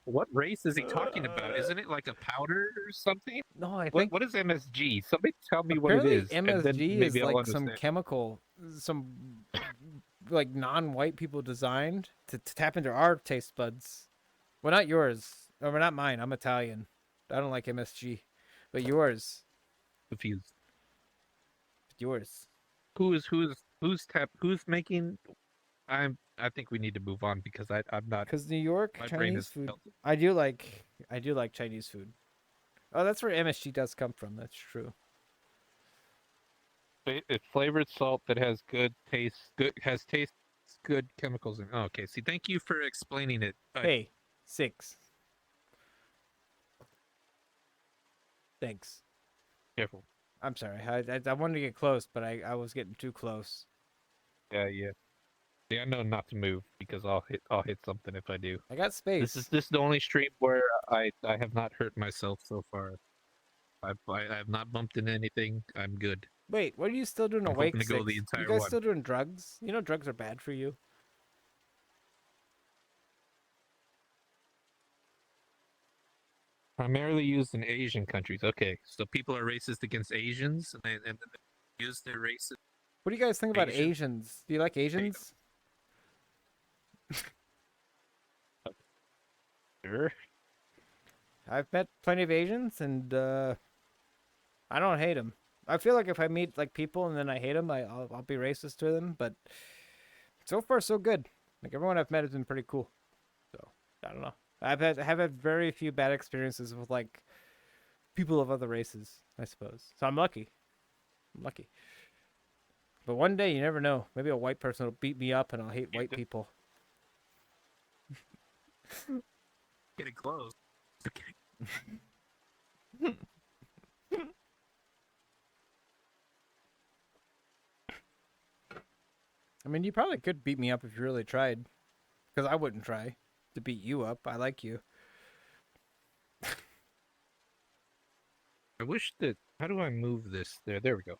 What race is he talking about? Isn't it like a powder or something? No, I What, think what is MSG? Somebody tell me what it apparently is. and then MSG is maybe I'll like some understand. chemical, some like non-white people designed to tap into our taste buds. Well, not yours, or not mine. I'm Italian. I don't like MSG, but yours, Confused. yours. Who's making? I think we need to move on because I'm not. Because New York My brain Chinese is food, melted. I do like Chinese food. Oh, that's where MSG does come from. That's true. It's flavored salt that has good good chemicals in. Oh, okay. See, thank you for explaining it. Hey, 6. Thanks. Careful. I'm sorry. I wanted to get close, but I was getting too close. Yeah. See, I know not to move because I'll hit something if I do. I got space. This is the only stream where I have not hurt myself so far. I have not bumped into anything. I'm good. Wait, what are you still doing I'm awake? hoping to go the 6? entire You guys one. still doing drugs? You know drugs are bad for you. Primarily used in Asian countries. Okay, So people are racist against Asians, and then they use their race. What do you guys think about Asian. Asians? Do you like Asians? sure. I've met plenty of Asians, and I don't hate them. I feel like if I meet like people and then I hate them, I'll be racist to them. But so far, so good. Like everyone I've met has been pretty cool. So I don't know. Have had very few bad experiences with like people of other races, I suppose. So I'm lucky. I'm lucky. But one day you never know. Maybe a white person will beat me up and I'll hate white people. Getting close. I mean, you probably could beat me up if you really tried. Because I wouldn't try to beat you up. I like you. I wish that. How do I move this? There we go.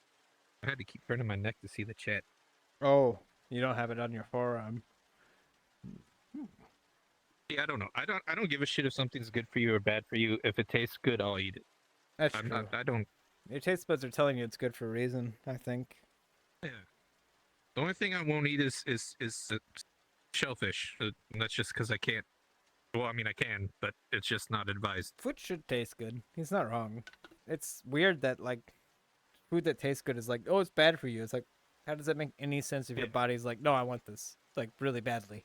I had to keep turning my neck to see the chat. Oh, you don't have it on your forearm. Yeah, I don't know. I don't give a shit if something's good for you or bad for you. If it tastes good, I'll eat it. That's I'm true. not. I don't. Your taste buds are telling you it's good for a reason, I think. Yeah. The only thing I won't eat is shellfish. And that's just because I can't. Well, I mean I can, but it's just not advised. Food should taste good. He's not wrong. It's weird that, like, food that tastes good is like, oh, it's bad for you. It's like, how does that make any sense if your Yeah. body's like, no, I want this, like, really badly?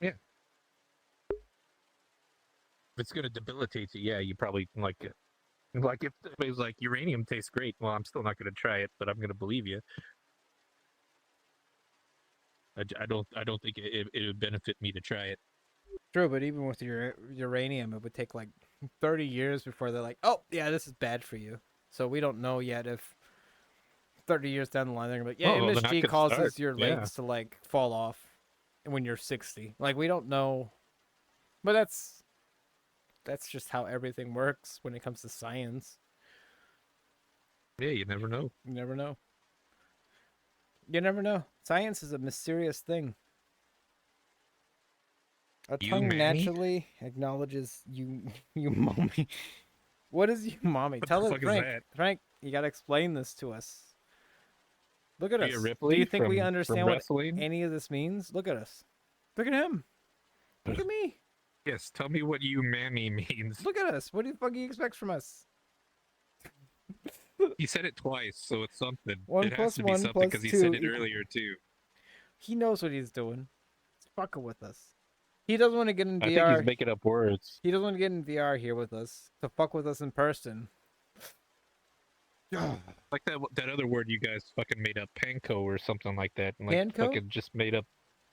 If it's gonna debilitate you, yeah, you probably like it. Like if somebody's like uranium tastes great, well, I'm still not gonna try it, but I'm gonna believe you. I don't think it would benefit me to try it. True, but even with your uranium, it would take like 30 years before they're like, oh, yeah, this is bad for you. So we don't know yet if 30 years down the line they're gonna be like, yeah, Oh, well, then I MSG could causes start, your yeah. legs to like fall off when you're 60. Like we don't know, but that's That's just how everything works when it comes to science. Yeah, you never know. You never know. You never know. Science is a mysterious thing. A You tongue mammy? naturally acknowledges you, you mommy. What is you mommy? What Tell the us, fuck is Frank. that? Frank, you gotta explain this to us. Look at us. Rhea Do Ripley you think we from understand what wrestling? any of this means? Look at us. Look at him. Look at me. Yes, tell me what you mammy means. Look at us. What do you fuck he expects from us? You said it twice, so it's something. One it has plus to be one something plus because he two said it equal- earlier too. He knows what he's doing. He's fucking with us. He doesn't want to get in I think VR. he's making up words. He doesn't want to get in VR here with us to fuck with us in person. Like that other word you guys fucking made up, panko or something like that. And like Panko? fucking just made up.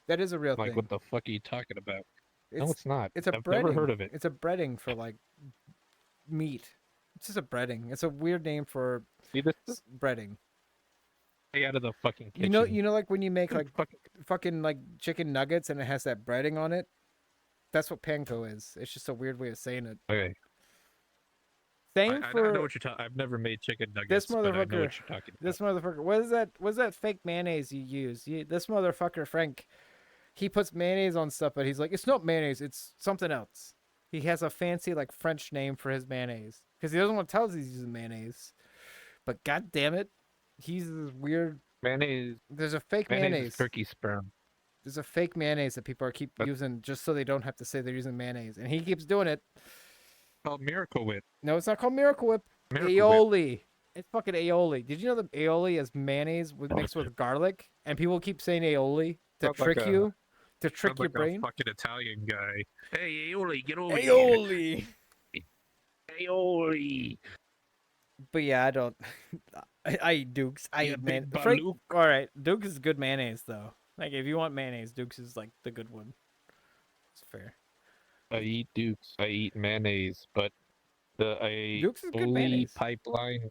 That is a real Like thing. what the fuck are you talking about? No, It's it's not. it's a I've breading. never heard of it. It's a breading for like meat. It's just a breading. It's a weird name for See this is breading. way out of the fucking kitchen. You know, like when you make like fucking like chicken nuggets and it has that breading on it. That's what panko is. It's just a weird way of saying it. Okay. Same I for know what you're talking. I've never made chicken nuggets. this but I know motherfucker. what you're talking about. This motherfucker. What is that? What's that fake mayonnaise you use? This motherfucker Frank. He puts mayonnaise on stuff, but he's like, it's not mayonnaise. It's something else. He has a fancy like French name for his mayonnaise because he doesn't want to tell us he's using mayonnaise. But god damn it, he's this weird. mayonnaise. There's a fake Mayonnaise mayonnaise. is turkey sperm. There's a fake mayonnaise that people are keep But- using just so they don't have to say they're using mayonnaise, and he keeps doing it. Called Miracle Whip. No, it's not called Miracle Whip. Miracle Whip. Aioli. It's fucking aioli. Did you know that aioli is mayonnaise mixed with garlic? And people keep saying aioli to Sounds like trick a- you, to trick Sounds your like brain. A fucking Italian guy. Hey, aioli, get over here. Aioli. Aioli. But yeah, I don't. I eat Dukes. I Yeah, eat man. big Frank, Baluch. all right, Dukes is good mayonnaise though. Like if you want mayonnaise, Dukes is like the good one. It's fair. I eat Dukes. I eat mayonnaise, but the Dukes is good aioli mayonnaise. pipeline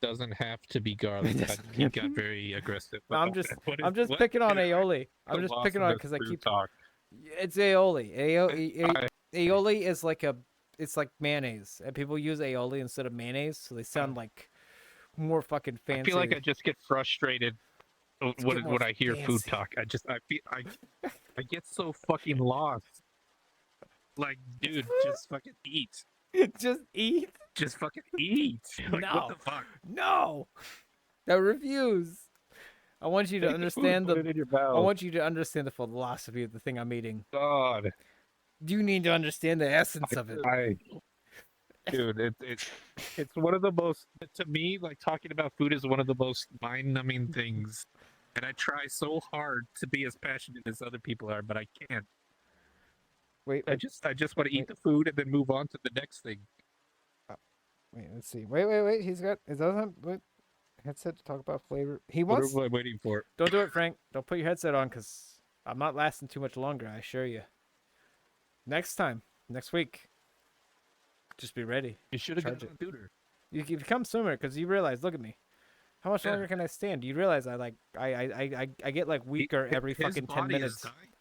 doesn't have to be garlic. He got very aggressive. No, I'm about just that. What I'm is- just what? picking on Dude, aioli. I'm So just lost picking in on it this because I food keep. talk. It's aioli. I- Aioli is like it's like mayonnaise, and people use aioli instead of mayonnaise, so they sound like more fucking fancy. I feel like I just get frustrated get when more I hear food fancy. talk. I get so fucking lost. Like, dude, just fucking eat. just eat. Just fucking eat. Like, No. what the fuck? No, I refuse. I want you to understand Put it in your I mouth. want you to understand the philosophy of the thing I'm eating. God. You need to understand the essence of it. Dude, it's one of the most, to me, like talking about food is one of the most Mind-numbing things. And I try so hard to be as passionate as other people are, but I can't. Wait, I just want to eat Wait. the food and then move on to the next thing. wait. Let's see. Wait. He's got. It doesn't. Wait. Headset to talk about flavor. He What wants. am I waiting for? Don't do it, Frank. Don't put your headset on, cause I'm not lasting too much longer. I assure you. Next time, next week. Just be ready. You should have Charge got a tutor. You come sooner, cause you realize. Look at me. How much Yeah. longer can I stand? Do you realize I get like weaker every His fucking 10 body is minutes. dying.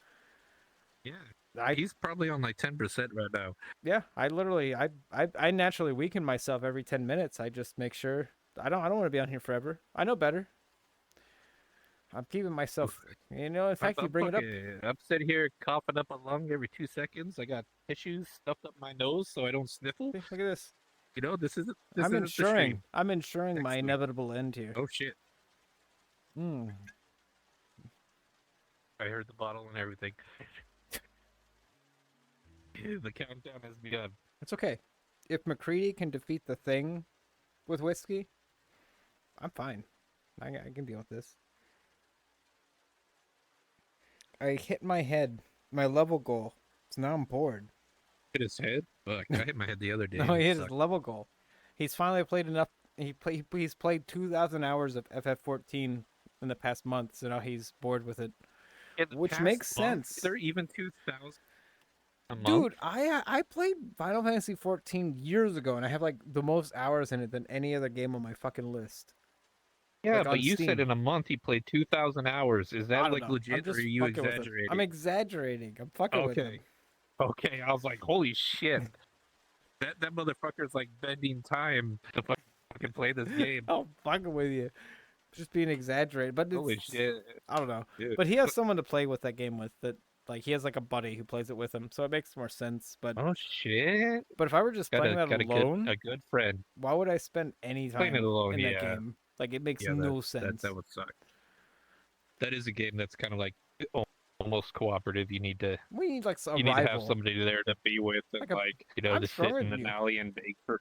Yeah, I he's probably on like 10% right now. Yeah, I literally I naturally weaken myself every 10 minutes. I just make sure I don't want to be on here forever. I know better. I'm keeping myself, in fact you bring it up. I'm sitting here coughing up a lung every 2 seconds. I got tissues stuffed up my nose so I don't sniffle. See, look at this. You know, this isn't. I'm isn't the ensuring stream. I'm ensuring my Excellent. inevitable end here. Oh shit! Mm. I heard the bottle and everything. The countdown has begun. It's okay. If McCready can defeat the Thing with whiskey, I'm fine. I can deal with this. I hit my head, my level goal. So now I'm bored. Hit his head. Fuck! I hit my head the other day. No, and it he hit his sucked. level goal. He's finally played enough. He's played 2,000 hours of FF14 in the past month, so now he's bored with it. In the which past makes month, sense. Is there even 2,000 a month? Dude, I played Final Fantasy 14 years ago, and I have like the most hours in it than any other game on my fucking list. Yeah, like, on but you Steam. said in a month he played 2,000 hours. Is I that don't like know. I'm legit, or just are you fucking with him. exaggerating? I'm exaggerating. I'm fucking with him. Okay. Okay, I was like, holy shit. That motherfucker's like bending time to fucking play this game. I'm fucking with you. Just being exaggerated, but Holy it's, shit, I don't know. dude. But he has someone to play with that game with. That like he has like a buddy who plays it with him, so it makes more sense. Oh shit. But if I were just Got playing a that got alone, a good friend. why would I spend any Playing it time alone, in that yeah. game? Like it makes Yeah, no that sense. that would suck. That is a game that's kind of like almost cooperative. You need to We need like a you need to have rival. somebody there to be with and Like a- like you know I'm to sit stronger in than an you. alley and beg for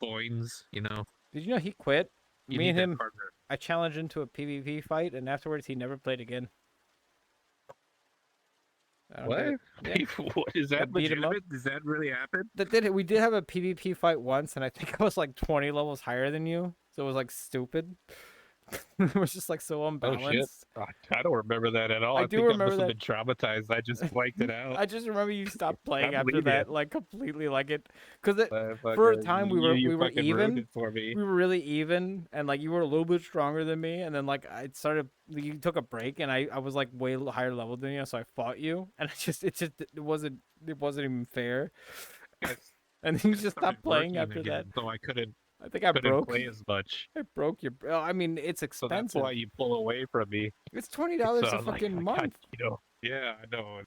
coins. You know, Did you know he quit? you Me need and that him, partner. I challenged into a PvP fight, and afterwards he never played again. I don't get What? it. Yeah. What is I that beat him up. legitimate? Does that really happen? We did have a PvP fight once, and I think I was like 20 levels higher than you, so it was like stupid. It was just like so Oh unbalanced. shit! I don't remember that at all. I I do think I remember must have that. been traumatized. I just blanked it out. I just remember you stopped playing after believe ya. that, like completely, like it, because for a Fucking- time we you were fucking ruined even. it for me. We were really even, and like you were a little bit stronger than me, and then like I started, you took a break, and I was like way higher level than you, so I fought you, and it wasn't even fair, Guys, and then you I just started stopped playing working after that. again, so I couldn't I think I broke. play as much. I broke your. Well, I mean, it's So expensive. that's why you pull away from me. It's $20 So a I'm like, fucking I month. you know, yeah, I know.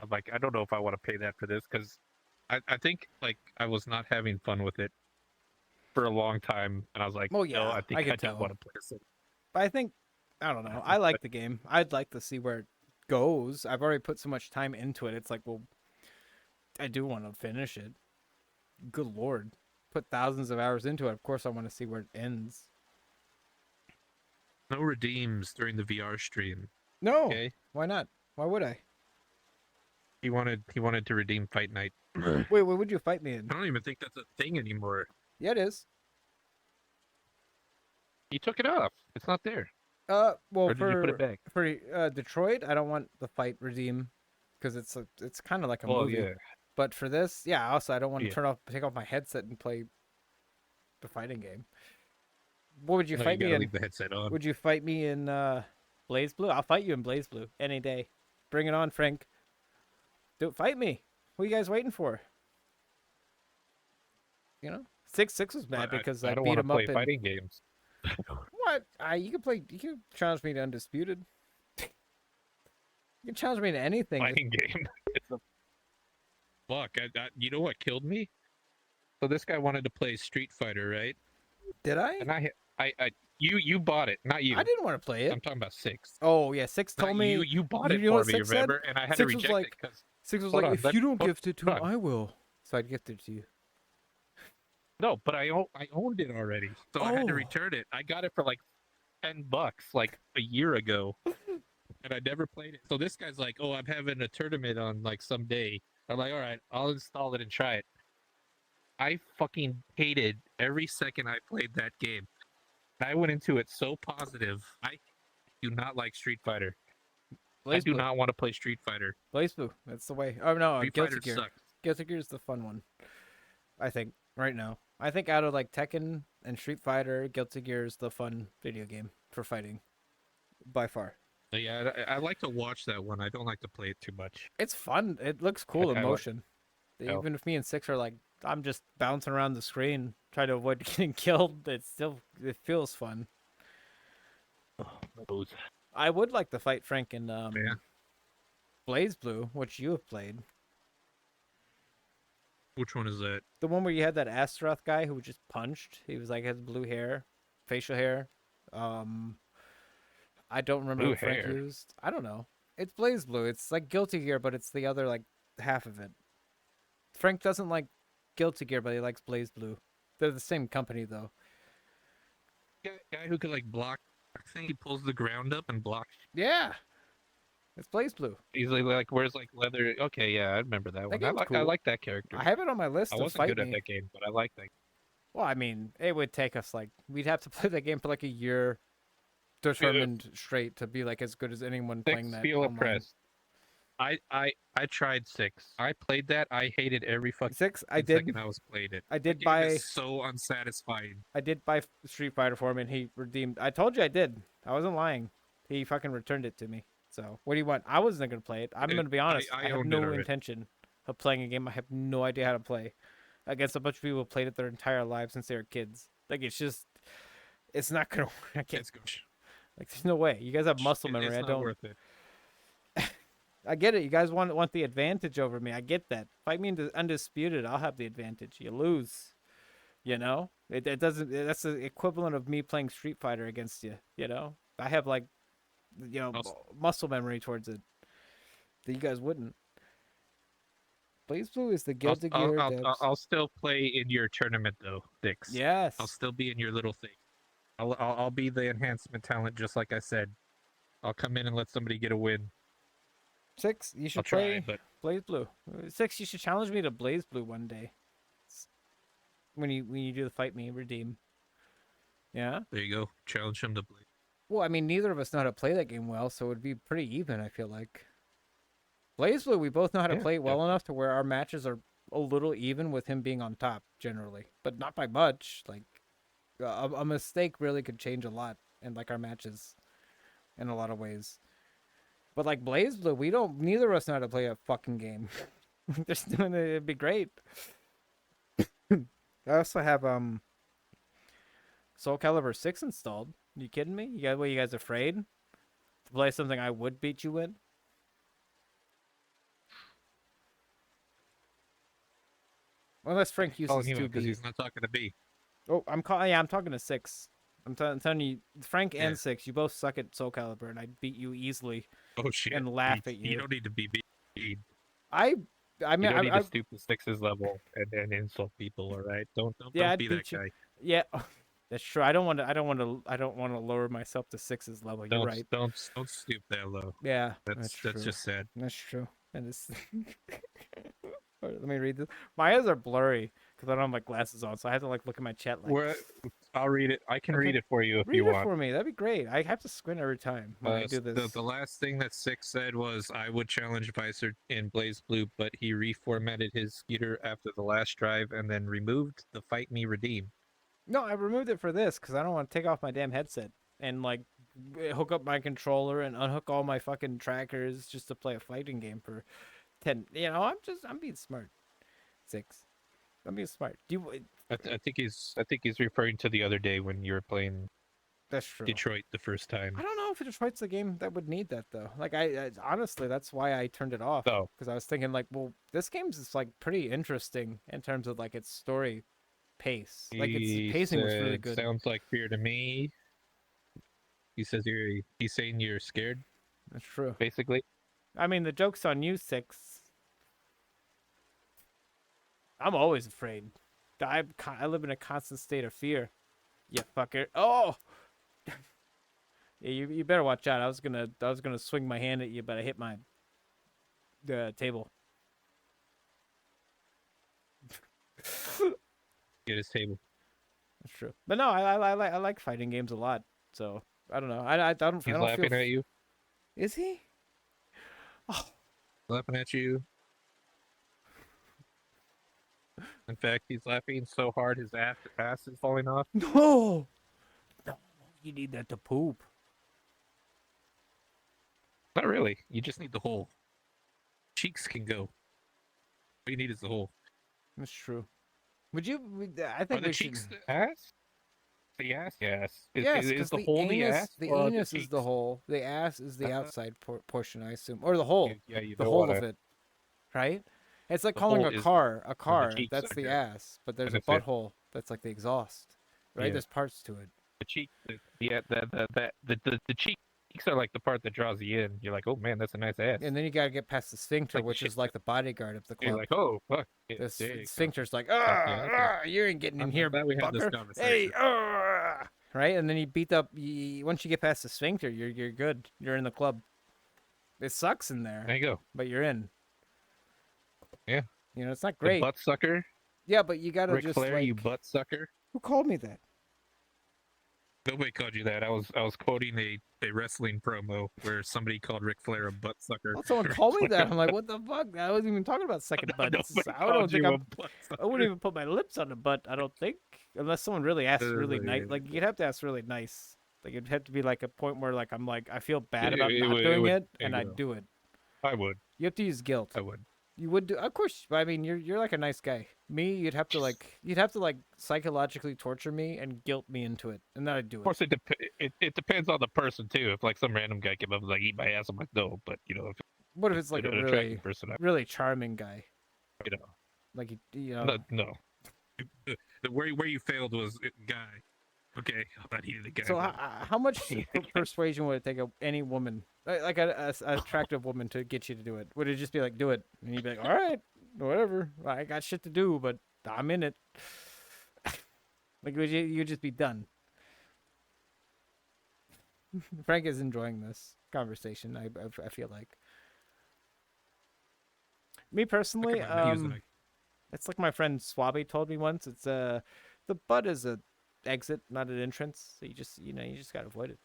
I'm like, I don't know if I want to pay that for this because I think like I was not having fun with it for a long time, and I was like, Well, no, yeah, I think I I, can don't tell. want to play this. But I think I don't know. I like the game. I'd like to see where it goes. I've already put so much time into it. It's like, well, I do want to finish it. Good lord, put thousands of hours into it. Of course, I want to see where it ends. No redeems during the VR stream. No, Okay, why not? Why would I? he wanted to redeem Fight Night. Wait, what would you fight me in? I don't even think that's a thing anymore. Yeah, it is. He took it off. It's not there. Well, Or did you put it back? for Detroit, I don't want the fight redeem because it's kind of like a Oh movie. yeah. But for this, yeah, also I don't want to Yeah. take off my headset and play the fighting game. What would you No, fight me gotta in? leave the headset on. Would you fight me in Blaze Blue? I'll fight you in Blaze Blue any day. Bring it on, Frank. Fight me. What are you guys waiting for? You know, 6-6 was mad because I don't beat want to him up play in fighting games. what? You can play. You can challenge me to undisputed. You can challenge me to anything. Fighting game. It's a fuck. You know what killed me? So this guy wanted to play Street Fighter, right? Did I? And you bought it, not you. I didn't want to play it. I'm talking about Six. Oh yeah, 6 Not told me. you bought you it know for what me, Six said? remember? And I had Six to was reject like- it because 6 was Hold like, on, if let- you don't hold- gift it to hold him, on. I will. So I'd gift it to you. no, but I owned it already, so I had to Oh. return it. I got it for like $10 like a year ago, and I never played it. So this guy's like, "Oh, I'm having a tournament on like some day." I'm like, "All right, I'll install it and try it." I fucking hated every second I played that game. I went into it so positive. I do not like Street Fighter. Blaze I do Blue. not want to play Street Fighter. Blaze Blue. That's the way. Oh no, Street Guilty Fighter Gear. sucks. Guilty Gear is the fun one. I think right now. I think out of like Tekken and Street Fighter, Guilty Gear is the fun video game for fighting, by far. So yeah, I like to watch that one. I don't like to play it too much. It's fun. It looks cool in I like- motion. Oh. Even if me and Six are like, I'm just bouncing around the screen trying to avoid getting killed. It feels fun. Those- I would like to fight Frank in Yeah. Blaze Blue, which you have played. Which one is that? The one where you had that Astaroth guy who just punched. He was like had blue hair, facial hair. I don't remember Blue what Frank hair? used. I don't know. It's Blaze Blue. It's like Guilty Gear, but it's the other like half of it. Frank doesn't like Guilty Gear, but he likes Blaze Blue. They're the same company though. Guy who could like block. I think he pulls the ground up and blocks. Yeah, it's Blaze Blue. Easily like wears like leather. Okay, yeah, I remember that one. I game's like cool. that character. I have it on my list I to wasn't fight good me. at that game, but I like that. Well, I mean, it would take us like we'd have to play that game for like a year, determined straight to be like as good as anyone playing Six that. feel online. oppressed. I tried Six. I played that. I hated every fucking 6, I did. second I was playing it. I The did game buy. is so unsatisfying. I did buy Street Fighter for him, and he redeemed. I told you I did. I wasn't lying. He fucking returned it to me. So what do you want? I wasn't gonna play it. I'm Dude, gonna be honest. I I have owned it no already. intention of playing a game I have no idea how to play. against a bunch of people who played it their entire lives since they were kids. Like it's not gonna work. I can't. It's go- Like there's no way. You guys have muscle memory. It's I not don't. worth it. I get it. You guys want the advantage over me. I get that. Fight me into undisputed. I'll have the advantage. You lose. You know, it doesn't. That's the equivalent of me playing Street Fighter against you. You know, I have like, muscle memory towards it that you guys wouldn't. Blaze Blue is the Guilty Gear. I'll still play in your tournament though, Dix. Yes. I'll still be in your little thing. I'll be the enhancement talent, just like I said. I'll come in and let somebody get a win. 6. You should I'll try, play but Blaze Blue. 6. You should challenge me to Blaze Blue one day. When you do the fight me redeem. Yeah. There you go. Challenge him to play. Well, I mean, neither of us know how to play that game well, so it would be pretty even. I feel like. Blaze Blue, we both know how to Yeah, play it well enough to where our matches are a little even with him being on top generally, but not by much. Like a mistake really could change a lot in like our matches, in a lot of ways. But like Blaze Blue, neither of us know how to play a fucking game. Just doing it, it'd be great. I also have Soul Calibur 6 installed. You kidding me? You guys afraid to play something I would beat you in? Unless Frank uses calling him 2B. because he's not talking to me. Oh, I'm talking to 6. I'm telling you, Frank and Yeah. 6, you both suck at Soul Calibur, and I'd beat you easily Oh shit! and laugh at you. You don't need to be beat. I You mean, don't need I to stoop to Six's level and then insult people. All right, don't. Yeah, Don't I'd be that beat you. guy. yeah, that's true. I don't want to lower myself to 6's level. You're Don't right. don't stoop that low. Yeah, That's true. just sad. That's true. And it's let me read this. My eyes are blurry because I don't have my glasses on, so I have to like look at my chat. Like, I'll read it. I can Okay. read it for you if read you it want. for me. That'd be great. I have to squint every time when I do this. The last thing that Six said was, "I would challenge Visor in Blaze Blue, but he reformatted his scooter after the last drive and then removed the Fight Me Redeem." No, I removed it for this because I don't want to take off my damn headset and like hook up my controller and unhook all my fucking trackers just to play a fighting game for 10. You know, I'm being smart. 6. I'm being smart. I think he's referring to the other day when you were playing That's true. Detroit the first time. I don't know if Detroit's the game that would need that though. Like I honestly, that's why I turned it off. Oh. Because I was thinking like, well, this game's just like pretty interesting in terms of like its story pace. Like its pacing was really said, good. Sounds like fear to me. He says he's saying you're scared, That's true. basically. I mean, the joke's on you, 6. I'm always afraid. I live in a constant state of fear. You fucker. Oh. Yeah, you better watch out. I was gonna swing my hand at you, but I hit my table. Get his table. That's true. But no, I like fighting games a lot. So I don't know. I don't. He's I don't laughing feel... at you. Is he? Oh. Laughing at you. In fact, he's laughing so hard his ass is falling off. No. No. You need that to poop. Not really. You just need the hole. Cheeks can go. All you need is the hole. That's true. I Are think the we cheeks should. the ass? The ass? Yes. Yes, Is because the hole the ass? the or anus is the cheeks? hole. The ass is the Uh, outside portion, I assume, or the hole. Yeah, you The don't hole wanna- of it, right? It's like The calling hole a is car a the car. cheeks That's are the good. ass, but there's a And that's it. butthole that's like the exhaust, right? Yeah. There's parts to it. The cheek, the cheeks are like the part that draws you in. You're like, oh man, that's a nice ass. And then you gotta get past the sphincter, like the which is shit like the bodyguard of the You're club. like, oh fuck. Yeah, The there you go. sphincter's like, yeah, okay. you ain't getting in I'm here, glad we had this fucker. Hey, conversation. right? And then you beat up. Once you get past the sphincter, you're good. You're in the club. It sucks in there, There you go. but you're in. Yeah. You know, it's not The great. butt sucker. Yeah, but you gotta Ric just Flair, like. you butt sucker. Who called me that? Nobody called you that. I was quoting a wrestling promo where somebody called Ric Flair a butt sucker. Well, someone called me that. I'm like, what the fuck? I wasn't even talking about second butts. Nobody I don't called think you I'm. a butt I wouldn't even put my lips on the butt. I don't think, unless someone really asks really nice. yeah. Like you'd have to ask really nice. Like it'd have to be like a point where like I feel bad It- about it not would- it doing would- it, there and you I'd go. do it. I would. You have to use guilt. I would. You would do, of course. But I mean, you're like a nice guy. Me, you'd have to like psychologically torture me and guilt me into it, and then I'd do Of it. course, it depends on the person too. If like some random guy came up and like eat my ass, I'm like no. But you know, if What if it's like it's a an really, attractive person, really charming guy? you know, Like you know. no, no. Where you failed was guy. Okay, I'm not eating the guy. So but- how much persuasion would it take any woman, like a attractive woman, to get you to do it? Would it just be like, do it, and you'd be like, all right, whatever, I got shit to do, but I'm in it. Like you'd just be done. Frank is enjoying this conversation. I feel like. Me personally, Look at my music. it's like my friend Swabby told me once. It's the butt is a exit, not an entrance. So you just gotta avoid it.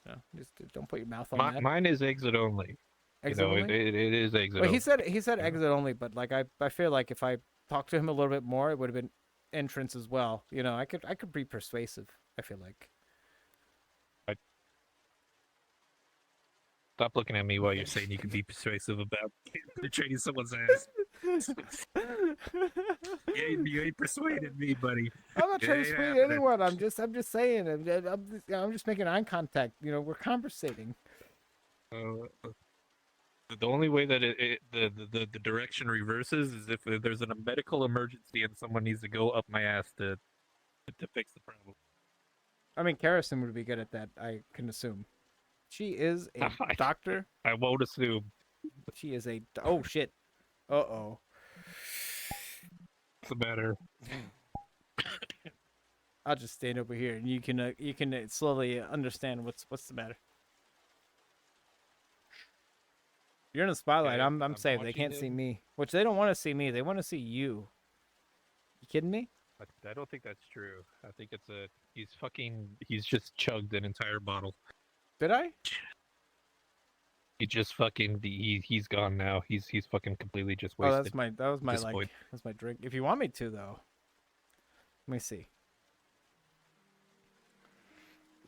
So just don't put your mouth on that. Mine is exit only. Exit you know, only? it is exit. Well, only. he said exit only, but like I feel like if I talked to him a little bit more, it would have been entrance as well. You know, I could be persuasive. I feel like. Stop looking at me while you're saying you can be persuasive about trading someone's ass. You ain't persuaded me, buddy. I'm not trying It to ain't persuade happening. anyone. I'm just saying. I'm just making eye contact. You know, we're conversating. The only way that the direction reverses is if there's a medical emergency and someone needs to go up my ass to fix the problem. I mean, Karison would be good at that. I can assume. She is a doctor. I won't assume. She is a. Oh shit. Uh-oh. What's the matter? I'll just stand over here, and you can slowly understand what's the matter. You're in the spotlight. Okay, I'm I'm safe. They watching can't see him. me. Which they don't want to see me. They want to see you. You kidding me? I don't think that's true. I think he's just chugged an entire bottle. Did I? He just fucking he's gone now. He's fucking completely just Oh, wasted. that was my this like point. that's my drink. If you want me to though. Let me see.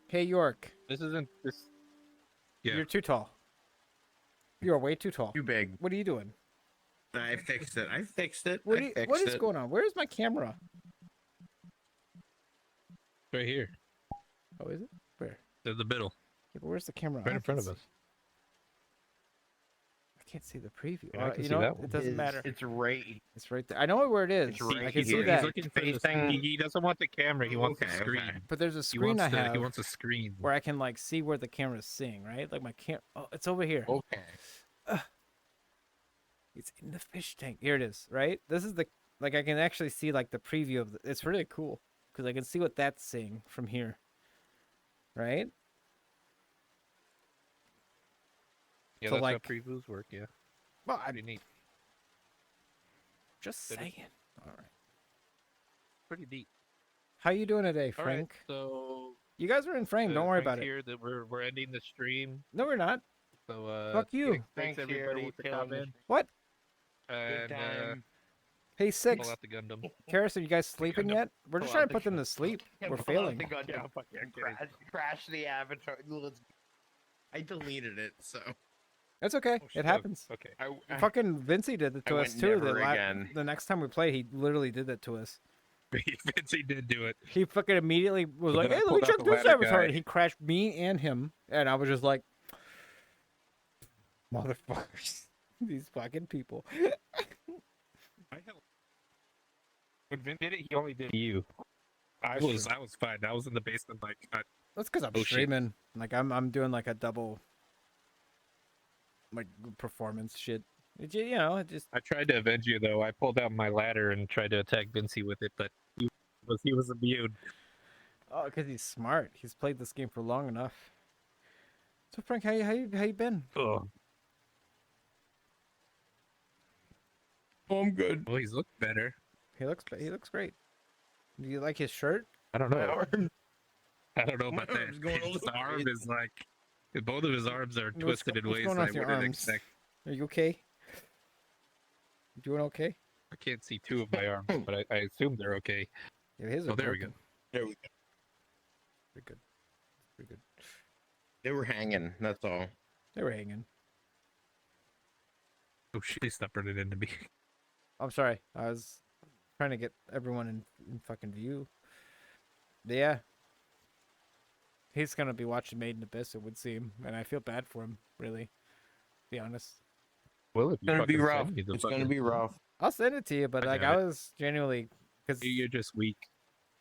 Hey York, This isn't this. Yeah. you're too tall. You are way too tall. Too big. What are you doing? I fixed it. I fixed it. What, I fixed what is it. going on? Where's my camera? Right here, Oh, is it? Where? In the middle. Yeah, but where's the camera? right in front of us. I can't see the preview. Yeah, I can you see know, that it one. doesn't It's- matter. It's right. It's right there. I know where it is. It's right I can see here. that. He's looking for the Facing- screen. He doesn't want the camera. He wants the Okay, screen. okay. But there's a He screen wants I the- have He wants a screen. where I can like see where the camera's seeing, right? Like my Oh, it's over here. Okay. It's in the fish tank. Here it is, right? This is I can actually see like the preview of it's really cool because I can see what that's seeing from here. Right? Yeah, So, that's like- how previews work. Yeah, Well, I'm pretty neat. just Did it- saying. All right. Pretty neat. How you doing today, All right, Frank? so You guys are in frame. Don't worry Frank's about it. here that we're ending the stream. No, we're not. So Fuck you. Thanks Frank's everybody here, for killing the coming. What? And Hey, pull Six. out the Gundam. Karis, are you guys sleeping Gundam. yet? We're just Pull out trying to the put them to sleep. We're failing. Crash the avatar. I deleted it, so That's okay. It happens. Okay. I Fucking Vincey did it I to went us too. never again. The next time we play, he literally did that to us. Vinci did do it. He fucking immediately was like, then I "Hey, let me pulled out check the this ladder avatar," guy. and he crashed me and him, and I was just like, "Motherfuckers, these fucking people." I helped. When Vin did it, he only did you. I was fine. I was in the basement like That's because I'm Oh, shit. streaming. Like I'm doing like a double, like performance shit. You know, it just I tried to avenge you though. I pulled out my ladder and tried to attack Vinci with it, but he was immune. because he's smart. He's played this game for long enough. So Frank, how you been? Oh, I'm good. well, he's looked better. He looks great. Do you like his shirt? I don't know. I don't know My about that. arm's going a His little arm crazy. is like both of his arms are What's twisted go- in what's ways going that on I with your wouldn't arms? expect. Are you okay? You doing okay? I can't see two of my arms, but I assume they're okay. Yeah, his are Oh, there we broken. go. There we go. Pretty good. Pretty good. They were hanging. That's all. They were hanging. Oh shit! They stopped running into me. I'm sorry. I was trying to get everyone in fucking view. But yeah. He's gonna be watching Made in Abyss, it would seem, and I feel bad for him, really. To be honest. Well, if It's you gonna be fucking rough. send me the It's gonna fucking- be rough. I'll send it to you, but I like got I it. was genuinely because You're just weak.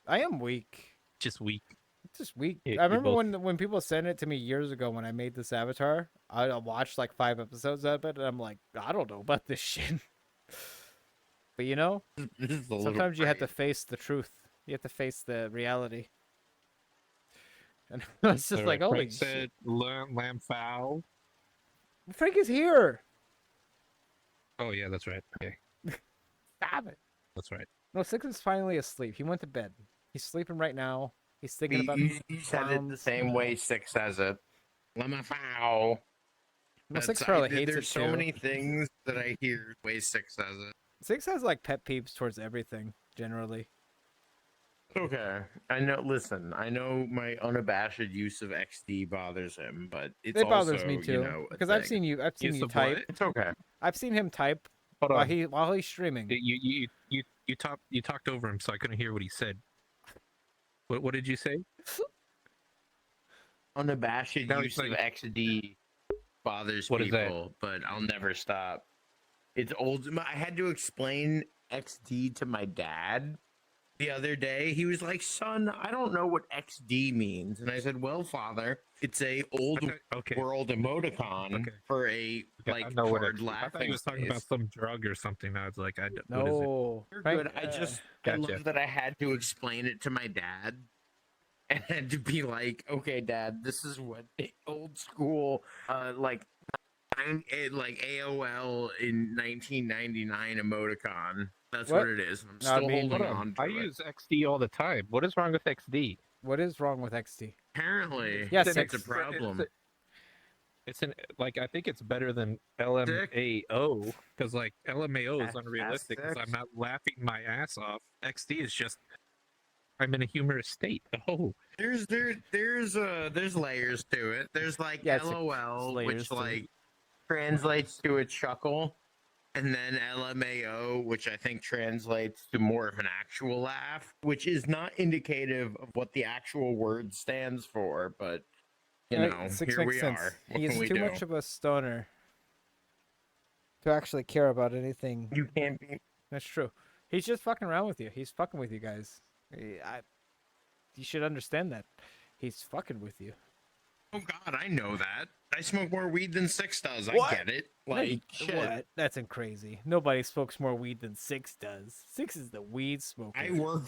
I am weak. Just weak. It's just weak. Yeah, I you're remember both- when people sent it to me years ago when I made this avatar. I watched like 5 episodes of it, and I'm like, I don't know about this shit. But you know, This is a little sometimes you have to brave. face the truth. You have to face the reality. And it's just like, Alright, holy Frank shit. said lamb foul. Frank is here. Oh yeah, that's right. Okay, Stop it. that's right. No, Six is finally asleep. He went to bed. He's sleeping right now. He's thinking about. You said it the clowns. same way Six says it. Lemma foul. No, Six That's- probably I- hates it There's so too. many things that I hear the way Six says it. Six has like pet peeves towards everything generally. Okay, I know. Listen, I know my unabashed use of XD bothers him, but it's It bothers also, me too you know, a because I've thing. seen you. I've seen Use you of type. what? It's okay. I've seen him type Hold while on. while he's streaming. You talked over him, so I couldn't hear what he said. What did you say? Unabashed Now use it's of like- XD bothers What is that? people, but I'll never stop. It's old. I had to explain XD to my dad the other day. He was like, "Son, I don't know what XD means," and I said, "Well, father, it's a old Okay. world emoticon Okay. for a Okay, like I know what hard it, I thought he laughing was talking about face." some drug or something. I was like, what is it? No, You're Frank, good. I Gotcha. love that I had to explain it to my dad and had to be like, okay, Dad, this is what the old school, like AOL in 1999 emoticon. That's what, What? it is. I'm No, I still mean- holding Hold on on. to I it. use XD all the time. What is wrong with XD? what is wrong with XD? Apparently, Yeah, it's Six. a problem. It's an like I think it's better than LMAO because like LMAO is unrealistic because I'm not laughing my ass off. XD is just I'm in a humorous state. Oh, There's layers to it. There's like Yeah, it's LOL, layers which to it. like translates to a chuckle, and then LMAO, which I think translates to more of an actual laugh, which is not indicative of what the actual word stands for, but you Right, know, Six here makes we sense. are. What He can is we too do? much of a stoner to actually care about anything. You can't be. That's true. He's just fucking around with you. He's fucking with you guys. You should understand that. He's fucking with you. Oh God, I know that. I smoke more weed than Six does. What? I get it. No, Like shit. what? That's crazy. Nobody smokes more weed than Six does. Six is the weed smoker. I work.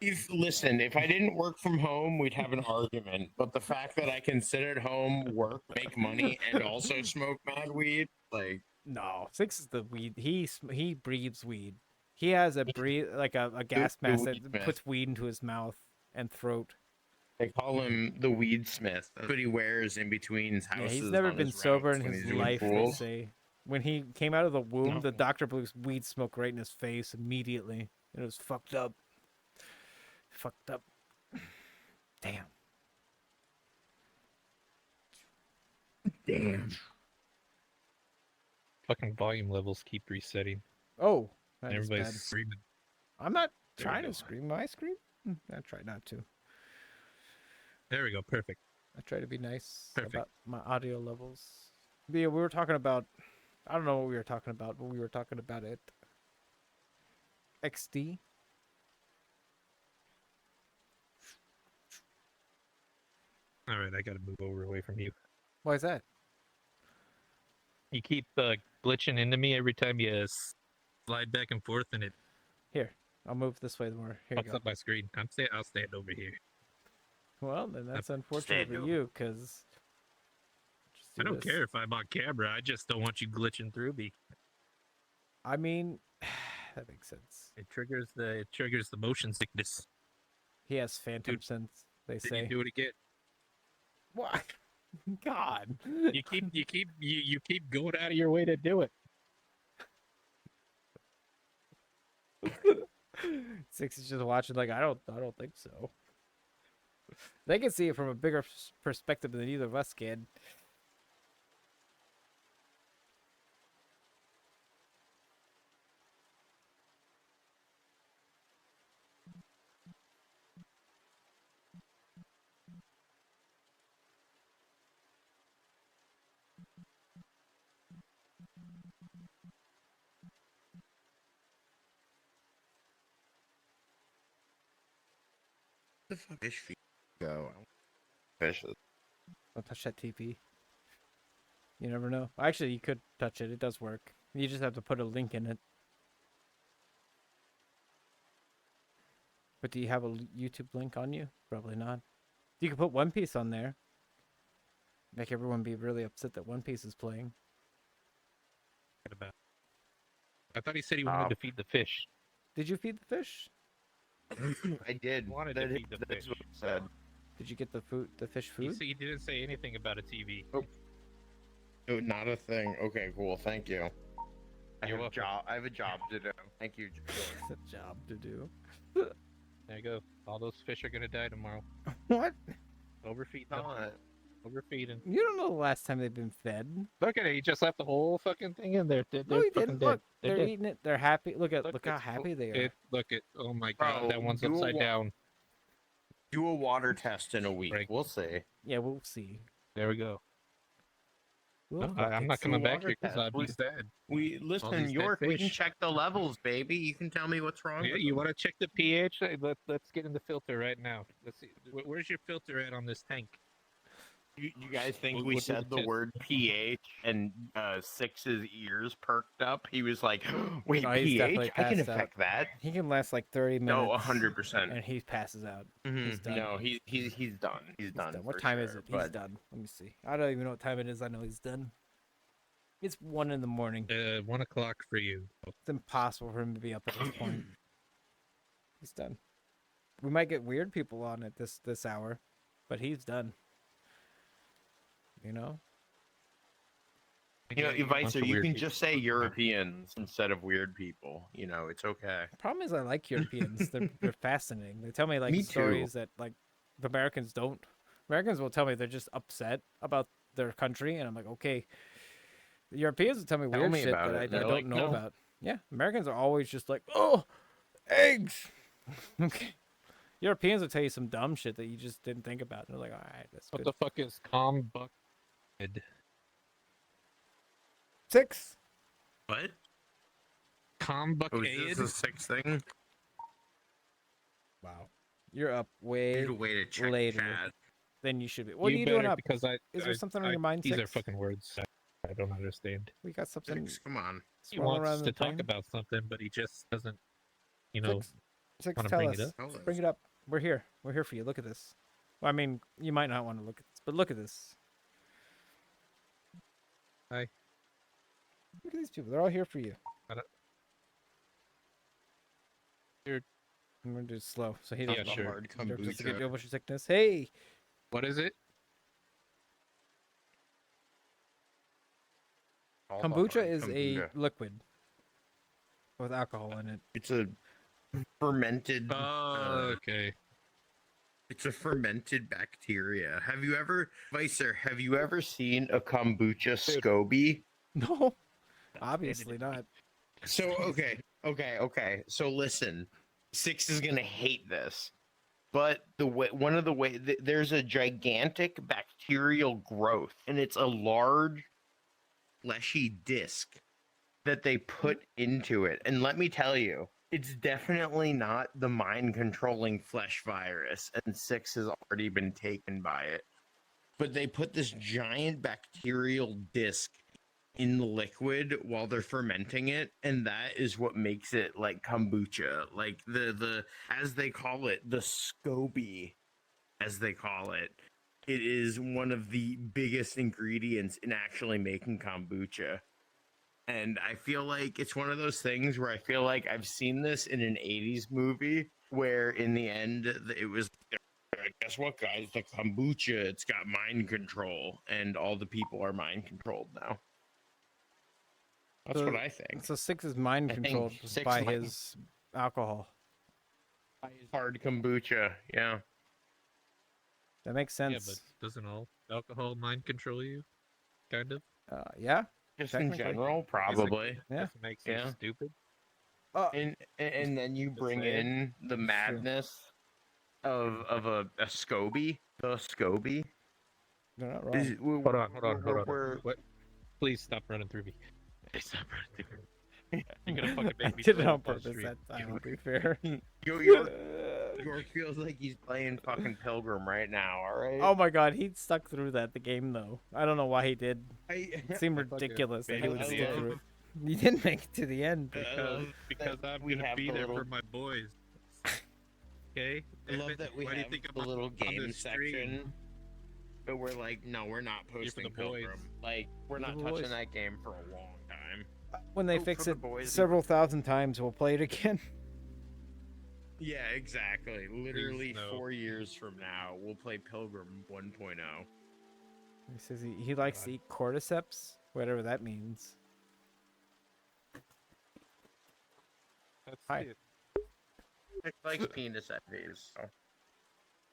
If I didn't work from home, we'd have an argument. But the fact that I can sit at home, work, make money, and also smoke mad weed, like No, Six is the weed. He breathes weed. He has a a gas the mask that weed man. puts weed into his mouth and throat. they call him the weed smith. That's what he wears in between his Yeah, houses. he's never on been his sober routes in when his he's doing life. They pools. say when he came out of the womb, No. the doctor blew weed smoke right in his face immediately. It was fucked up. Fucked up. Damn. Damn. fucking volume levels keep resetting. Oh, that And is everybody's bad. screaming. I'm not There we trying to go. scream. Am I scream? I try not to. There we go. Perfect. I try to be nice Perfect. about my audio levels. Yeah, we were talking about. I don't know what we were talking about, but we were talking about it. XD. All right, I gotta move over away from you. Why is that? You keep glitching into me every time you slide back and forth, and it Here, I'll move this way more. Here you pops go. up my screen. I'll stand over here. Well, then that's Stand unfortunate for over. you, because. I don't care if I'm on camera. I just don't want you glitching through me. I mean, that makes sense. It triggers the motion sickness. He has phantom Dude, sense. They Then say. you do it again. What? God. You keep going out of your way to do it. Six is just watching like I don't think so. They can see it from a bigger perspective than either of us can. The fuck fish feed go? Fishes. Don't touch that TP. You never know. Actually, you could touch it. It does work. You just have to put a link in it. But do you have a YouTube link on you? Probably not. You could put One Piece on there. Make everyone be really upset that One Piece is playing. About. I thought he said he wanted to feed the fish. Did you feed the fish? I did. Wanted to feed the That's fish. what it said. Did you get the fish food? He didn't say anything about a TV. Oh, not a thing. Okay, cool. Thank you. You're welcome. I have a job to do. Thank you. It's a job to do. There you go. All those fish are gonna die tomorrow. What? Overfeed them. Not. Overfeeding. You don't know the last time they've been fed. Look at it. He just left the whole fucking thing in there. They're No, he fucking didn't. dead. Look, They're they're dead. eating it. They're happy. Look how Look, happy they are. Look at. Oh my god, Bro, that one's do a upside wa- down. Do a water test in a week. Right. We'll see. Yeah, we'll see. There we go. We'll No, I'm not fucking coming back water here because test. I'd be sad. We All listen, these dead York. We can fish. check the levels, baby. You can tell me what's wrong. Yeah, with you them. want to check the pH? Hey, let's get in the filter right now. Let's see. Where's your filter at on this tank? You guys think What- we what did said it the test? word pH and Six's ears perked up? He was like, "Wait, No, he's definitely pH? I can passed out. affect that." He can last like 30 minutes. No, 100%. And he passes out. Mhm. He's done. No, he's done. He's He's done. What for time is sure, it? He's but- done. Let me see. I don't even know what time it is. I know he's done. It's 1 in the morning. 1 o'clock for you. It's impossible for him to be up at this point. He's done. We might get weird people on at this hour, but he's done. You know? You know, Yeah, bunch Vicer, of you weird can people. just say Europeans instead of weird people. You know, it's okay. The problem is I like Europeans. They're fascinating. They tell me like Me too. stories that like the Americans don't. Americans will tell me they're just upset about their country, and I'm like, okay. The Europeans will tell me Tell weird me shit about that it. I They're don't like, know "No." about. Yeah, Americans are always just like, oh, eggs. Okay. Europeans will tell you some dumb shit that you just didn't think about. They're like, all right, that's What good. the fuck is combuckhead? 6. What? Oh, is this Combuckhead? the sixth thing? Wow. You're up way Need a way to check later. chat. than you should be. What are You you doing better, up? because Is there something on your mind, These are Six? fucking words. I don't understand. We got something Six, come on. He swirling wants around to the talk brain. about something, but he just doesn't, you know, Six, wanna tell bring us. it up. Tell us. Bring it up. We're here. We're here for you. Look at this. Well, I mean, you might not want to look at this, but look at this. Hi. Look at these people. They're all here for you. I don't- I'm gonna do it slow, so he Yeah, doesn't sure. Hard he doesn't get kombucha. double sickness. Hey, What is it? All kombucha hard is a kombucha. liquid with alcohol in it. It's a fermented. Oh, okay. It's a fermented bacteria. Have you ever, Vicer? Have you ever seen a kombucha SCOBY? No, obviously not. So okay. So listen, Six is gonna hate this, but there's a gigantic bacterial growth, and it's a large, fleshy disc that they put into it. And let me tell you, it's definitely not the mind-controlling flesh virus, and Six has already been taken by it. But they put this giant bacterial disc in the liquid while they're fermenting it, and that is what makes it like kombucha, like the as they call it, the SCOBY, as they call it. It is one of the biggest ingredients in actually making kombucha. And I feel like it's one of those things where I feel like I've seen this in an 80s movie where in the end it was, guess what, guys? The kombucha, it's got mind control, and all the people are mind controlled now. That's So- what I think. So Six is mind I think controlled Six by might- his alcohol. Hard kombucha, yeah. That makes Yeah, sense. but doesn't all alcohol mind control you? Kind of. Yeah. Just in Technically. general, probably. Yeah. Just makes you Yeah. stupid. And then you bring saying. in the madness of a SCOBY, the SCOBY. They're not wrong. Hold on. We're- What? Please stop running through me. Please stop running through me. You're gonna fucking I make me did it throw on up on purpose stream. that time, to be fair. Yo, York feels like he's playing fucking Pilgrim right now. All right. Oh my god, he stuck through that the game though. I don't know why he did. It seemed I fucking ridiculous that made he it would to stick the through it. end. He didn't make it to the end. Because I'm we gonna have be the there little- for my boys. Okay. I love that we Why do you have think I'm the on- little on game this stream? section. But we're like, no, we're not Here for posting the boys. Pilgrim. Like, we're For not the touching boys. that game for a long time. When they Oh, fix for the it boys. several thousand times, we'll play it again. Yeah, exactly. Literally no. 4 years from now, we'll play Pilgrim 1.0. He says he likes to eat cordyceps, whatever that means. That's Hi. it. It likes penis envies. So.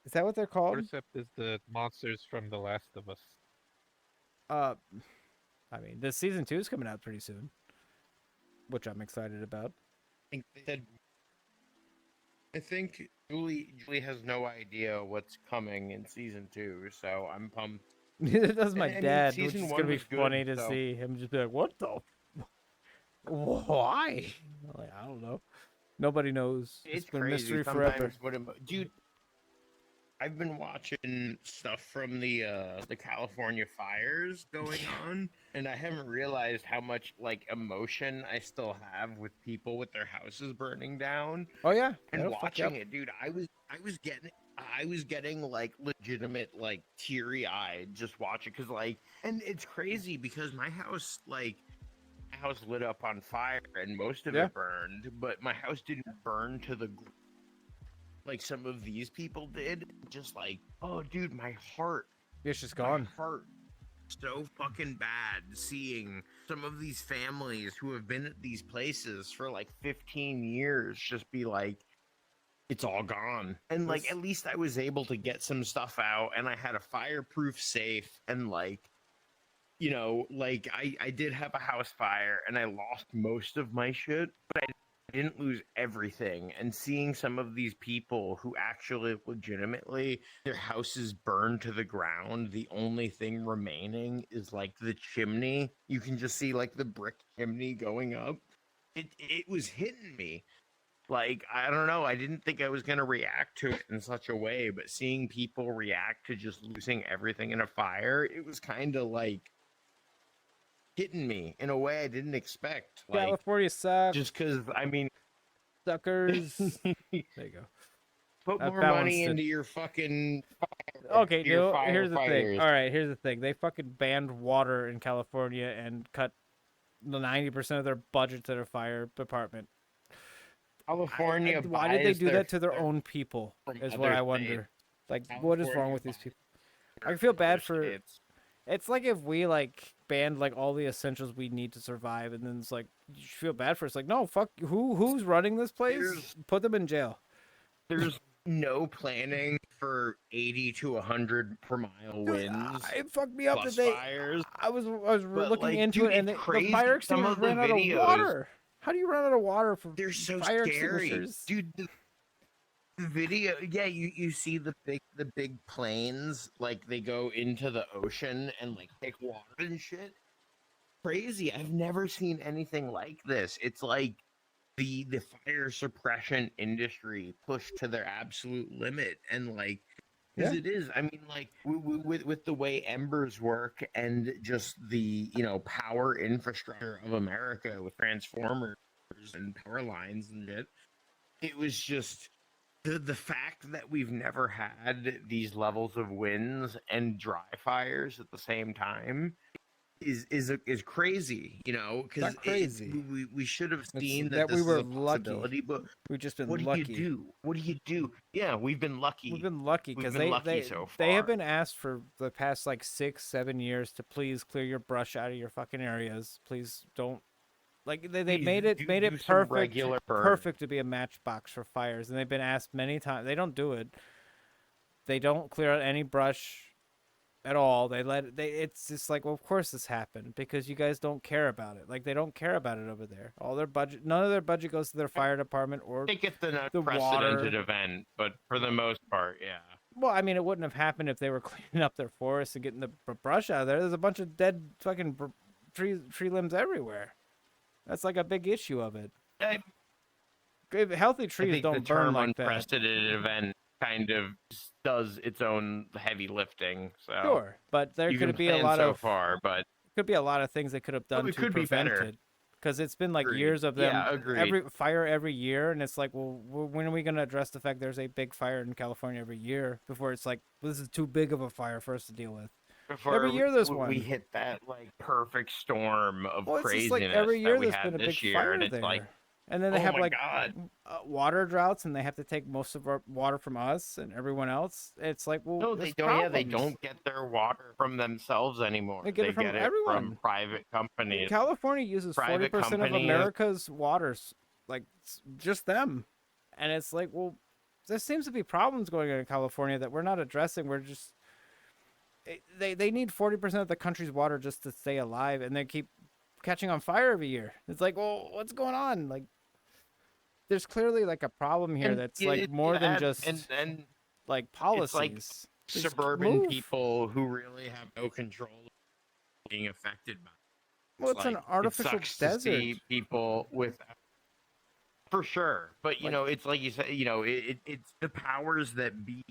Is that what they're called? Cordyceps is the monsters from The Last of Us. I mean, the season 2 is coming out pretty soon, which I'm excited about. I think Julie has no idea what's coming in season 2, so I'm pumped. Neither does my I mean, dad, which season is one gonna be was good, funny to so- see him just be like, "What the? Why?" I'm like, I don't know. Nobody knows. It's been crazy. mystery Sometimes forever. dude, I've been watching stuff from the California fires going on, and I haven't realized how much like emotion I still have with people with their houses burning down. Oh yeah, And that'll fuck you watching up. it, dude, I was getting like legitimate like teary eyed just watching because like, and it's crazy because my house lit up on fire and most of Yeah. it burned, but my house didn't burn to the like some of these people did. Just like, oh, dude, my heart It's just my gone. heart so fucking bad seeing some of these families who have been at these places for like 15 years just be like, it's all gone. And like, This- at least I was able to get some stuff out and I had a fireproof safe and like, you know, like I did have a house fire and I lost most of my shit, but I didn't lose everything. And seeing some of these people who actually legitimately their houses burned to the ground, the only thing remaining is like the chimney. You can just see like the brick chimney going up. It was hitting me. Like, I don't know. I didn't think I was going to react to it in such a way, but seeing people react to just losing everything in a fire, it was kind of like hitting me in a way I didn't expect. Like, California sucks, just because, I mean, suckers. There you go. put I've more balanced money it. into your fucking. Okay, your no, here's the thing. firefighters. All right, here's the thing. They fucking banned water in California and cut the 90% of their budget to their fire department. California. Why did they buys do that to their own people? from Is what other I wonder. states. Like, what is wrong with these people? I feel bad for. It's like if we like banned like all the essentials we need to survive, and then it's like you feel bad for. It's like, no, fuck. Who's running this place? There's- Put them in jail. There's no planning for 80 to 100 per mile Dude, winds. it fucked me up Plus that they. fires. I was But, looking like, into dude, it, and it's the crazy. fire Some extinguishers of the ran out of videos- water. How do you run out of water from They're so fire scary, extinguishers? dude. The video, yeah, you see the big planes, like they go into the ocean and like take water and shit. Crazy! I've never seen anything like this. It's like the fire suppression industry pushed to their absolute limit, and like. Because Yeah. it is. I mean, like with the way embers work and just the power infrastructure of America with transformers and power lines and shit, it was just the fact that we've never had these levels of winds and dry fires at the same time is crazy. Because Not crazy. we should have It's seen that that we this were is a lucky. possibility, but We've just been what lucky. do you do? What do you do? Yeah, we've been lucky. We've been lucky We've because been lucky so they have far. been asked for the past like 6-7 years to please clear your brush out of your fucking areas. Please don't like they Please made it do some perfect regular burn. perfect to be a matchbox for fires, and they've been asked many times. They don't do it. They don't clear out any brush at all. It's just like, well, of course this happened because you guys don't care about it. Like they don't care about it over there. All their budget, none of their budget goes to their fire department or I think it's an the unprecedented water. event, but for the most part, yeah. Well, I mean, it wouldn't have happened if they were cleaning up their forests and getting the brush out of there. There's a bunch of dead fucking tree limbs everywhere. That's like a big issue of it. Healthy I trees think the don't burn term like that. unprecedented event kind of does its own heavy lifting. So Sure, but there you can could be a plan lot so of far, but could be a lot of things they could have done it to could be prevent better. it. Because it's been like Agreed. years of them Yeah, agreed. every fire every year, and it's like, well, when are we gonna address the fact there's a big fire in California every year before it's like this is too big of a fire for us to deal with? Before Every year there's we one. hit that like perfect storm of Well, it's just craziness like every year that we there's had been a this big year, fire and it's there, like, and then they oh have my like God. water droughts, and they have to take most of our water from us and everyone else. It's like, well, no, they there's don't. Yeah, they problems. don't get their water from themselves anymore. They get it from everyone. from private companies. California uses 40% Private of companies. America's waters, like just them. And it's like, well, there seems to be problems going on in California that we're not addressing. We're just they need 40% of the country's water just to stay alive, and they keep catching on fire every year. It's like, well, what's going on? Like, there's clearly like a problem here And that's it- like it- more than and- just and like it's like policies. Just suburban move. people who really have no control of being affected by it. Well, it's an like, artificial it sucks to desert. see people with for sure, but you Like- know, it's like you said, you know, it's the powers that be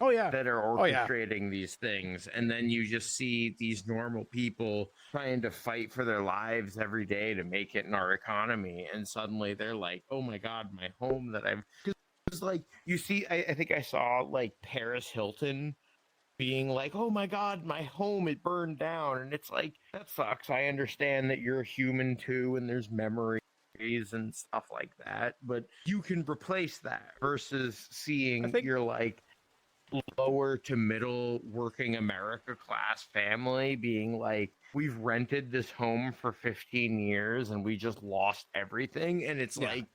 Oh yeah. that are Oh, yeah. orchestrating these things, and then you just see these normal people trying to fight for their lives every day to make it in our economy, and suddenly they're like, oh my God, my home that I've it's like you see, I think I saw like Paris Hilton being like, oh my God, my home, it burned down. And it's like, that sucks. I understand that you're a human too, and there's memories and stuff like that, but you can replace that versus seeing think- your like lower to middle working America class family being like, we've rented this home for 15 years and we just lost everything. And it's Yeah. like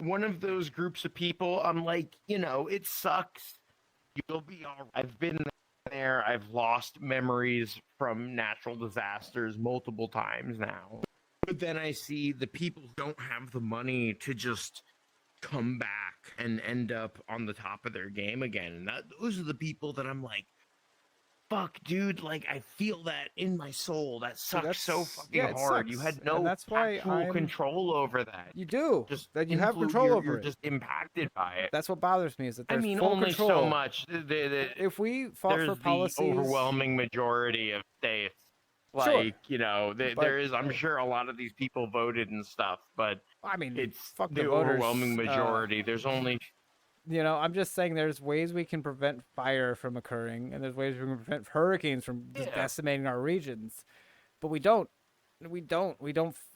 one of those groups of people, I'm like, you know, it sucks. You'll be all right. I've been there. I've lost memories from natural disasters multiple times now. But then I see the people who don't have the money to just come back and end up on the top of their game again. And those are the people that I'm like, fuck, dude, like I feel that in my soul. That sucks so that's- fucking yeah, it hard. You sucks, had no and that's why actual I'm- control over that. You do. Just That you have control over you're it. just impacted by it. That's what bothers me is that I there's mean, full only control. so much. If we fought There's for policies, the overwhelming majority of states. Like, Sure. you know, But- there is, I'm sure a lot of these people voted and stuff, but I mean, it's fuck the the voters. overwhelming majority. There's only You know, I'm just saying there's ways we can prevent fire from occurring, and there's ways we can prevent hurricanes from Yeah. decimating our regions, but we don't. We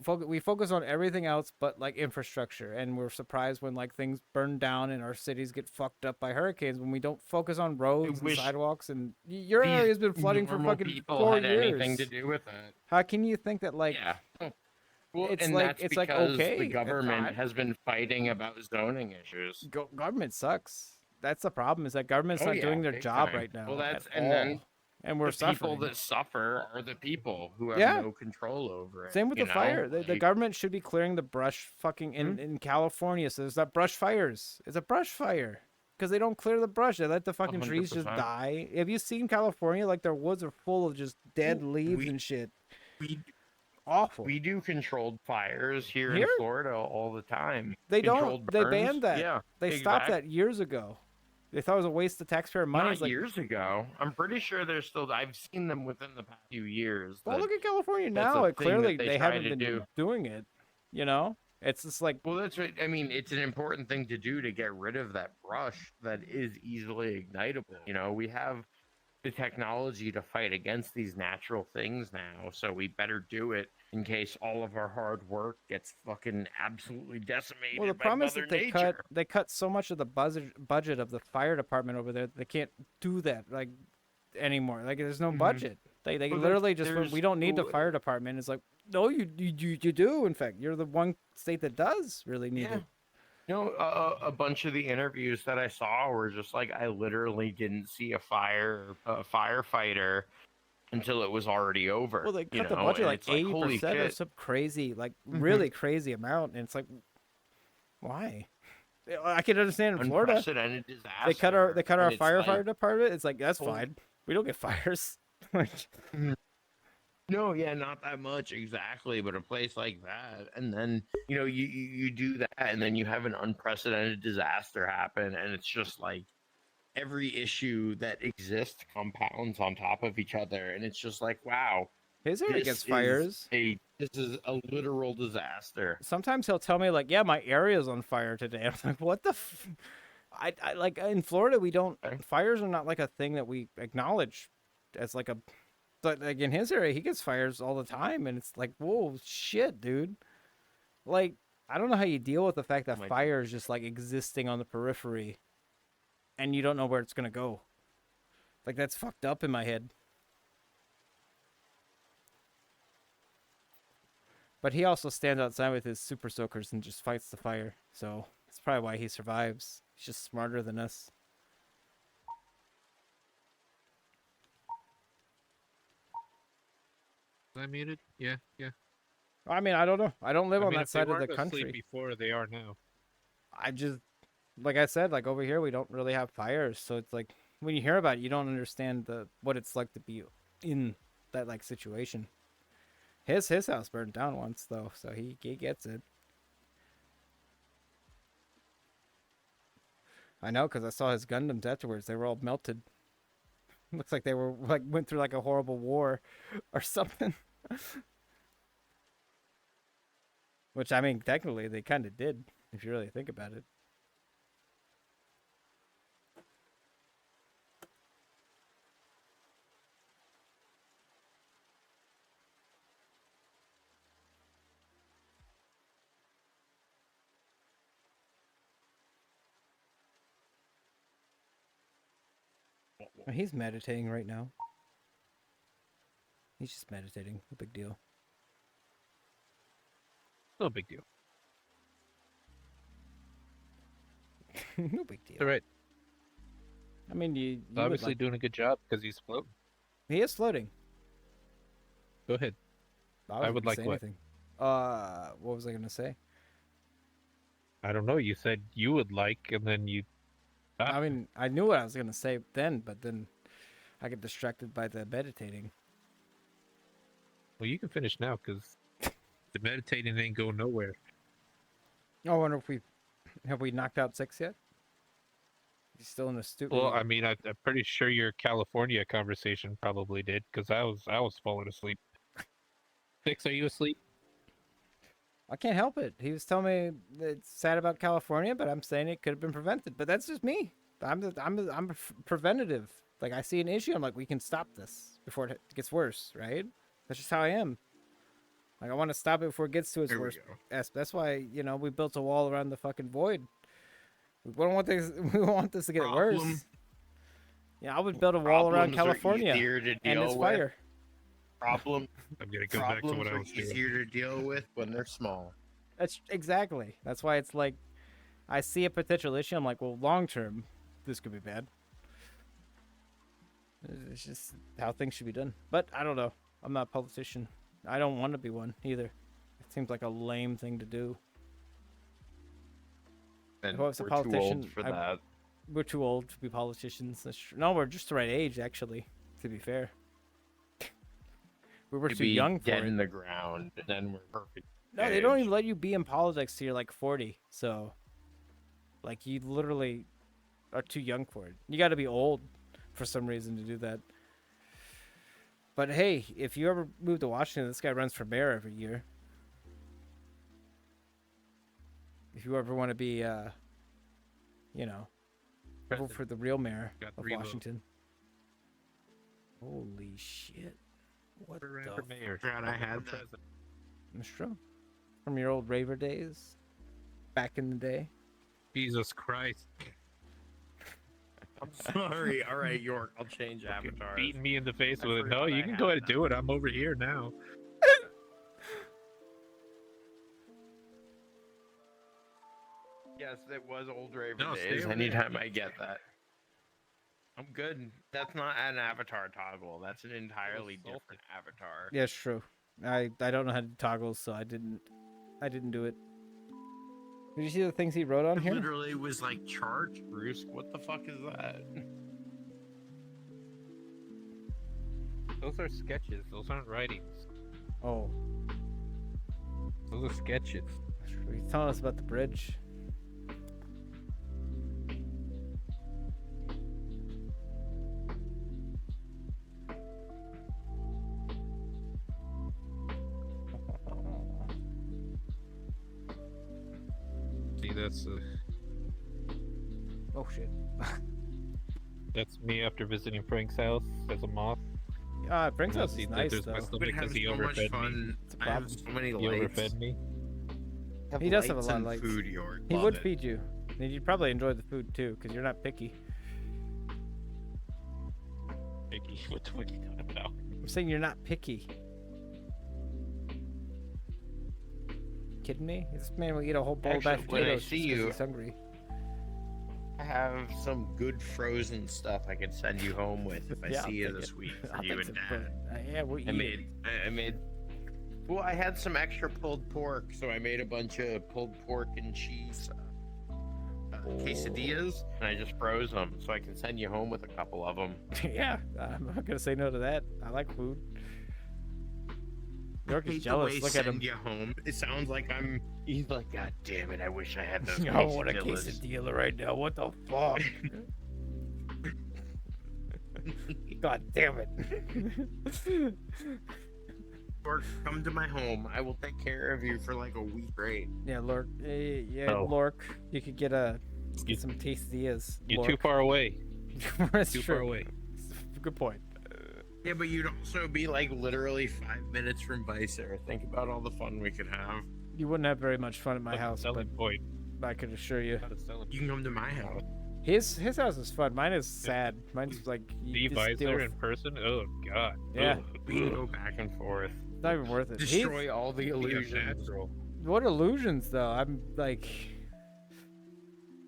focus. We focus on everything else but like infrastructure, and we're surprised when like things burn down and our cities get fucked up by hurricanes when we don't focus on roads and wish sidewalks. And your these area's been flooding for normal fucking people 4 had years. anything to do with that. How can you think that like Yeah. Well, it's and like- that's it's like, because okay, the it's government not. has been fighting about zoning issues. government sucks? That's the problem. Is that government's Oh, not yeah, doing their big job time. right now. Well, that's- at and then all. And we're The suffering. people that suffer are the people who have Yeah. no control over it. Same with you the fire. know? The Like, government should be clearing the brush fucking in California. So there's not brush fires. It's a brush fire because they don't clear the brush. They let the fucking trees just 100%. die. Have you seen California? Like their woods are full of just dead leaves we- and shit. we Awful. we do controlled fires here Here? in Florida all the time. They don't. Controlled They burns. banned that. Yeah, They stopped exact- that years ago. They thought it was a waste of taxpayer money. Not It's like, years ago. I'm pretty sure they're still. I've seen them within the past few years. well, that- look at California that's now. a It thing that clearly they they try haven't to been do. doing it. You know, it's just like Well, that's right. I mean, it's an important thing to do to get rid of that brush that is easily ignitable. You know, we have the technology to fight against these natural things now, so we better do it in case all of our hard work gets fucking absolutely decimated well, the by problem is Mother that Nature. they cut so much of the budget of the fire department over there. They can't do that like anymore. Like there's no Mhm. budget. They Well, literally just there's- we don't need the well, fire department. It's like no, you do. In fact, you're the one state that does really need Yeah. it. No, a bunch of the interviews that I saw were just like I literally didn't see a firefighter until it was already over. Well, they you cut the know, budget and like it's like, holy 80% or shit. some crazy, like Mhm. really crazy amount, and it's like, why? I can understand in Florida. Unprecedented disaster. They cut our and it's firefighter like, department. It's like that's Well- fine. We don't get fires. Like, No, yeah, not that much exactly, but a place like that, and then you do that, and then you have an unprecedented disaster happen, and it's just like every issue that exists compounds on top of each other, and it's just like, wow, His area gets fires. this is a literal disaster. Sometimes he'll tell me like, "Yeah, my area's on fire today." I'm like, "What the?" I like in Florida, we don't fires are not like a thing that we acknowledge as like a. But like in his area, he gets fires all the time, and it's like, whoa, shit, dude. Like, I don't know how you deal with the fact that my fire is just like existing on the periphery, and you don't know where it's gonna go. Like that's fucked up in my head. But he also stands outside with his super soakers and just fights the fire. So that's probably why he survives. He's just smarter than us. Was I muted? Yeah, yeah. I mean, I don't know. I don't live I on mean, that if they side of the weren't asleep country. before, they are now. I just, like I said, like over here, we don't really have fires. So it's like, when you hear about it, you don't understand what it's like to be in that like situation. His house burned down once though, so he gets it. I know, because I saw his Gundams afterwards. They were all melted. Looks like they were like went through like a horrible war or something. Which I mean, technically they kind of did, if you really think about it. Oh, he's meditating right now. He's just meditating. No big deal. No big deal. No big deal. All right. I mean, you He's would obviously like- doing a good job because he's floating. he is floating. Go ahead. wasn't would gonna like say what? anything. What was I gonna say? I don't know. You said you would like, and then you. I mean, I knew what I was gonna say then, but then I get distracted by the meditating. Well, you can finish now because the meditating ain't go nowhere. I wonder if have we knocked out 6 yet? He's still in the stupid. Well, I mean, I'm pretty sure your California conversation probably did because I was falling asleep. Fix, are you asleep? I can't help it. He was telling me that it's sad about California, but I'm saying it could have been prevented. But that's just me. I'm preventative. Like I see an issue, I'm like, we can stop this before it gets worse, right? That's just how I am. Like I want to stop it before it gets to its There we worst. go. That's why we built a wall around the fucking void. We don't want this. We don't want this to get Problem. worse. Yeah, I would build a wall around Problems are California easier to and deal its with. fire. Problem I'm gonna go back to Problems what I are was doing. easier to deal with when they're small. That's exactly. That's why it's like, I see a potential issue. I'm like, well, long term, this could be bad. It's just how things should be done. But I don't know. I'm not a politician. I don't want to be one either. It seems like a lame thing to do. And If I was a we're politician, too old for I- that. We're too old to be politicians. That's true. No, we're just the right age, actually. To be fair, we were To too be young for dead it. in the ground, and then we're perfect. No, they don't age. even let you be in politics till you're like 40. So, like, you literally are too young for it. You got to be old for some reason to do that. But hey, if you ever move to Washington, this guy runs for mayor every year. If you ever want to be, vote for the real mayor Got of 3 votes. Washington. Holy shit! What Ran the for mayor. Forgot I Ran for had that. president. That's true. From your old raver days, back in the day. Jesus Christ. I'm sorry. All right, York. I'll change Fucking avatars. beating me in the face I with it. No, forgot you I can had go ahead and that. do it. I'm over here now. Yes, it was old Raven No, stay days. over Anytime I get that. I'm good. That's not an avatar toggle. That's an entirely salty. different avatar. Yeah, it's true. I don't know how to do toggles, so I didn't do it. Did you see the things he wrote on It here? literally was like charge Bruce. What the fuck is that? Those are sketches. Those aren't writings. Oh, Those are sketches. he's telling us about the bridge. See, Oh shit. that's me after visiting Frank's house as a moth. Frank's And I house see is that nice there's though. my I've stomach been because having he so much overfed me. fun. It's a I have problem. so many He lights. overfed me. Have He does have a lights lot of and lights. Food, York. He Love would it. feed you. And you'd probably enjoy the food too, because you're not picky. Mickey, what the fuck are you talking about? I'm saying you're not picky. Kidding me? This man will eat a whole bowl of mashed Actually, when I potatoes see just 'cause you- he's hungry. I have some good frozen stuff I can send you home with if I Yeah, I'll see you take this it. week for I'll you take and some food. Dad. Yeah, we'll eat I it. made. I made. Well, I had some extra pulled pork, so I made a bunch of pulled pork and cheese quesadillas, and I just froze them, so I can send you home with a couple of them. Yeah, I'm not gonna say no to that. I like food. York is Hate the jealous. way Look at him. send you home. It sounds like I'm. He's like, God damn it! I wish I had those. I want a quesadillas." quesadilla right now. What the fuck? God damn it. Or come to my home. I will take care of you for like a week straight. Yeah, Lork. Yeah, Oh. Lork. You could get You- some quesadillas. You're too far away. That's Too true. far away. Good point. Yeah, but you'd also be like literally 5 minutes from Vicer. Think about all the fun we could have. You wouldn't have very much fun at my That's the house, but selling point. I could assure you. Not a selling You can come to my house. His house is fun. Mine is sad. Mine's like The you just deal visor with- in person? Oh god. Yeah. Ugh. We can go back and forth. It's not even worth it. He's- Destroy all the Yeah, illusions. natural. What illusions though? I'm like,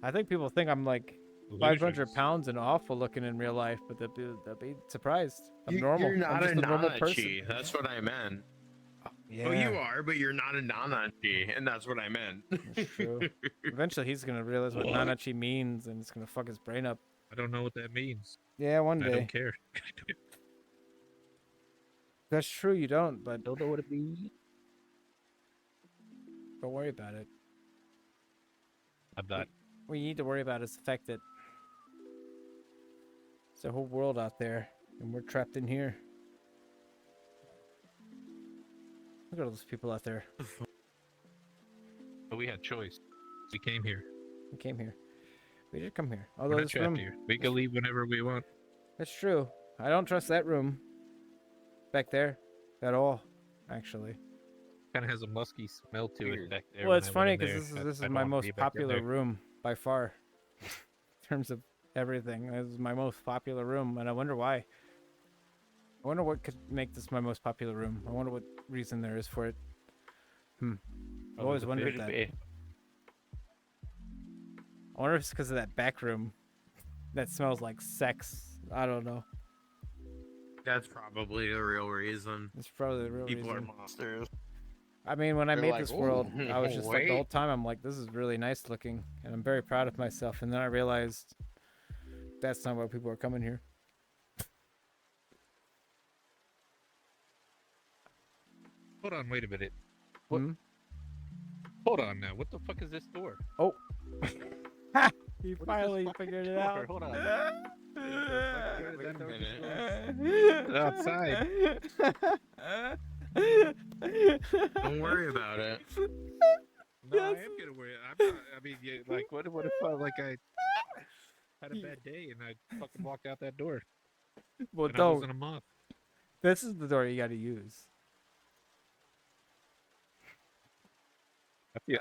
I think people think I'm like 500 Illusions. pounds and awful looking in real life, but they'll be surprised. I'm You- normal. You're not I'm just a a normal person. Nanachi. That's what I meant. Yeah, Oh, you are, but you're not a Nanachi, and that's what I meant. that's true. Eventually, he's gonna realize what Nanachi means, and it's gonna fuck his brain up. I don't know what that means. Yeah, one I day. don't care. That's true. You don't, but don't know what it means. don't worry about it. I'm not. What you need to worry about is the fact that there's a whole world out there, and we're trapped in here. Look at all those people out there. But we had choice. We came here. We came here. We did come here. We're Although not this trapped room, here. We can leave whenever we want. that's true. I don't trust that room back there at all. Actually, Kind of has a musky smell to Weird. it back there. well, when it's I went funny in because there. this is I don't my wanna most be back in popular there. room by far, in terms of everything. This is my most popular room, and I wonder why. I wonder what could make this my most popular room. I wonder what reason there is for it. I've Oh, always there's a wondered bit- that. I wonder if it's because of that back room that smells like sex. I don't know. That's probably the real reason. It's probably the real People reason. are monsters. I mean, when I They're made like, this world, "Ooh, I was just like the whole wait." time, I'm like, this is really nice looking, and I'm very proud of myself. And then I realized that's not why people are coming here. Hold on, wait a minute. What? Hmm? Hold on now. What the fuck is this door? You What is this finally fucking figured it door? out. Hold on. Wait a minute. Outside. Don't worry about it. No, I am gonna worry. I'm not. I mean, yeah, like, what if I had a bad day and I fucking walked out that door Well, and I don't. wasn't a moth? This is the door you got to use.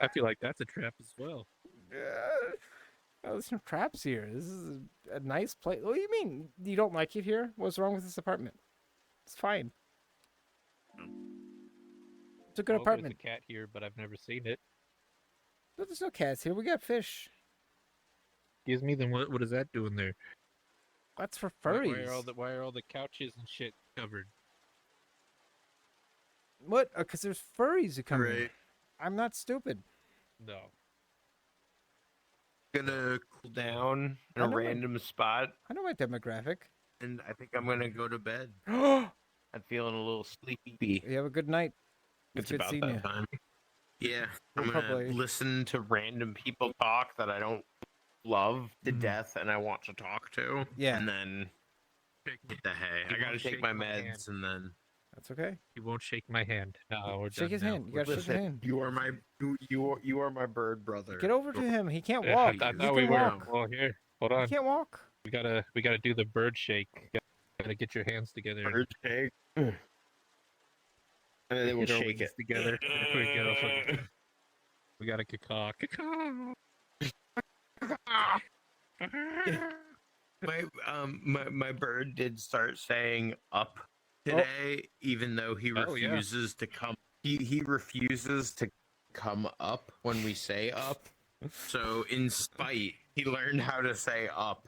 I feel like that's a trap as well. Oh, there's no traps here. This is a nice place. What do you mean? You don't like it here? What's wrong with this apartment? It's fine. It's a good Well, apartment. There's a cat here, but I've never seen it. But there's no cats here. We got fish. Excuse me. Then what is that doing there? That's for Why- furries. Why are all the couches and shit covered? What? Because there's furries who come in. Right. I'm not stupid. No. Gonna cool down in I a know it. random spot, I know my demographic. and I think I'm gonna go to bed. I'm feeling a little sleepy. You have a good night. It's It's good about seeing that you. time. Yeah, We'll I'm gonna probably- listen to random people talk that I don't love to Mhm. death and I want to talk to. Yeah. And then Shake hit the hay. He I gotta won't take shake my my meds hand. and then That's okay. He won't shake my hand. No, we're Shake done his now. hand. You We're gotta shake his hand. you are my you are my bird brother. Get over to him. He can't I walk. thought He we can were. walk. Well, here, hold He on. can't walk. We gotta do the bird shake. Gotta get your hands together. Bird shake. And then they will Get our shake wings it. together. There we go. We gotta caw. My bird did start saying up today, even though he Oh, yeah. refuses to come. He refuses to come up when we say up. So in spite, he learned how to say up.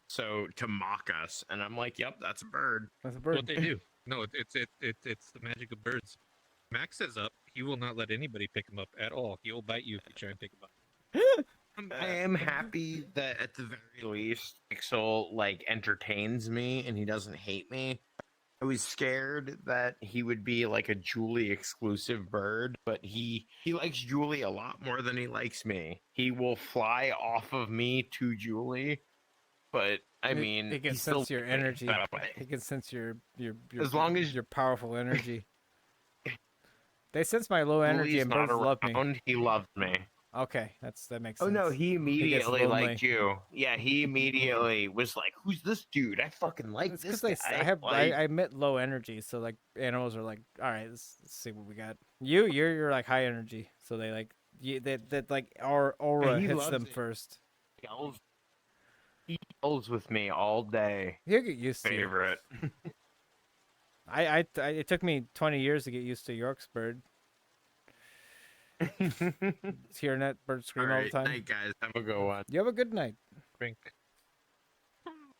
So to mock us, and I'm like, "Yep, that's a bird." That's a what bird. they do. No, it's the magic of birds. Max says up. He will not let anybody pick him up at all. He will bite you if you try and pick him up. I am happy that at the very least, Pixel like entertains me and he doesn't hate me. I was scared that he would be like a Julie exclusive bird, but he likes Julie a lot more than he likes me. He will fly off of me to Julie, but I mean, he can he's still sense your like me energy. that way. He can sense your As long as your powerful energy. They sense my low energy Julie's and not birds love me. around, he loves me. Okay, that makes Oh sense. no, he gets immediately lonely. liked you. Yeah, he immediately was like, "Who's this dude? I fucking like It's this because guy." I emit low energy, so like animals are like, all right, let's see what we got. You're like high energy, so they like that like our aura he hits loves them it. first. He yells with me all day. You get used to it. Favorite. It took me 20 years to get used to York's bird. Hearing that bird scream all the time. Night, guys. Have a good one. You have a good night. Drink.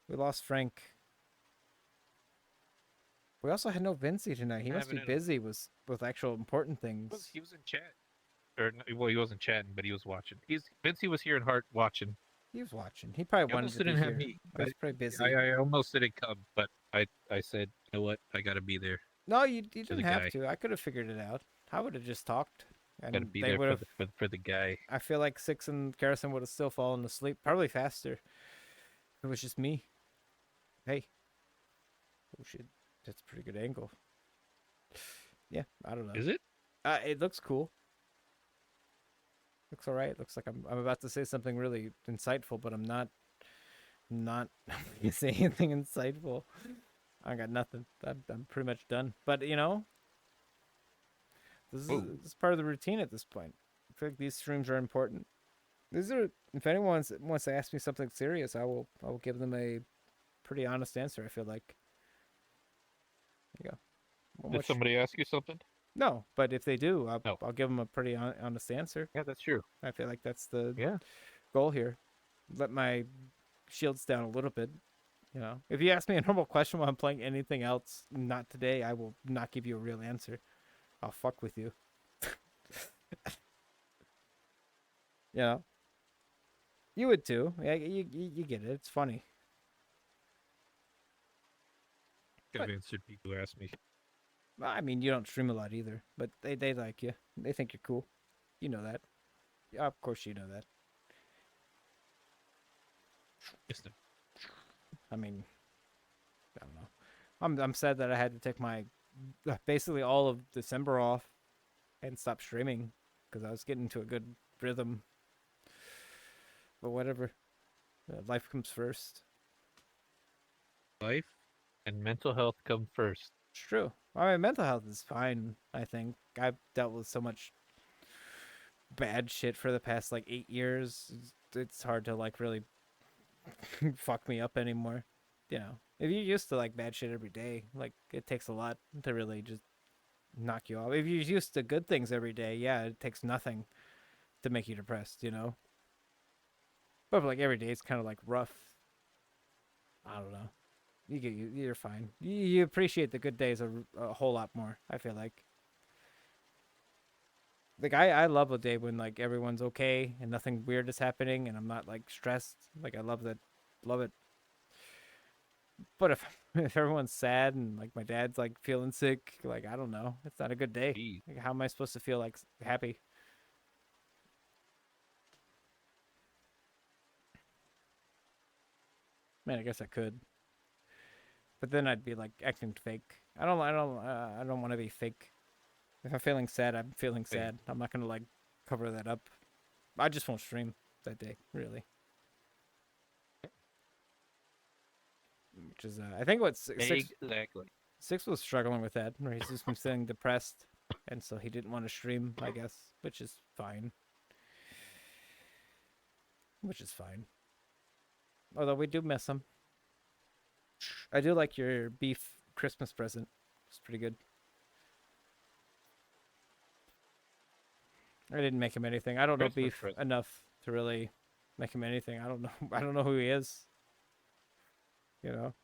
We lost Frank. We also had no Vinci tonight. He I must be haven't in- busy with actual important things. He was in chat. Well, he wasn't chatting, but he was watching. Vinci was here in heart watching. He was watching. He probably He wanted almost to be didn't have here. me. But he's pretty busy. I almost didn't come, but I said, you know what? I gotta be there. No, you the didn't have guy. to. I could have figured it out. I would have just talked, and Gotta be they there would have. for the guy. I feel like Six and Garrison would have still fallen asleep, probably faster. If it was just me. Hey. Oh shit, that's a pretty good angle. Yeah, I don't know. Is it? It looks cool. Looks alright. Looks like I'm about to say something really insightful, but I'm not. I'm not gonna say anything insightful. I got nothing. I'm pretty much done. But you know, this is part of the routine at this point. I feel like these streams are important. These are. If anyone wants to ask me something serious, I will give them a pretty honest answer. I feel like. There you go. Well, Did what sh- somebody ask you something? No, but if they do, No. I'll give them a pretty honest answer. Yeah, that's true. I feel like that's the Yeah. goal here. Let my shields down a little bit. You know, if you ask me a normal question while I'm playing anything else, not today, I will not give you a real answer. I'll fuck with you. You know, you would too. Yeah, you get it. It's funny. I've answered people who ask me. Well, I mean, you don't stream a lot either, but they like you. They think you're cool. You know that. Yeah, of course you know that. Yes, no. I mean, I don't know. I'm sad that I had to take my basically all of December off and stop streaming because I was getting into a good rhythm. But whatever, life comes first. Life and mental health come first. It's true. I mean, mental health is fine. I think I've dealt with so much bad shit for the past like 8 years. It's hard to like really fuck me up anymore. You know, if you're used to like bad shit every day, like it takes a lot to really just knock you off. If you're used to good things every day, yeah, it takes nothing to make you depressed, you know. But like every day, it's kind of like rough. I don't know. You're fine. You appreciate the good days a whole lot more. I feel like. Like I love a day when like everyone's okay and nothing weird is happening and I'm not like stressed. Like I love that. Love it. But if if everyone's sad and like my dad's like feeling sick, like I don't know, it's not a good day. Jeez. Like, how am I supposed to feel like happy? Man, I guess I could, but then I'd be like acting fake. I don't want to be fake. If I'm feeling sad, I'm feeling Hey. sad. I'm not gonna like cover that up. I just won't stream that day, really. Which is, I think what Exactly. Six was struggling with that, where he's just been feeling depressed, and so he didn't want to stream, I guess, which is fine. Which is fine. Although we do miss him. I do like your beef Christmas present. It's pretty good. I didn't make him anything. I don't know Christmas beef present. enough to really make him anything. I don't know. I don't know who he is. You know.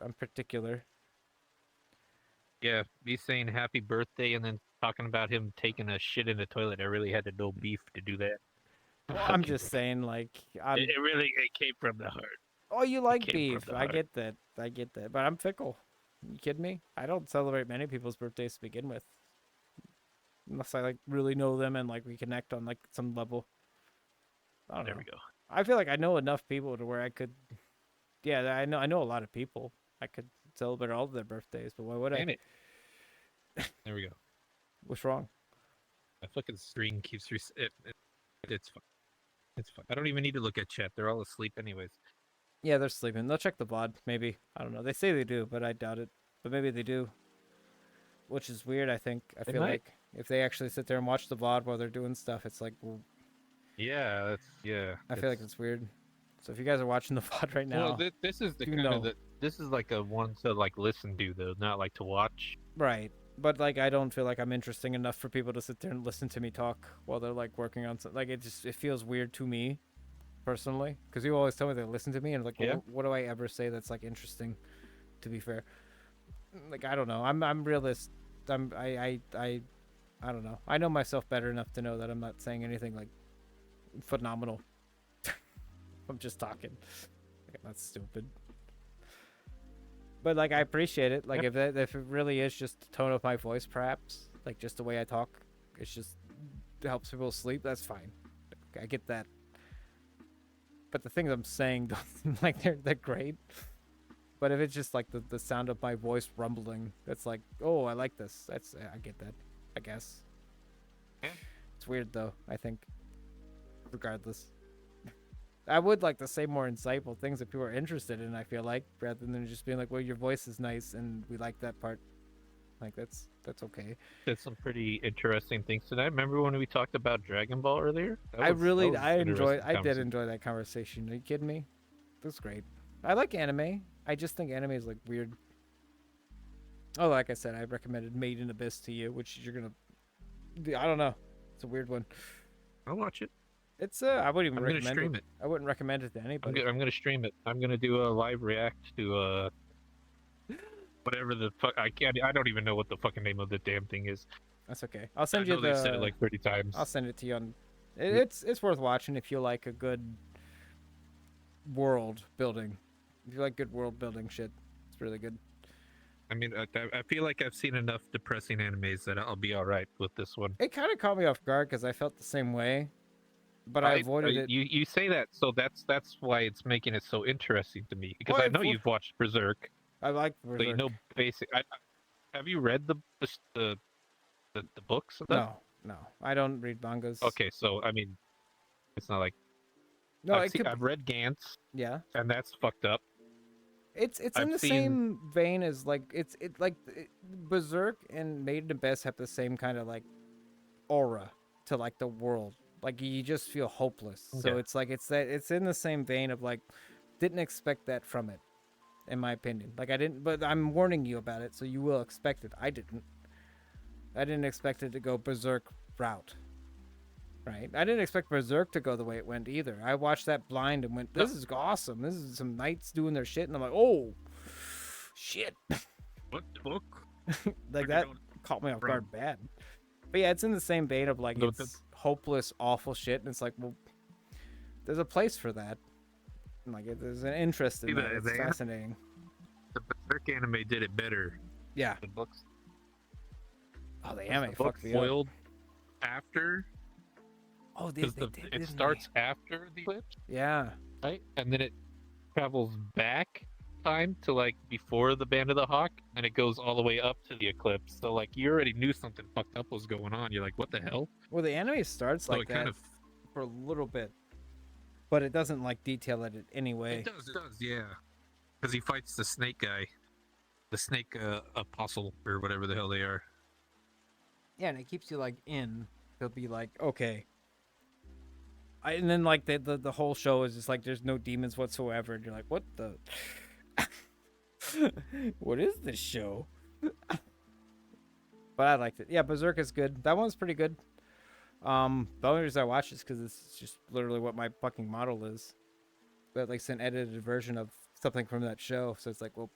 I'm particular. Yeah, me saying happy birthday and then talking about him taking a shit in the toilet. I really had to know beef to do that. Well, I'm just saying, like, It really it came from the heart. oh, you like came from beef. the I heart. get that. I get that. But I'm fickle. You kidding me? I don't celebrate many people's birthdays to begin with. Unless I like really know them and like we connect on like some level. I don't There know. we go. I feel like I know enough people to where I could. Yeah, I know a lot of people. I could celebrate all of their birthdays, but why would I? Damn it. There we go. What's wrong? My fucking screen keeps it's fine. It's fine. I don't even need to look at chat. They're all asleep anyways. Yeah, they're sleeping. They'll check the VOD, maybe. I don't know. They say they do, but I doubt it. But maybe they do. Which is weird, I think. I They feel might. like if they actually sit there and watch the VOD while they're doing stuff, it's like, well, Yeah, that's yeah. I feel like it's weird. So if you guys are watching the VOD right now, Well, this is the you kind know. of the this is like a one to like listen to though, not like to watch. right. But like, I don't feel like I'm interesting enough for people to sit there and listen to me talk while they're like working on something. Like it feels weird to me, personally, because you always tell me they listen to me, and like, Yeah. well, what do I ever say that's like interesting? To be fair, like I don't know. I'm realist. I don't know. I know myself better enough to know that I'm not saying anything like phenomenal. I'm just talking. Like, I'm not stupid. But like I appreciate it. Like Yep. if it really is just the tone of my voice, perhaps like just the way I talk, it's just it helps people sleep. That's fine. I get that. But the things I'm saying don't seem like they're great. But if it's just like the sound of my voice rumbling, that's like, oh, I like this. I get that. I guess. Yeah. It's weird though. I think. Regardless. I would like to say more insightful things that people are interested in, I feel like, rather than just being like, well, your voice is nice and we like that part. Like that's okay. Did some pretty interesting things tonight. Remember when we talked about Dragon Ball earlier? That I was really an I did interesting enjoy that conversation. Are you kidding me? That's great. I like anime. I just think anime is like weird. Oh, like I said, I recommended Made in Abyss to you, which you're gonna I don't know. It's a weird one. I'll watch it. It's I wouldn't even I'm gonna recommend stream it. I wouldn't recommend it to anybody. I'm gonna stream it. I'm gonna do a live react to whatever the fuck I don't even know what the fucking name of the damn thing is. That's okay. I'll I send know you they've said it the like 30 times. I'll send it to you on. It's worth watching if you like a good world building. If you like good world building shit, it's really good. I mean, I feel like I've seen enough depressing animes that I'll be all right with this one. It kind of caught me off guard because I felt the same way, but I avoided it. You say that, so that's why it's making it so interesting to me because Well, I I've know wa- you've watched Berserk, I like so you Berserk. know basic. Have you read the books of that? No, I don't read mangas. Okay, so I mean, it's not like No, I've, it seen, could. I've read Gantz, Yeah, and that's fucked up. it's in I've the seen- same vein as like Berserk and Made in Abyss have the same kind of like aura to like the world. Like you just feel hopeless. So Okay. it's like it's in the same vein of like didn't expect that from it, in my opinion. Like I didn't, but I'm warning you about it, so you will expect it. I didn't expect it to go Berserk route. Right? I didn't expect Berserk to go the way it went either. I watched that blind and went, "This is awesome. This is some knights doing their shit," and I'm like, "Oh, shit!" What book? Like Where'd that you go caught me off from? guard bad. But yeah, it's in the same vein of like No, it's hopeless, awful shit, and it's like, well, there's a place for that. Like there's an interest in See, that. It's the fascinating. the Berserk anime did it better. Yeah. The books, Oh, the the anime book fucked me up. foiled after Oh, they because did. it didn't starts after the eclipse, they? Yeah. right? And then it travels back time to like before the Band of the Hawk, and it goes all the way up to the eclipse. So like you already knew something fucked up was going on. You're like, what the hell? Well, the anime starts So like it that kind of for a little bit, but it doesn't like detail it in any way. it does, yeah. Because he fights the snake guy, the snake apostle or whatever the hell they are. Yeah, and it keeps you like in. They'll be like, okay. And then like the whole show is just like there's no demons whatsoever, and you're like, what the? What is this show? But I liked it. Yeah, Berserk is good. That one's pretty good. The only reason I watch is because it's just literally what my fucking model is. But like it's an edited version of something from that show, so it's like, well,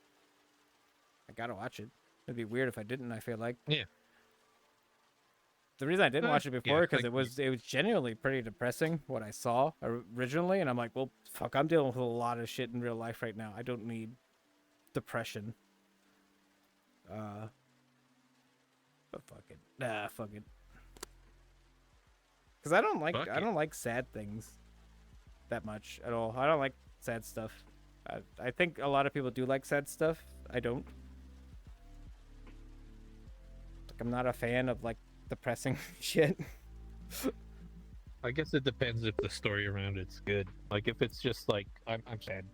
I gotta watch it. It'd be weird if I didn't. I feel like. Yeah. The reason I didn't watch it before because like it was genuinely pretty depressing what I saw originally, and I'm like, well, fuck, I'm dealing with a lot of shit in real life right now. I don't need depression. But fuck it. Nah, fuck it. Because I don't like Fuck I it. don't like sad things that much at all. I don't like sad stuff. I think a lot of people do like sad stuff. I don't. Like I'm not a fan of like depressing shit. I guess it depends if the story around it's good. Like if it's just like I'm sad,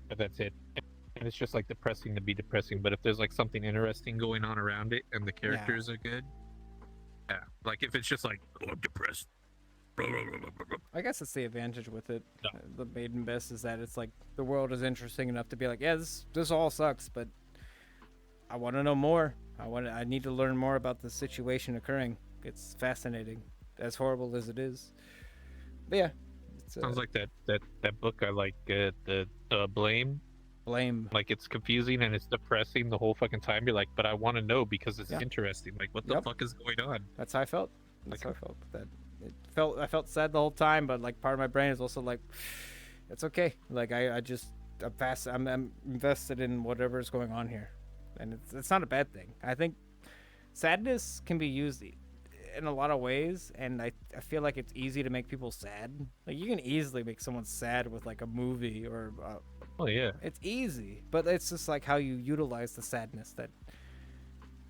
but that's it, and it's just like depressing to be depressing. But if there's like something interesting Going on around it and the characters are good. Yeah. Like if it's just like, oh, I'm depressed. I guess it's the advantage with it. No. The Maiden Best is that it's like the world is interesting enough to be like, yeah, this all sucks, but I want to know more. I need to learn more about the situation occurring. It's fascinating, as horrible as it is. But yeah, it's Sounds like that book I like, the Blame. blame. Like it's confusing and it's depressing the whole fucking time. You're like, but I want to know because it's Yeah. interesting. Like, what the Yep. fuck is going on? That's how I felt. That's how I felt. That I felt sad the whole time, but like part of my brain is also like, it's okay. Like I'm invested in whatever's going on here, and it's not a bad thing. I think sadness can be used in a lot of ways, and I feel like it's easy to make people sad. Like you can easily make someone sad with like a movie or Oh yeah, it's easy, but it's just like how you utilize the sadness that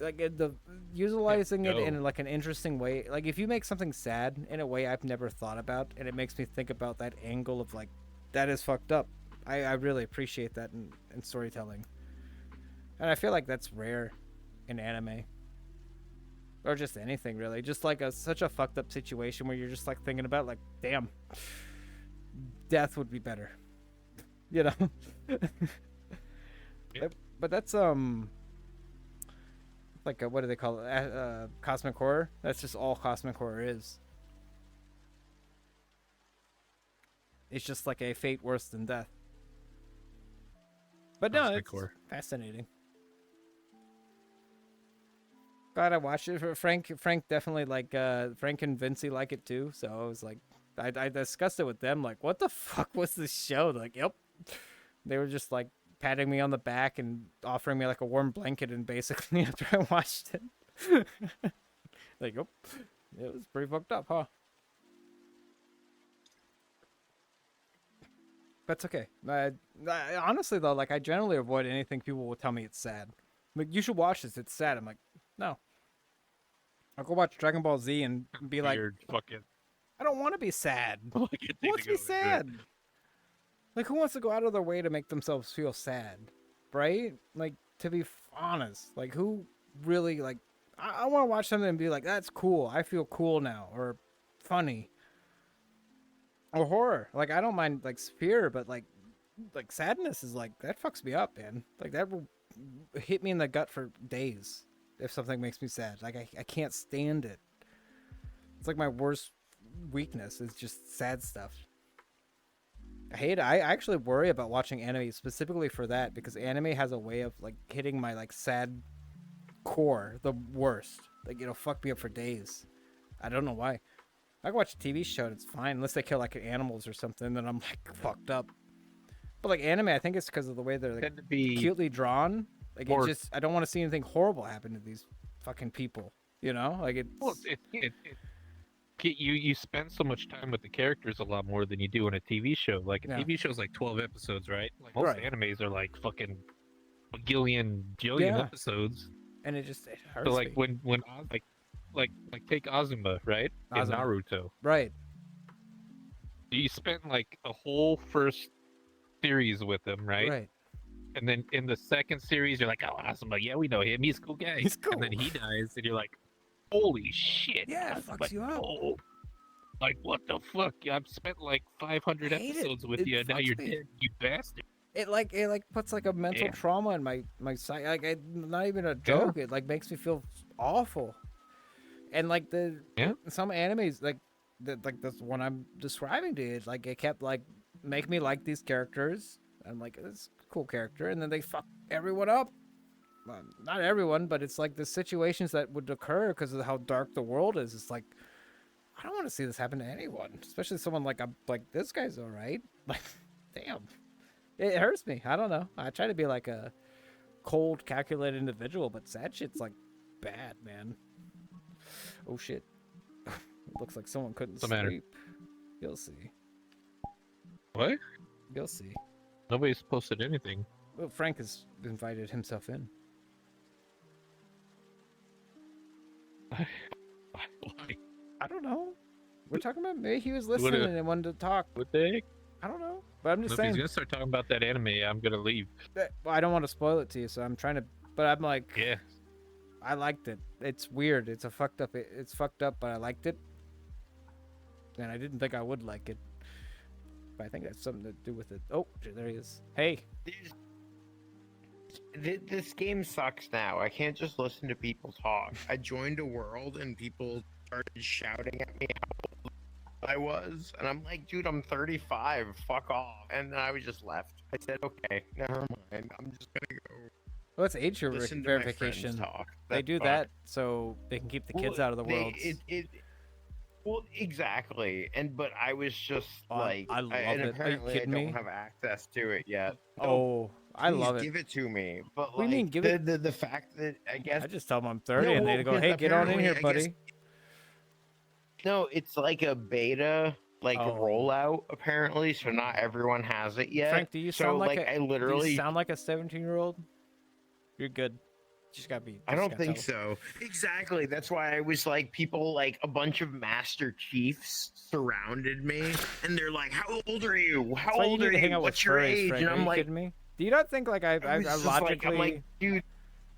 like the utilizing it in go. like an interesting way. Like if you make something sad in a way I've never thought about, and it makes me think about that angle of like that is fucked up. I really appreciate that in storytelling, and I feel like that's rare in anime or just anything really. Just like such a fucked up situation where you're just like thinking about like, damn, death would be better, you know. Yep. But that's like what do they call it? Cosmic horror. That's just all cosmic horror is. It's just like a fate worse than death. But no, Cosmic it's horror. fascinating. Glad I watched it. Frank definitely like Frank and Vincey like it too. So I was like, I discussed it with them. Like, what the fuck was this show? They're like, yep. They were just like patting me on the back and offering me like a warm blanket, and basically after I watched it, like, yep, it was pretty fucked up, huh? That's okay. Honestly though, like I generally avoid anything people will tell me it's sad. Like, you should watch this. It's sad. I'm like, no. I'll go watch Dragon Ball Z and be like, Weird fucking. I don't want to be sad. Like, Who wants to be sad? Like, who wants to go out of their way to make themselves feel sad? Right? Like, to be honest, like, who really, like, I want to watch something and be like, that's cool. I feel cool now. Or funny. Or horror. Like, I don't mind, like, fear, but, like sadness is, like, that fucks me up, man. Like, that will hit me in the gut for days if something makes me sad. Like, I can't stand it. It's like my worst weakness is just sad stuff. I hate it. I actually worry about watching anime specifically for that, because anime has a way of like hitting my like sad core the worst. Like, it'll fuck me up for days. I don't know why. I can watch a TV show and it's fine unless they kill like animals or something, then I'm like fucked up. But like anime, I think it's because of the way they're like tend to be cutely drawn. Like more- it just, I don't want to see anything horrible happen to these fucking people. You know, like it's. well, you spend so much time with the characters a lot more than you do in a TV show. Like a Yeah. TV show's like 12 episodes, right? Like most Right. animes are like fucking a jillion Yeah. episodes. And it just it hurts So like me. when like take Azuma, right? In Azuma. Naruto. Right. You spent like a whole first series with him, right? Right. And then in the second series, you're like, oh, Azuma, yeah, we know him. He's a cool guy. He's And then cool. he dies, and you're like, holy shit. Yeah, it Azuma, fucks you up. no. Like, what the fuck? I've spent like 500 I hate it. episodes with It you, and now fucks you're me. dead, you bastard. It like puts like a mental Yeah. trauma in my psyche. Like not even a joke. It like makes me feel awful. And like some animes like this one I'm describing to you, it's like it kept like make me like these characters. I'm like, it's a cool character, and then they fuck everyone up. Well, not everyone, but it's like the situations that would occur because of how dark the world is. It's like I don't want to see this happen to anyone, especially someone like I'm like this guy's all right. Like, damn, it hurts me. I don't know. I try to be like a cold, calculated individual, but sad shit's like bad, man. Oh shit! It looks like someone couldn't What's the matter? sleep. You'll see. What? You'll see. Nobody's posted anything. Well, Frank has invited himself in. Why? I don't know. We're talking about maybe he was What listening if- and wanted to talk. What the heck? I don't know, but I'm just If he's saying. gonna start talking about that anime, I'm gonna leave. Well, I don't want to spoil it to you, so I'm trying to. But I'm like, Yeah. I liked it. It's weird. It's a fucked up. It's fucked up, but I liked it. And I didn't think I would like it. But I think that's something to do with it. Oh, there he is. Hey. This game sucks now. I can't just listen to people talk. I joined a world and people started shouting at me how old I was, and I'm like, dude, I'm 35. Fuck off. And then I was just left. I said, okay, never mind. I'm just gonna go Well, it's age listen to my friends verification. talk. They That's do fine. that so they can keep the kids Well, out of the they- world. Well, exactly. But I was just Oh, like, I love and it. Are you apparently kidding I don't me? have access to it yet. No, Oh, I please love it. Give it to me. But What do you mean, give it- the fact that I guess I just tell them I'm 30 No, and they well, go, because hey, get on in apparently, here, I buddy. guess- no, it's like a beta Oh. rollout apparently, so not everyone has it yet. Frank, do you so sound like like a, I do literally you sound like a 17-year-old? You're good. Just gotta be. I just don't gotta think tell. so. Exactly. That's why I was like, people like a bunch of Master Chiefs surrounded me, and they're like, "How old are you? How That's why you old need are to hang you? out with What's your furries, age?" Frank. And Are I'm you like, kidding me? Do you not think like I was I just logically, I'm like, dude,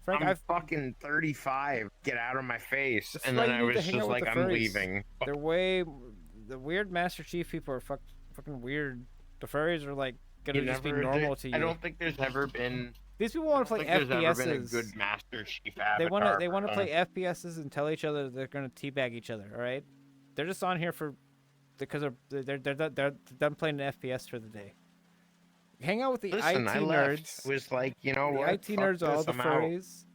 Frank, I'm I've fucking 35. Get out of my face. That's And why then you I need to was hang out just with like, the I'm furries. leaving. they're way the weird Master Chief people are fucking weird. The furries are like gonna You just be never- normal to you. I don't think there's ever been. These people want to I play don't think there's ever been a FPSs. good Master Chief They avatar. they want to for play FPSs and tell each other they're gonna teabag each other. All right, they're just on here for because they're done playing an FPS for the day. Hang out with the Listen, IT I left. nerds. It was like, you know The what? IT Fuck nerds are all this, the I'm out. furries.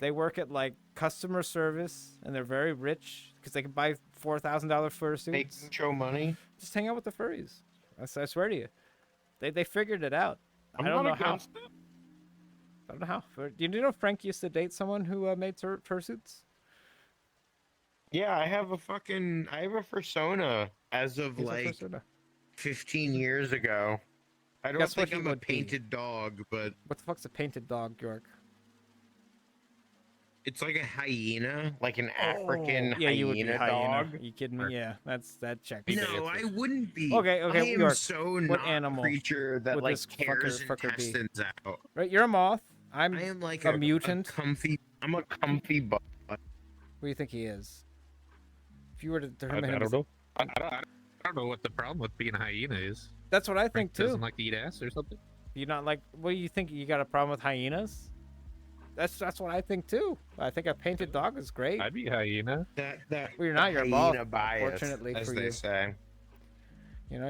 They work at like customer service and they're very rich because they can buy $4,000 fursuits. They can show money. Just hang out with the furries. I swear to you, they figured it out. I'm I don't know not how. against it. I don't know how. Do you know Frank used to date someone who made fursuits? Yeah, I have a persona as of He's a like persona. 15 years ago. I don't Guess what think he I'm a would be. painted dog, but What the fuck's a painted dog, York? it's like a hyena, like an African Yeah, you would be hyena hyena. dog. You kidding me? Yeah, that checks. No, I wouldn't be. Okay, I am York, so what not animal a creature that would like this tears fucker be? intestines out. Right, you're a moth. I am like a mutant. I'm a comfy bug. What do you think he is? If you were to I determine him, don't as- know. I don't know what the problem with being a hyena is. that's what I think Frank too. doesn't like to eat ass or something. You not like? What do you think? You got a problem with hyenas? That's what I think too. I think a painted dog is great. I'd be a hyena. That Well, you're not, you're a hyena moth, bias, unfortunately as for they you. say. You know,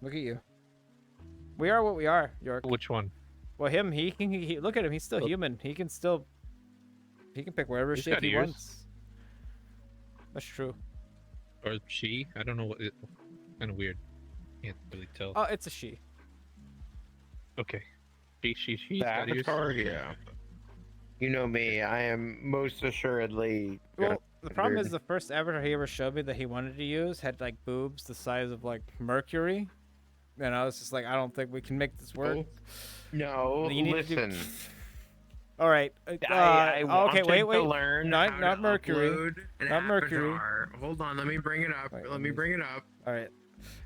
look at you. We are what we are, York. Which one? Well, him, he can look at him. He's still Look. human. He can pick whatever He's shape got he ears. wants. That's true. Or she? I don't know what. Kind of weird. Can't really tell. Oh, it's a she. Okay. She's The got ears. Avatar, yeah. You know me, I am most assuredly. Well, the problem weird. is the first avatar he ever showed me that he wanted to use had like boobs the size of like Mercury, and I was just like, I don't think we can make this work. No, You need to do- listen. All right. I Okay, wanted wait. to learn Not- how not to Mercury. upload an Not Mercury. avatar. Hold on, let me bring it up. Wait, let let me me- bring it up. All right.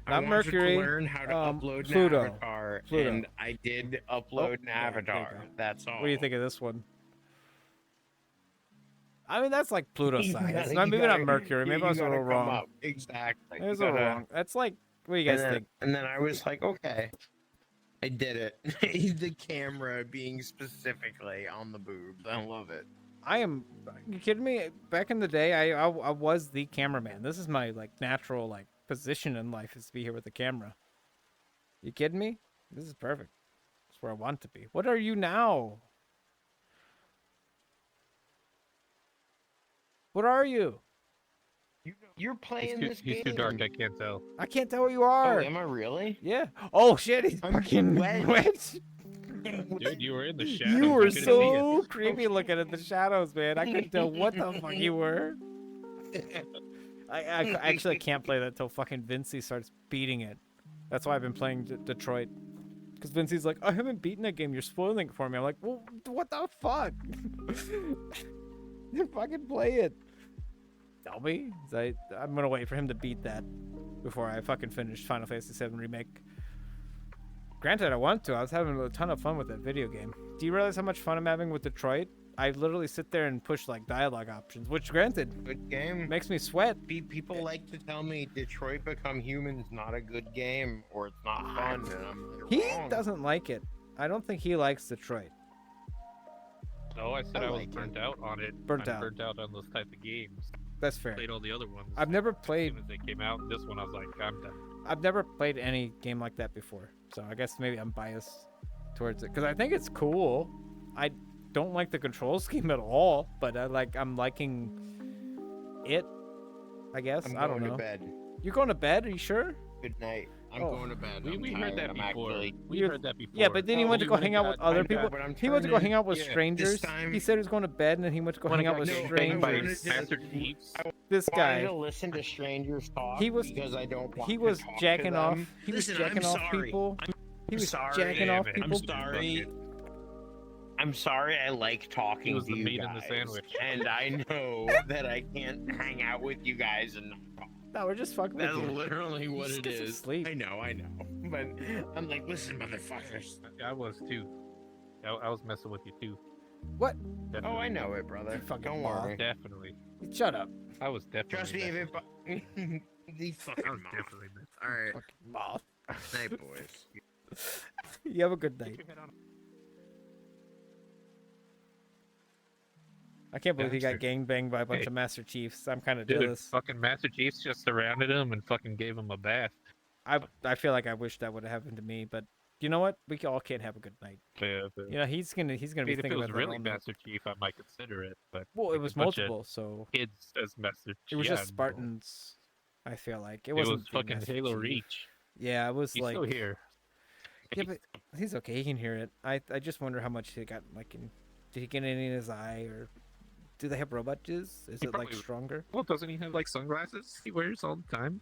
I Not wanted Mercury, to learn how to upload Pluto. an avatar, Pluto. and I did upload Oh, an there you avatar. go. That's all. What do you think of this one? I mean, that's like Pluto You size. gotta- No, you maybe not gotta- Mercury. Maybe you I was a gotta little come wrong. up. Exactly. I was You a little gotta- wrong. That's like, what do you guys and then, think? And then I was like, okay, I did it. The camera being specifically on the boobs. I love it. I am. You kidding me? Back in the day, I was the cameraman. This is my like natural like position in life is to be here with the camera. You kidding me? This is perfect. It's where I want to be. What are you now? What are you? You're playing He's this too, he's game. too dark. I can't tell. I can't tell what you Oh, are. am I really? Yeah. Oh shit! He's I'm fucking wet. wet. Dude, you were in the shadows. You I were couldn't see so creepy looking at the shadows, man. I couldn't tell what the fuck you were. I actually can't play that till fucking Vincey starts beating it. That's why I've been playing Detroit. Because Vincey's like, I haven't beaten that game. You're spoiling it for me. I'm like, well, what the fuck? You fucking play it. Tell me. I'm gonna wait for him to beat that before I fucking finish Final Fantasy VII Remake. Granted, I want to. I was having a ton of fun with that video game. Do you realize how much fun I'm having with Detroit? I literally sit there and push like dialogue options, which granted Good game. makes me sweat. People like to tell me Detroit Become Human is not a good game or it's not fun, and I'm like, He wrong. doesn't like it. I don't think he likes Detroit. No, I said I I was like it. burnt out on it. Burnt I'm out. burnt out on those type of games. That's fair. Played all the other ones. I've never As played. soon as they came out, this one I was like, I'm done. I've never played any game like that before, so I guess maybe I'm biased towards it because I think it's cool. I don't like the control scheme at all, but I'm liking it. I guess I'm I don't going know. to bed. You going to bed? Are you sure? Good night. I'm Oh. going to bed. We, I'm we tired. heard that I'm before. actually- We You- heard that before. Yeah, but then he Oh, went to you go went hang and out with got- other I know, people. but I'm He went to go trying hang out with yeah, strangers. time- He said he was going to bed, and then he went to go hang out with no, banged by strangers. Master Chiefs. This wanted guy, to listen to strangers talk He was- because I don't want he to was talk to jacking off. them. He was Listen, jacking I'm off sorry. people. He was sorry. jacking Damn off it. people. I'm sorry. I'm sorry I like talking He was to the you meat in the guys. sandwich. And I know that I can't hang out with you guys and not talk. No, we're just fucking with That's you. literally what Just it get some is. sleep. I know. But I'm like, listen, motherfuckers. I was too. I was messing with you too. What? Oh, Definitely. I know it, brother. You fucking Don't ball. worry. Definitely. Shut up. I was definitely. Trust me, if messing it. The fucking I was mouth. definitely missed. All right. Fucking mouth. Night, boys. You have a good night. with you. I can't believe he got Bastard. gangbanged by a bunch Hey. of Master Chiefs. I'm kind of Dude, jealous. fucking Master Chiefs just surrounded him and fucking gave him a bath. I feel like I wish that would have happened to me, but you know what? We all can't have a good night. Yeah, You know, he's gonna I be mean, if thinking it was about that really all night. Master Chief, I might consider it. But Well, it like was a bunch of multiple, so kids as Master Chief. it was yeah, just Spartans. I feel like it It wasn't was the fucking Master Halo Chief. Reach. Yeah, it was He's like still here. yeah, but he's okay. He can hear it. I just wonder how much he got. Like, did he get any in his eye, or do they have robot jizz? Is He it like probably- stronger? Well, doesn't he have like sunglasses he wears all the time?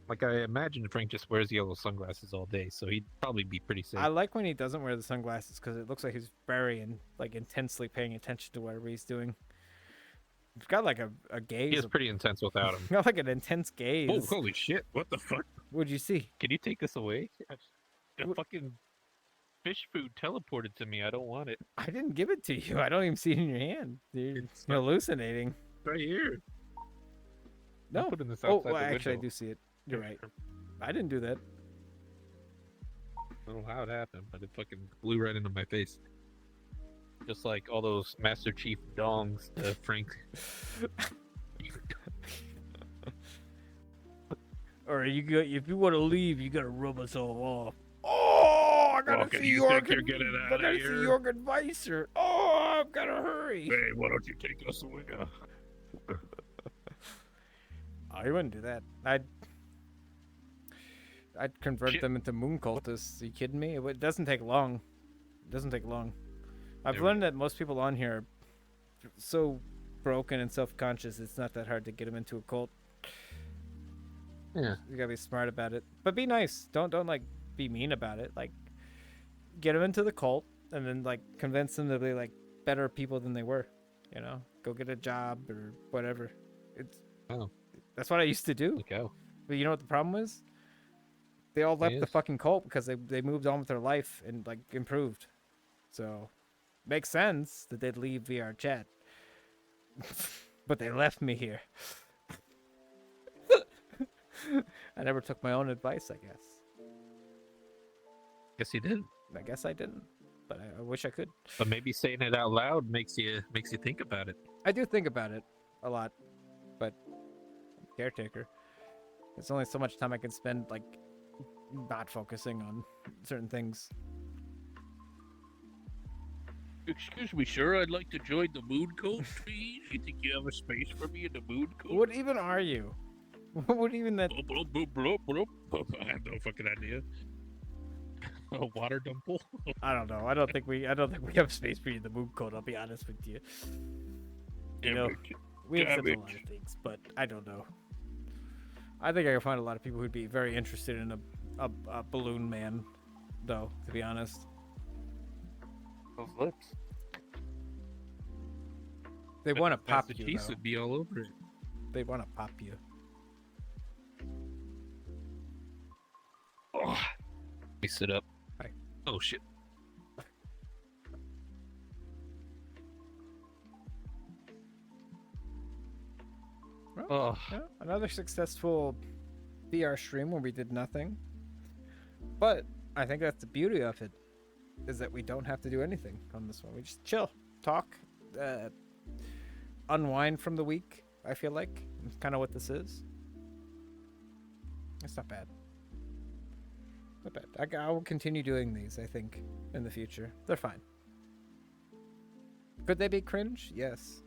Like I imagine Frank just wears yellow sunglasses all day, so he'd probably be pretty safe. I like when he doesn't wear the sunglasses because it looks like he's very intensely paying attention to whatever he's doing. He's got like a He gaze. is pretty intense without him. Got like an intense gaze. Oh, holy shit! What the fuck? What'd you see? Can you take this away? The Wh- fucking fish food teleported to me. I don't want it. I didn't give it to you. I don't even see it in your hand. You're It's hallucinating. right here. No. I'm putting this Oh, outside well, the actually, I window. do see it. You're right. I didn't do that. I don't know how it happened, but it fucking blew right into my face. Just like all those Master Chief dongs to Frank. Or if you want to leave, you gotta rub us all off. Oh, I gotta Okay, see you think you're Jorgen. getting I outta gotta see here? Jorgen Weiser. Oh, I've gotta hurry. Hey, why don't you take us away? I wouldn't do that. I'd convert Shit. them into moon cultists. Are you kidding me? It doesn't take long. It doesn't take long. I've There we learned that most people on here are so broken and self-conscious. It's not that hard to get them into a cult. Yeah. You gotta be smart about it, but be nice. Don't like be mean about it. Like, get them into the cult, and then like convince them to be like better people than they were. You know, go get a job or whatever. It's Oh. That's what I used to do. Look out. But you know what the problem was? They all left the Yes. fucking cult because they moved on with their life and like improved. So makes sense that they'd leave VR chat. But they left me here. I never took my own advice, I guess. Guess you did. I guess I didn't. But I wish I could. But maybe saying it out loud makes you think about it. I do think about it a lot, but I'm a caretaker. There's only so much time I can spend like not focusing on certain things. Excuse me, sir. I'd like to join the moon cult, please. You think you have a space for me in the moon cult? What even are you? What even that? I have no fucking idea. A water dumple? I don't know. I don't think we have space for you in the moon code. I'll be honest with you. You know, we accept a lot of Damage. things, but I don't know. I think I can find a lot of people who'd be very interested in a balloon man, though. To be honest, Those lips. they want to pop Master you. Chief Though. would be all over it. They want to pop you. Oh. Let me sit up. Hi. Oh shit. Well, Oh, yeah, another successful VR stream where we did nothing. But I think that's the beauty of it, is that we don't have to do anything on this one. We just chill, talk, unwind from the week. I feel like it's kind of what this is. It's not bad. Not bad. I will continue doing these, I think, in the future. They're fine. Could they be cringe? Yes.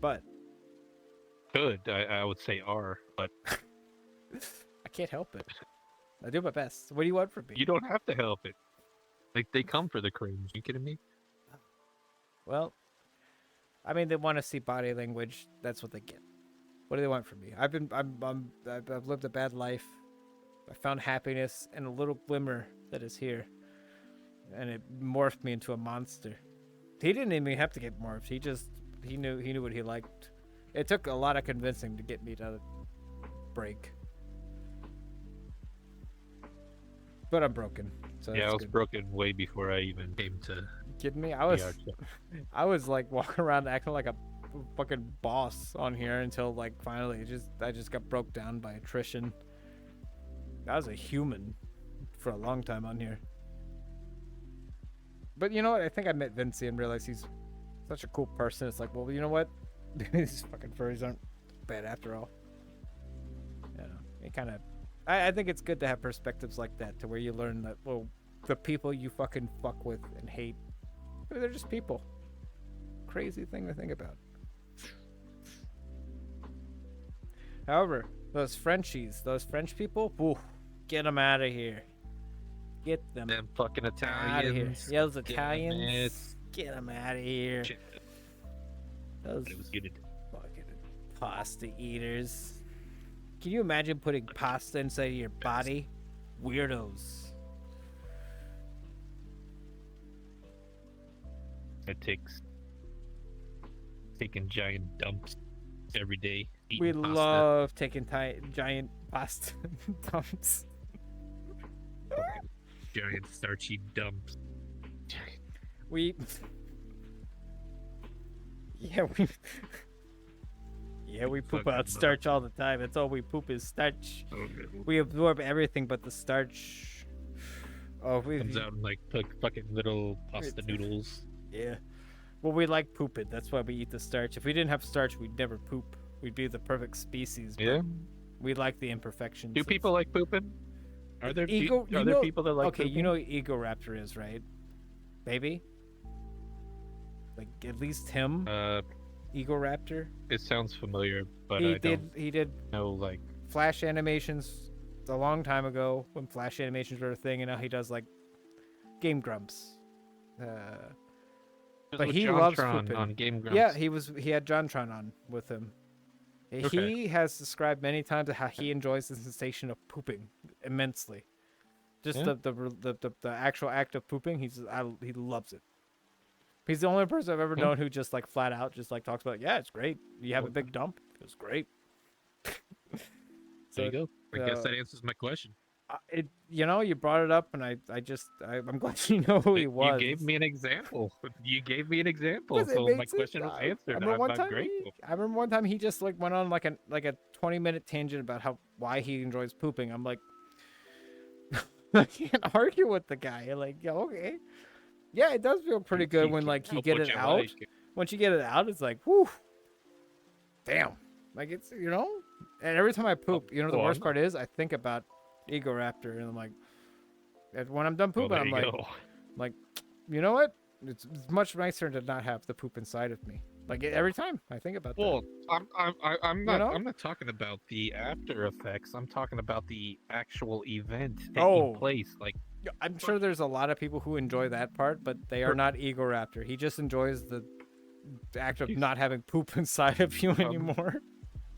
But good. I would say R, but I can't help it. I do my best. What do you want from me? you don't have to help it. Like they come for the cringe. You kidding me? Well, I mean, they want to see body language. That's what they get. What do they want from me? I've lived a bad life. I found happiness and a little glimmer that is here, and it morphed me into a monster. He didn't even have to get morphed. He knew what he liked. It took a lot of convincing to get me to break. But I'm broken. So Yeah, that's I was good. broken way before I even came to Kidding me? I was VR chat. I was like walking around acting like a fucking boss on here until like finally I just got broke down by attrition. I was a human for a long time on here. But you know what? I think I met Vinci and realized he's such a cool person. It's like, well, you know what? These fucking furries aren't bad after all. You know, it kind of. I think it's good to have perspectives like that, to where you learn that, well, the people you fucking fuck with and hate, they're just people. Crazy thing to think about. However, those Frenchies, those French people, woo, get them out of here. Get them Them fucking out of here. Italians. Yeah, those Get 'em Italians, get them out of here. Shit, Those it was good. fucking pasta eaters. Can you imagine putting pasta inside of your body? Weirdos. It takes taking giant dumps every day. We eating pasta. love taking giant pasta dumps. Giant starchy dumps. We. Yeah, we. Yeah, we poop Fucking out starch all the time. That's all we poop is starch. Okay. We absorb everything but the starch. Oh, we. Comes out in like fucking little pasta It's- noodles. Yeah. Well, we like pooping. That's why we eat the starch. If we didn't have starch, we'd never poop. We'd be the perfect species. But Yeah. we like the imperfections. Do people like pooping? Are there Ego- you are there know- people that like Okay, pooping? you know what Ego Raptor is, right? Baby? Like, at least him, Ego Raptor. It sounds familiar, but He I did don't know like Flash animations a long time ago when Flash animations were a thing, and now he does like Game Grumps. Just But with he loves JonTron pooping. on Game Grumps. Yeah, he had JonTron on with him. Okay. He has described many times how he enjoys the sensation of pooping immensely. Just Yeah. the actual act of pooping, he loves it. He's the only person I've ever known who just like flat out just like talks about, yeah, it's great. You have a big dump, it's great. There you go. I guess uh, that answers my question. You brought it up, and I'm glad you know who he was. You gave me an example. You gave me an example, Because it so my makes it- question was I answered. remember one I'm time grateful. I remember one time he just like went on like a 20-minute tangent about why he enjoys pooping. I'm like, I can't argue with the guy. Like, yeah, okay, yeah, it does feel pretty good when like you Help get what it you out. like. Once you get it out, it's like, whew, damn. Like it's And every time I poop, the well, worst part is I think about Egoraptor, and I'm like, when I'm done Well, pooping, there I'm you like, go. like, you know what? It's much nicer to not have the poop inside of me. Like every time I think about that. Well, I'm not know? I'm not talking about the after effects. I'm talking about the actual event taking Oh. place. Like, Yeah, I'm sure there's a lot of people who enjoy that part, but they are not Egoraptor. He just enjoys the act of not having poop inside of you anymore.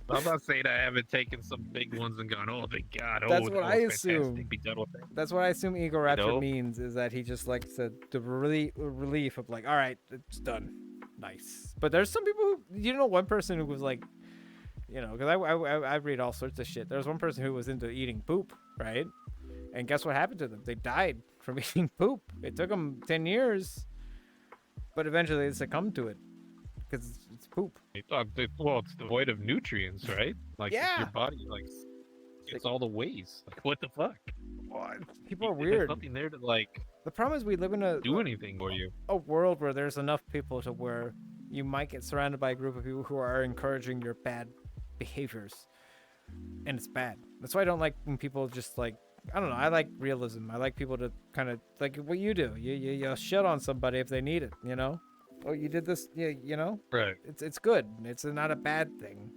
I'm not saying I haven't taken some big ones and gone, oh, thank God. Oh, That's that what was I fantastic. assume. Be done with it. That's what I assume Egoraptor know? means, is that he just likes the relief of like, all right, it's done. Nice. But there's some people who, one person who was like, because I read all sorts of shit. There was one person who was into eating poop, right? And guess what happened to them? They died from eating poop. It took them 10 years, but eventually they succumbed to it because it's poop. Well, it's devoid of nutrients, right? Like, Yeah. your body, like, it's all the ways. Like, what the fuck? People are There's weird. nothing there to, like, The problem is we live in do anything for you. a world where there's enough people to where you might get surrounded by a group of people who are encouraging your bad behaviors, and it's bad. That's why I don't like when people just like, I don't know, I like realism. I like people to kind of like what you do. You shit on somebody if they need it, oh, you did this, Right. it's good. It's not a bad thing.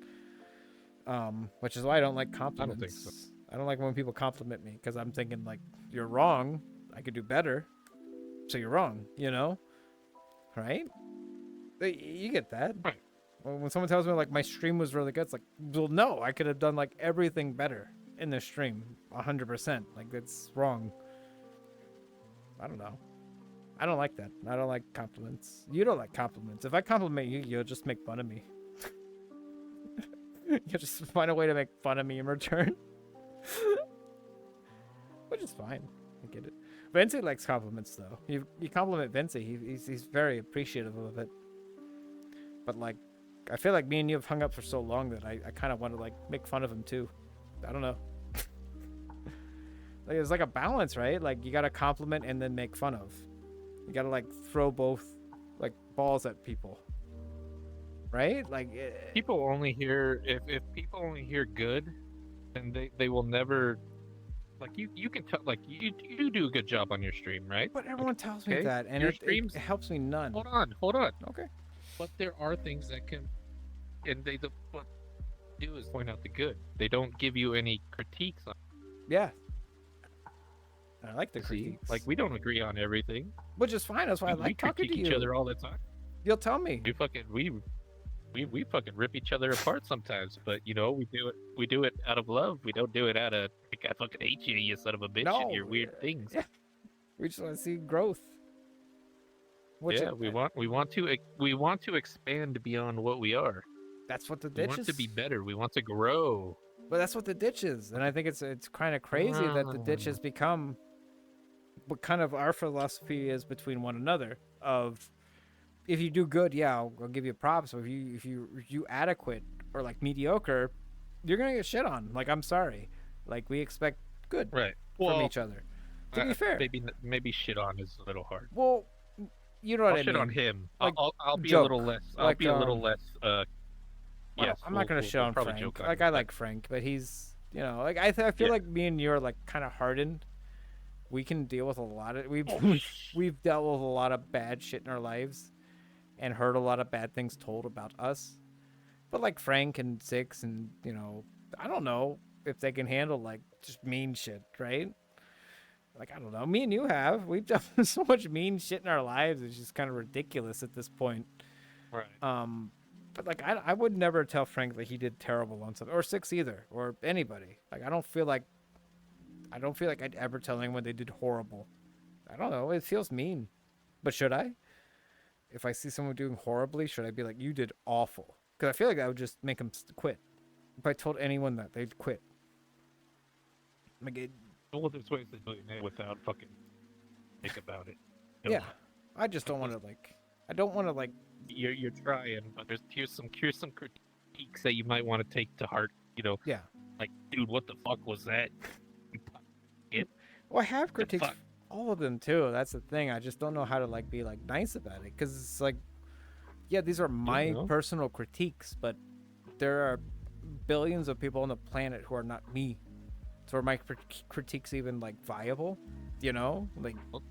Which is why I don't like compliments. think so. I don't like when people compliment me, because I'm thinking like, you're wrong, I could do better, so you're wrong, right? You get that. Right. When someone tells me like my stream was really good, it's like, well, no, I could have done like everything better in the stream, 100%. Like, that's wrong. I don't know. I don't like that. I don't like compliments. You don't like compliments. If I compliment you, you'll just make fun of me. You'll just find a way to make fun of me in return. Which is fine. I get it. Vincey likes compliments, though. You compliment Vincey, he's very appreciative of it. But like, I feel like me and you have hung up for so long that I kind of want to like make fun of him too. I don't know. Like, it's like a balance, right? Like, you gotta compliment and then make fun of. You gotta like throw both like balls at people, right? Like, People only hear, if people only hear good, then they will never, like, you can tell, like, you do a good job on your stream, right? but everyone tells me okay. that, and Your it streams- helps me none. Hold on. Okay. But there are things that can, and what they do is point out the good. They don't give you any critiques on Yeah. I like the it. See? critiques. Like, we don't agree on everything. which is fine. That's why I we like talking critique to each you. other all the time. You'll tell me. We fucking rip each other apart sometimes, but we do it out of love. We don't do it out of, like, I fucking hate you, you son of a bitch, No, and your weird things. yeah. We just want to see growth. Which Yeah, we want to expand beyond what we are. That's what the We ditch want is. to be better. We want to grow. But that's what the ditch is, and I think it's kind of crazy that the ditch has become what kind of our philosophy is between one another. Of, if you do good, yeah, I'll give you props. But if you adequate or like mediocre, you're gonna get shit on. Like, I'm sorry. Like, we expect good Right. from each other. To be fair, maybe shit on is a little hard. well, you know what I'll I shit mean. on him. Like, I'll be joke. a little less. I'll Like, be a little less. Yes, I'm not gonna shit on probably Frank. joke on Like, him, I but- like Frank, but he's, like, I feel Yeah. like me and you are like kind of hardened. We can deal with a lot of we've dealt with a lot of bad shit in our lives, and heard a lot of bad things told about us. But like Frank and Six, and I don't know if they can handle like just mean shit, right? Like, I don't know. Me and you have. We've done so much mean shit in our lives. It's just kind of ridiculous at this point. Right. But like, I would never tell Frank that he did terrible on something, or Six either, or anybody. Like, I don't feel like I'd ever tell anyone they did horrible. I don't know. It feels mean. But should I? If I see someone doing horribly, should I be like, you did awful? Because I feel like that would just make them quit. If I told anyone that, they'd quit. Like, Well, there's ways to do it without fucking think about it. You know, yeah. I just don't want to like. I don't want to like. You're trying, but here's some critiques that you might want to take to heart. You know, Yeah. like, dude, what the fuck was that? Well, I have The critiques. fuck? All of them too. That's the thing. I just don't know how to like be like nice about it because it's like, yeah, these are my know. personal critiques, but there are billions of people on the planet who are not me. So are my critiques even like viable? You know, like Well,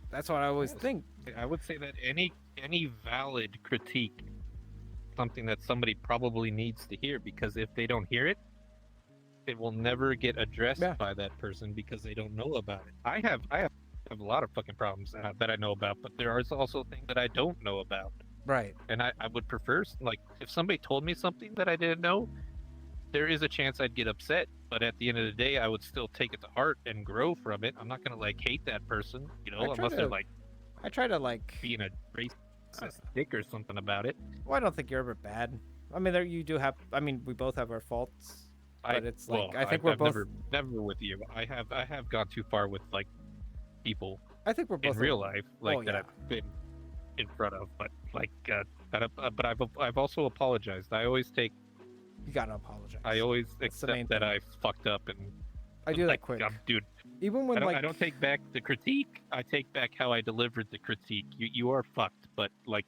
that's what I always yes. think. I would say that any valid critique, something that somebody probably needs to hear, because if they don't hear it, it will never get addressed Yeah. by that person because they don't know about it. I have a lot of fucking problems that I know about, but there are also things that I don't know about. Right. And I would prefer, like, if somebody told me something that I didn't know, there is a chance I'd get upset, but at the end of the day, I would still take it to heart and grow from it. I'm not gonna like hate that person, you I know, try unless they're to- like I try to like. being a racist dick or something about it. Well, I don't think you're ever bad. I mean, there you do have. I mean, we both have our faults. But it's like, I think we're I've both. never with you. I have gone too far with like people I think we're in both real life, like Oh, that yeah. I've been in front of, but like but I've also apologized. I always You gotta apologize. I always That's the main accept that thing. I fucked up, and I do that like, quick. dude. Even when I don't take back the critique. I take back how I delivered the critique. You are fucked, but like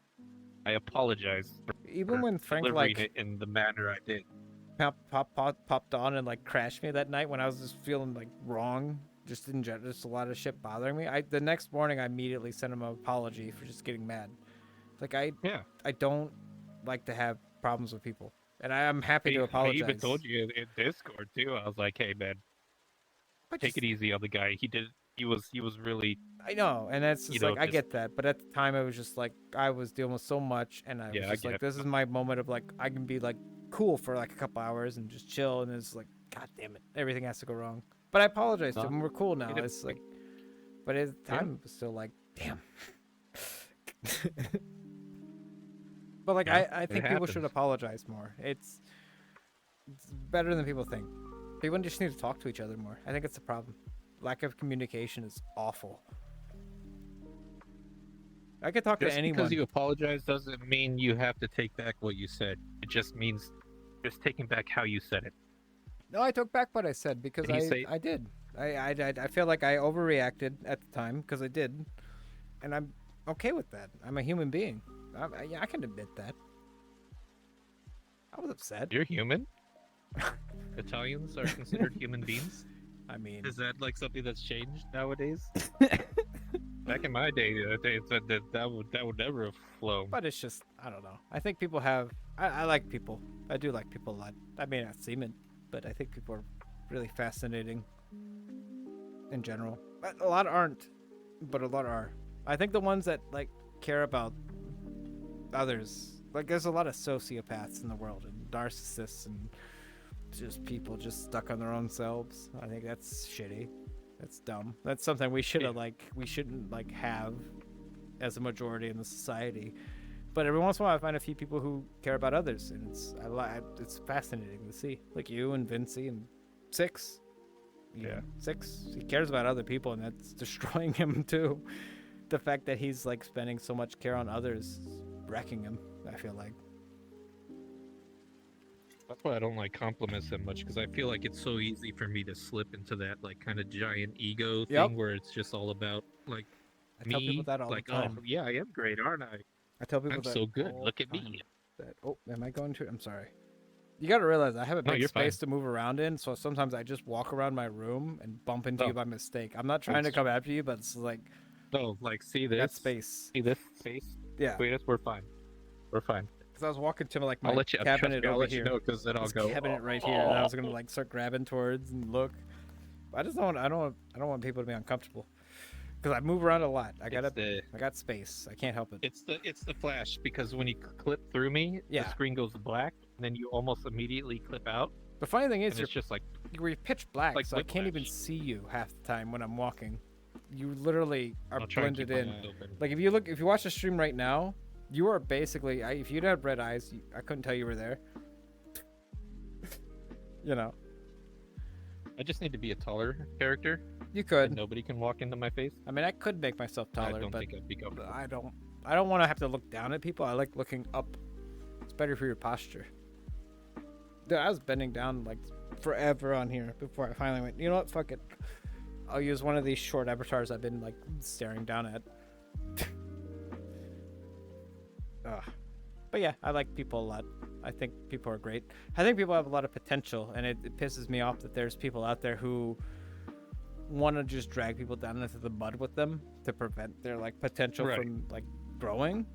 I apologize for even when Frank delivering like it in the manner I did. popped on and like crashed me that night when I was just feeling like wrong, just in general, just a lot of shit bothering me. The next morning I immediately sent him an apology for just getting mad. Like Yeah, I don't like to have problems with people, and I'm happy to apologize. I even told you in Discord too. I was like, hey man, But take it easy on the guy. He was really I know, and that's You just know, like I just- get that, but at the time it was just like I was dealing with so much, and I was Yeah, I just get like, it. this is my moment of like I can be like cool for like a couple hours and just chill, and it's like, god damn it, everything has to go wrong. But I apologize to Huh? him. We're cool now. Get it- It's like, but at the Yeah. time it was still like, damn. But like Yeah, I it think people should happens. apologize more. It's better than people think. People just need to talk to each other more. I think it's a problem. Lack of communication is awful. I could talk just to anyone. because you apologize doesn't mean you have to take back what you said. It just means just taking back how you said it. No, I took back what I said because Did he say- I did. I feel like I overreacted at the time because I did, and I'm okay with that. I'm a human being. Yeah, I can admit that. I was upset. You're human. Italians are considered human beings. I mean, Is that like something that's changed nowadays? Back in my day, that would never have flown. but it's just I don't know. I think people have. I like people. I do like people a lot. I may not seem it, but I think people are really fascinating in general. But a lot aren't, but a lot are. I think the ones that like care about others, like there's a lot of sociopaths in the world and narcissists and just people just stuck on their own selves. I think that's shitty. That's dumb. That's something we should have we shouldn't like have as a majority in the society. But every once in a while, I find a few people who care about others, and it's fascinating to see. Like you and Vinci and Six. Yeah. Six. He cares about other people, and that's destroying him too. The fact that he's like spending so much care on others is wrecking him. I feel like. That's why I don't like compliments that much, because I feel like it's so easy for me to slip into that like kind of giant ego Yep. thing where it's just all about like I tell me. people that all like, the time. oh yeah, I am great, aren't I? I tell people I'm that so good. all Look the at me. time. That, oh, am I going to? I'm sorry. You got to realize I have a No, big you're fine. space to move around in, so sometimes I just walk around my room and bump into you Oh. by mistake. I'm not trying to That's- come after you, but it's like No, like see this that space. See this space? Yeah, Wait, we're fine. We're fine. because I was walking to like my I'll let you. Trust cabinet me, I'll over let here. you know, because then I'll This go. cabinet "Oh, right here, and I was gonna like start grabbing towards and look. I just don't. I don't want people to be uncomfortable. Because I move around a lot. I It's got space. I can't help it. it's the flash because when you clip through me, Yeah. the screen goes black, and then you almost immediately clip out, The funny thing is, and it's just like you're pitch black, like so I can't even whiplash. see you half the time when I'm walking. You literally are I'll try and blended keep my in. eyes open. Like if you watch the stream right now, you are basically. If you'd had red eyes, I couldn't tell you were there. You know, I just need to be a taller character, you and could. nobody can walk into my face. I mean, I could make myself I taller, don't but think I'd be comfortable. I don't. I don't want to have to look down at people. I like looking up. It's better for your posture. Dude, I was bending down like forever on here before I finally went. You know what? Fuck it. I'll use one of these short avatars I've been like staring down at. Ugh. But yeah, I like people a lot. I think people are great. I think people have a lot of potential, and it pisses me off that there's people out there who want to just drag people down into the mud with them to prevent their like potential Right. from like growing.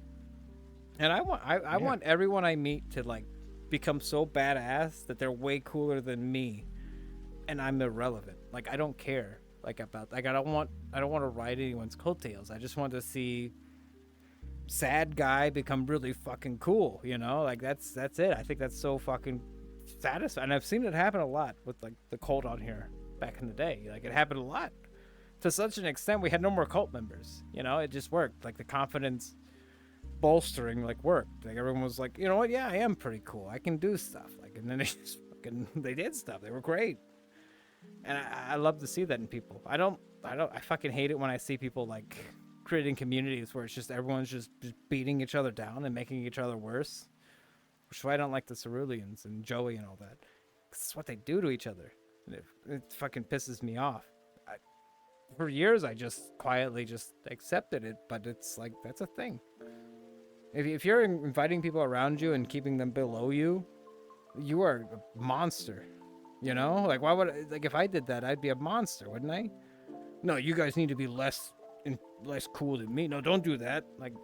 And I want everyone I meet to like become so badass that they're way cooler than me, and I'm irrelevant. Like I don't care. Like about like I don't want to ride anyone's coattails. I just want to see sad guy become really fucking cool, you know? Like that's it. I think that's so fucking satisfying. And I've seen it happen a lot with like the cult on here back in the day. Like it happened a lot. To such an extent we had no more cult members. You know, it just worked. Like the confidence bolstering like worked. Like everyone was like, you know what, yeah, I am pretty cool. I can do stuff. Like and then they did stuff. They were great. And I love to see that in people. I fucking hate it when I see people like creating communities where it's just everyone's just beating each other down and making each other worse. Which is why I don't like the Ceruleans and Joey and all that. 'Cause it's what they do to each other. And it fucking pisses me off. For years, I just quietly just accepted it, but it's like, that's a thing. If you're inviting people around you and keeping them below you, you are a monster. You know? Like, why would like if I did that, I'd be a monster, wouldn't I? No, you guys need to be less cool than me. No, don't do that. Like,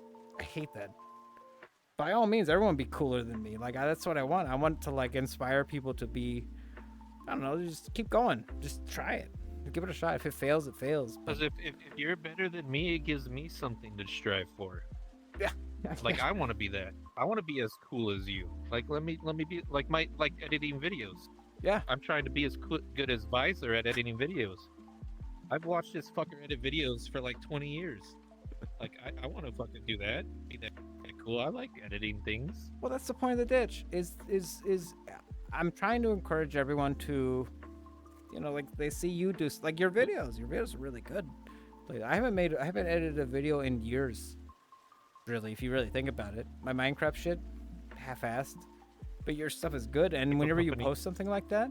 I hate that. By all means, everyone be cooler than me. Like, that's what I want. I want to like inspire people to be. I don't know. Just keep going. Just try it. Give it a shot. If it fails, it fails. But Because if you're better than me, it gives me something to strive for. yeah, Like I want to be that. I want to be as cool as you. Like let me be like editing videos. Yeah. I'm trying to be as good as Visor at editing videos. I've watched this fucker edit videos for like 20 years. Like I want to fucking do that. Be that cool. I like editing things. Well, that's the point of the ditch. Is I'm trying to encourage everyone to, you know, like they see you do like your videos. Your videos are really good. Like, I haven't edited a video in years. Really, if you really think about it, my Minecraft shit, half-assed, but your stuff is good. And whenever you post something like that,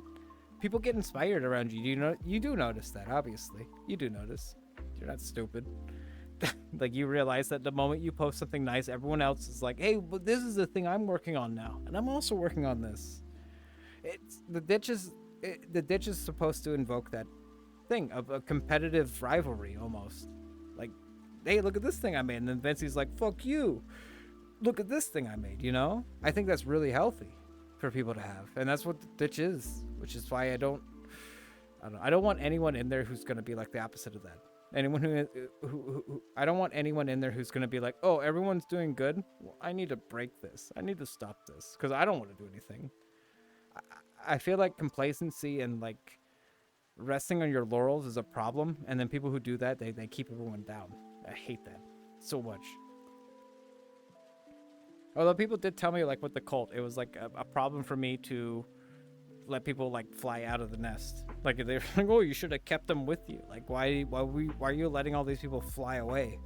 people get inspired around you. You do notice that, obviously. You do notice. You're not stupid. Like you realize that the moment you post something nice, everyone else is like, "Hey, well, this is the thing I'm working on now, and I'm also working on this." The ditch is supposed to invoke that thing of a competitive rivalry almost. Like, hey, look at this thing I made, and then Vincey's like, "Fuck you! Look at this thing I made." You know, I think that's really healthy for people to have, and that's what the ditch is. Which is why I don't want anyone in there who's gonna be like the opposite of that. Anyone who I don't want anyone in there who's gonna be like, "Oh, everyone's doing good. Well, I need to break this. I need to stop this because I don't want to do anything." I feel like complacency and like resting on your laurels is a problem, and then people who do that, they keep everyone down. I hate that so much. Although people did tell me, like with the cult, it was like a problem for me to let people like fly out of the nest. Like they were like, "Oh, you should have kept them with you. Like why are you letting all these people fly away?"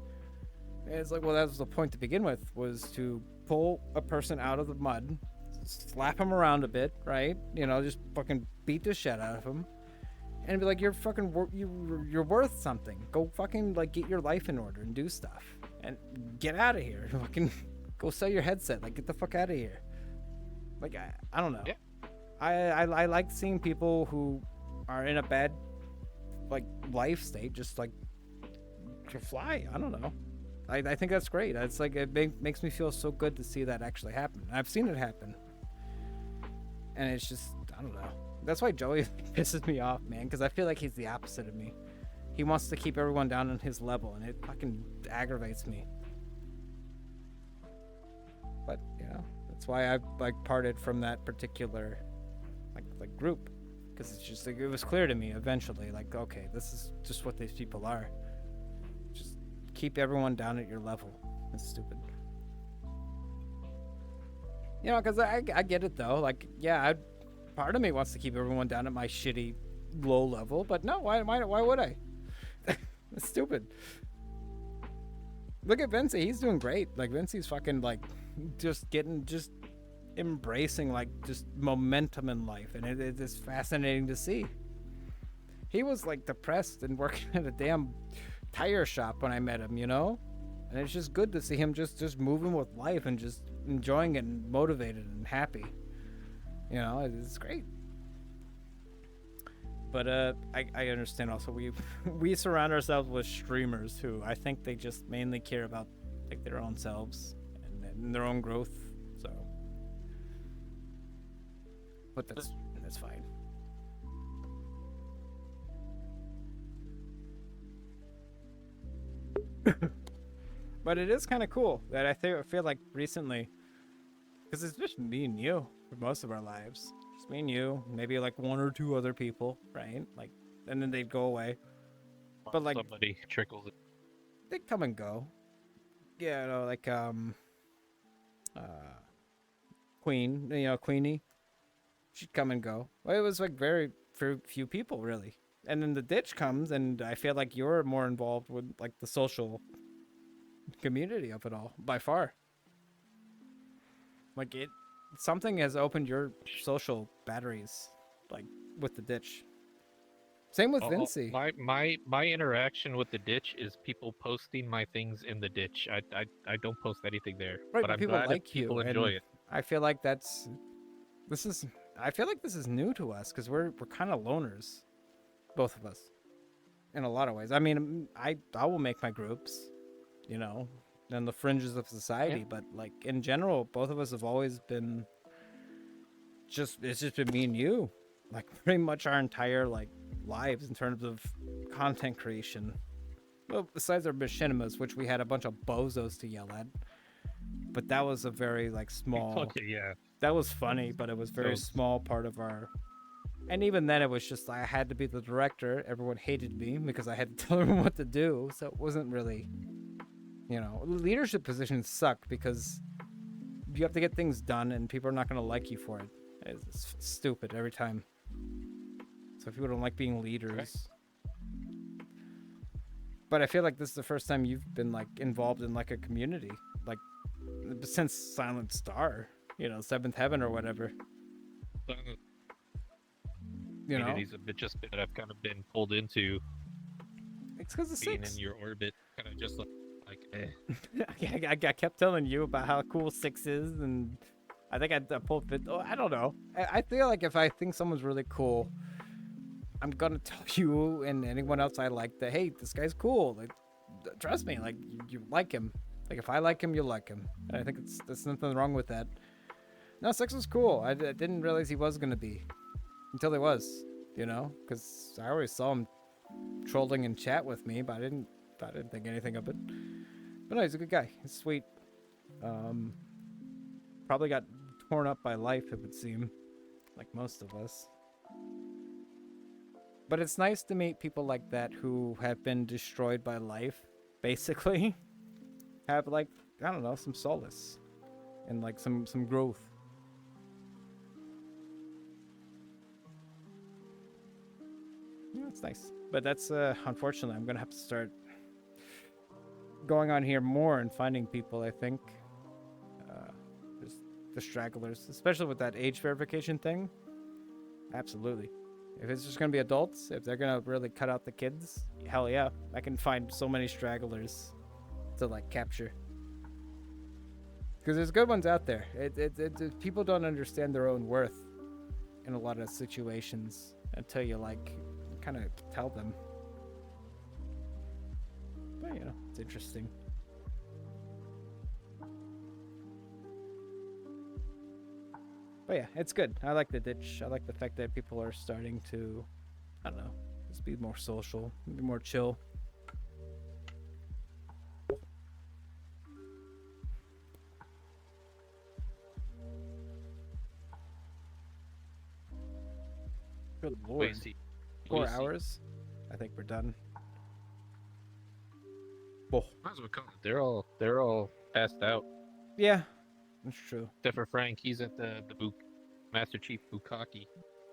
And it's like, well, that was the point to begin with, was to pull a person out of the mud, slap him around a bit, right? You know, just fucking beat the shit out of him, and be like, "You're fucking you're worth something. Go fucking like get your life in order and do stuff and get out of here. Fucking go sell your headset. Like get the fuck out of here." Like I don't know. Yeah. I like seeing people who are in a bad like life state just like to fly. I don't know. I think that's great. It's like it makes me feel so good to see that actually happen. I've seen it happen, and it's just I don't know. That's why Joey pisses me off, man, because I feel like he's the opposite of me. he wants to keep everyone down on his level, and it fucking aggravates me. But you know, that's why I like parted from that particular like group, because it's just like it was clear to me eventually, like, okay, this is just what these people are. Just keep everyone down at your level. It's stupid. You know, because I get it though. Like, yeah, part of me wants to keep everyone down at my shitty low level, but no, why would I? It's stupid. Look at Vinci, he's doing great. Like, Vinci's fucking like just embracing like just momentum in life, and it is fascinating to see. He was like depressed and working at a damn tire shop when I met him, you know? And it's just good to see him just moving with life and just enjoying it and motivated and happy. You know, it's great. But I understand also we surround ourselves with streamers who I think they just mainly care about like their own selves and their own growth. So, but that's fine. But it is kind of cool that I feel like recently, because it's just me and you for most of our lives. Just me and you, maybe like one or two other people, right? Like, and then they'd go away. But like somebody trickles it. They come and go. Yeah, you know, like Queen, you know, Queenie. She'd come and go. Well, it was like very few people really. And then the ditch comes, and I feel like you're more involved with like the social community of it all by far. Like something has opened your social batteries, like with the ditch. Same with Vinci. My interaction with the ditch is people posting my things in the ditch. I don't post anything there, Right, but I'm people glad like if people you, enjoy and it. I feel like I feel like this is new to us because we're kind of loners, both of us, in a lot of ways. I mean, I will make my groups, you know, on the fringes of society, but like in general, both of us have always been it's just been me and you, like pretty much our entire like lives in terms of content creation. Well, besides our machinimas, which we had a bunch of bozos to yell at, but that was a very like small. Okay, yeah. That was funny, but it was very small part of our. And even then, it was just I had to be the director. Everyone hated me because I had to tell everyone what to do. So it wasn't really, you know, leadership positions suck because you have to get things done, and people are not going to like you for it. It's stupid every time. So people don't like being leaders. But I feel like this is the first time you've been like involved in like a community, like since Silent Star, you know, Seventh Heaven or whatever. You know, Communities have just been that I've kind of been pulled into. It's because of being 6. in your orbit, kind of just like I kept telling you about how cool 6 is, and I think I pulled it. Oh, I don't know. I feel like if I think someone's really cool, I'm gonna tell you and anyone else I like that, hey, this guy's cool. Like, trust me, like you like him. Like if I like him, you like him. And I think there's nothing wrong with that. No, 6 was cool. I didn't realize he was gonna be until he was, you know, because I always saw him trolling in chat with me, but I didn't think anything of it. But no, he's a good guy. He's sweet. Probably got torn up by life, it would seem, like most of us. But it's nice to meet people like that who have been destroyed by life, basically. Have like, I don't know, some solace and like some growth. Yeah, it's nice. But that's unfortunately I'm gonna have to start going on here more and finding people, I think. Just the stragglers, especially with that age verification thing. Absolutely. If it's just gonna be adults, if they're gonna really cut out the kids, hell yeah, I can find so many stragglers to like capture. Because there's good ones out there. People don't understand their own worth in a lot of situations until you like kind of tell them. But you know, it's interesting. But yeah, it's good. I like the ditch. I like the fact that people are starting to, I don't know, Just be more social, be more chill. Good lord. Wait, see. 4 hours? I think we're done. Oh, Might as well call it. They're all passed out. yeah, that's true. Except for Frank, he's at the Master Chief Bukaki.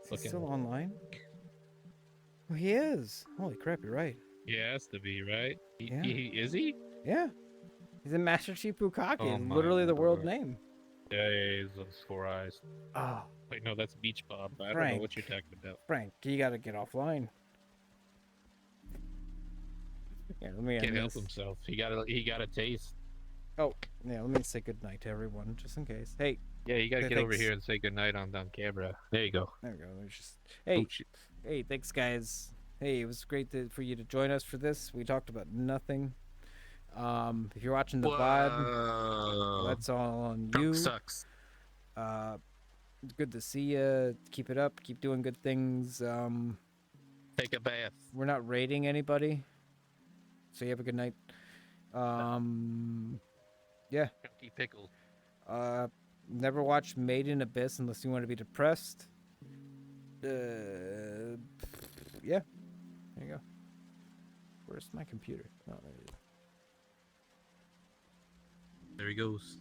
Is he Looking. still online? Oh, he is. Holy crap, you're right. He has to be, right? Yeah. Is he? Yeah. He's in Master Chief Bukaki. Oh It's my literally the world lord. name. Yeah, he's those 4 eyes. Oh, Wait, no, that's Beach Bob. I don't know Frank. what you're talking about. Frank, you gotta get offline. Yeah, let me Can't end help this. himself. He got a taste. Oh, yeah, let me say goodnight to everyone, just in case. Hey, Yeah, you gotta Okay, get over thanks. here and say goodnight on camera. There you go. there we go. There's just hey, Oh, shit. hey, thanks guys. Hey, it was great for you to join us for this. We talked about nothing. If you're watching the VOD, Whoa. that's all on Trunk you. sucks. Good to see you. Keep it up. Keep doing good things. Take a bath. We're not raiding anybody, so you have a good night. Yeah. Chunky pickle. Never watch Made in Abyss unless you want to be depressed. Yeah. There you go. Where's my computer? Oh, there it is. There he goes.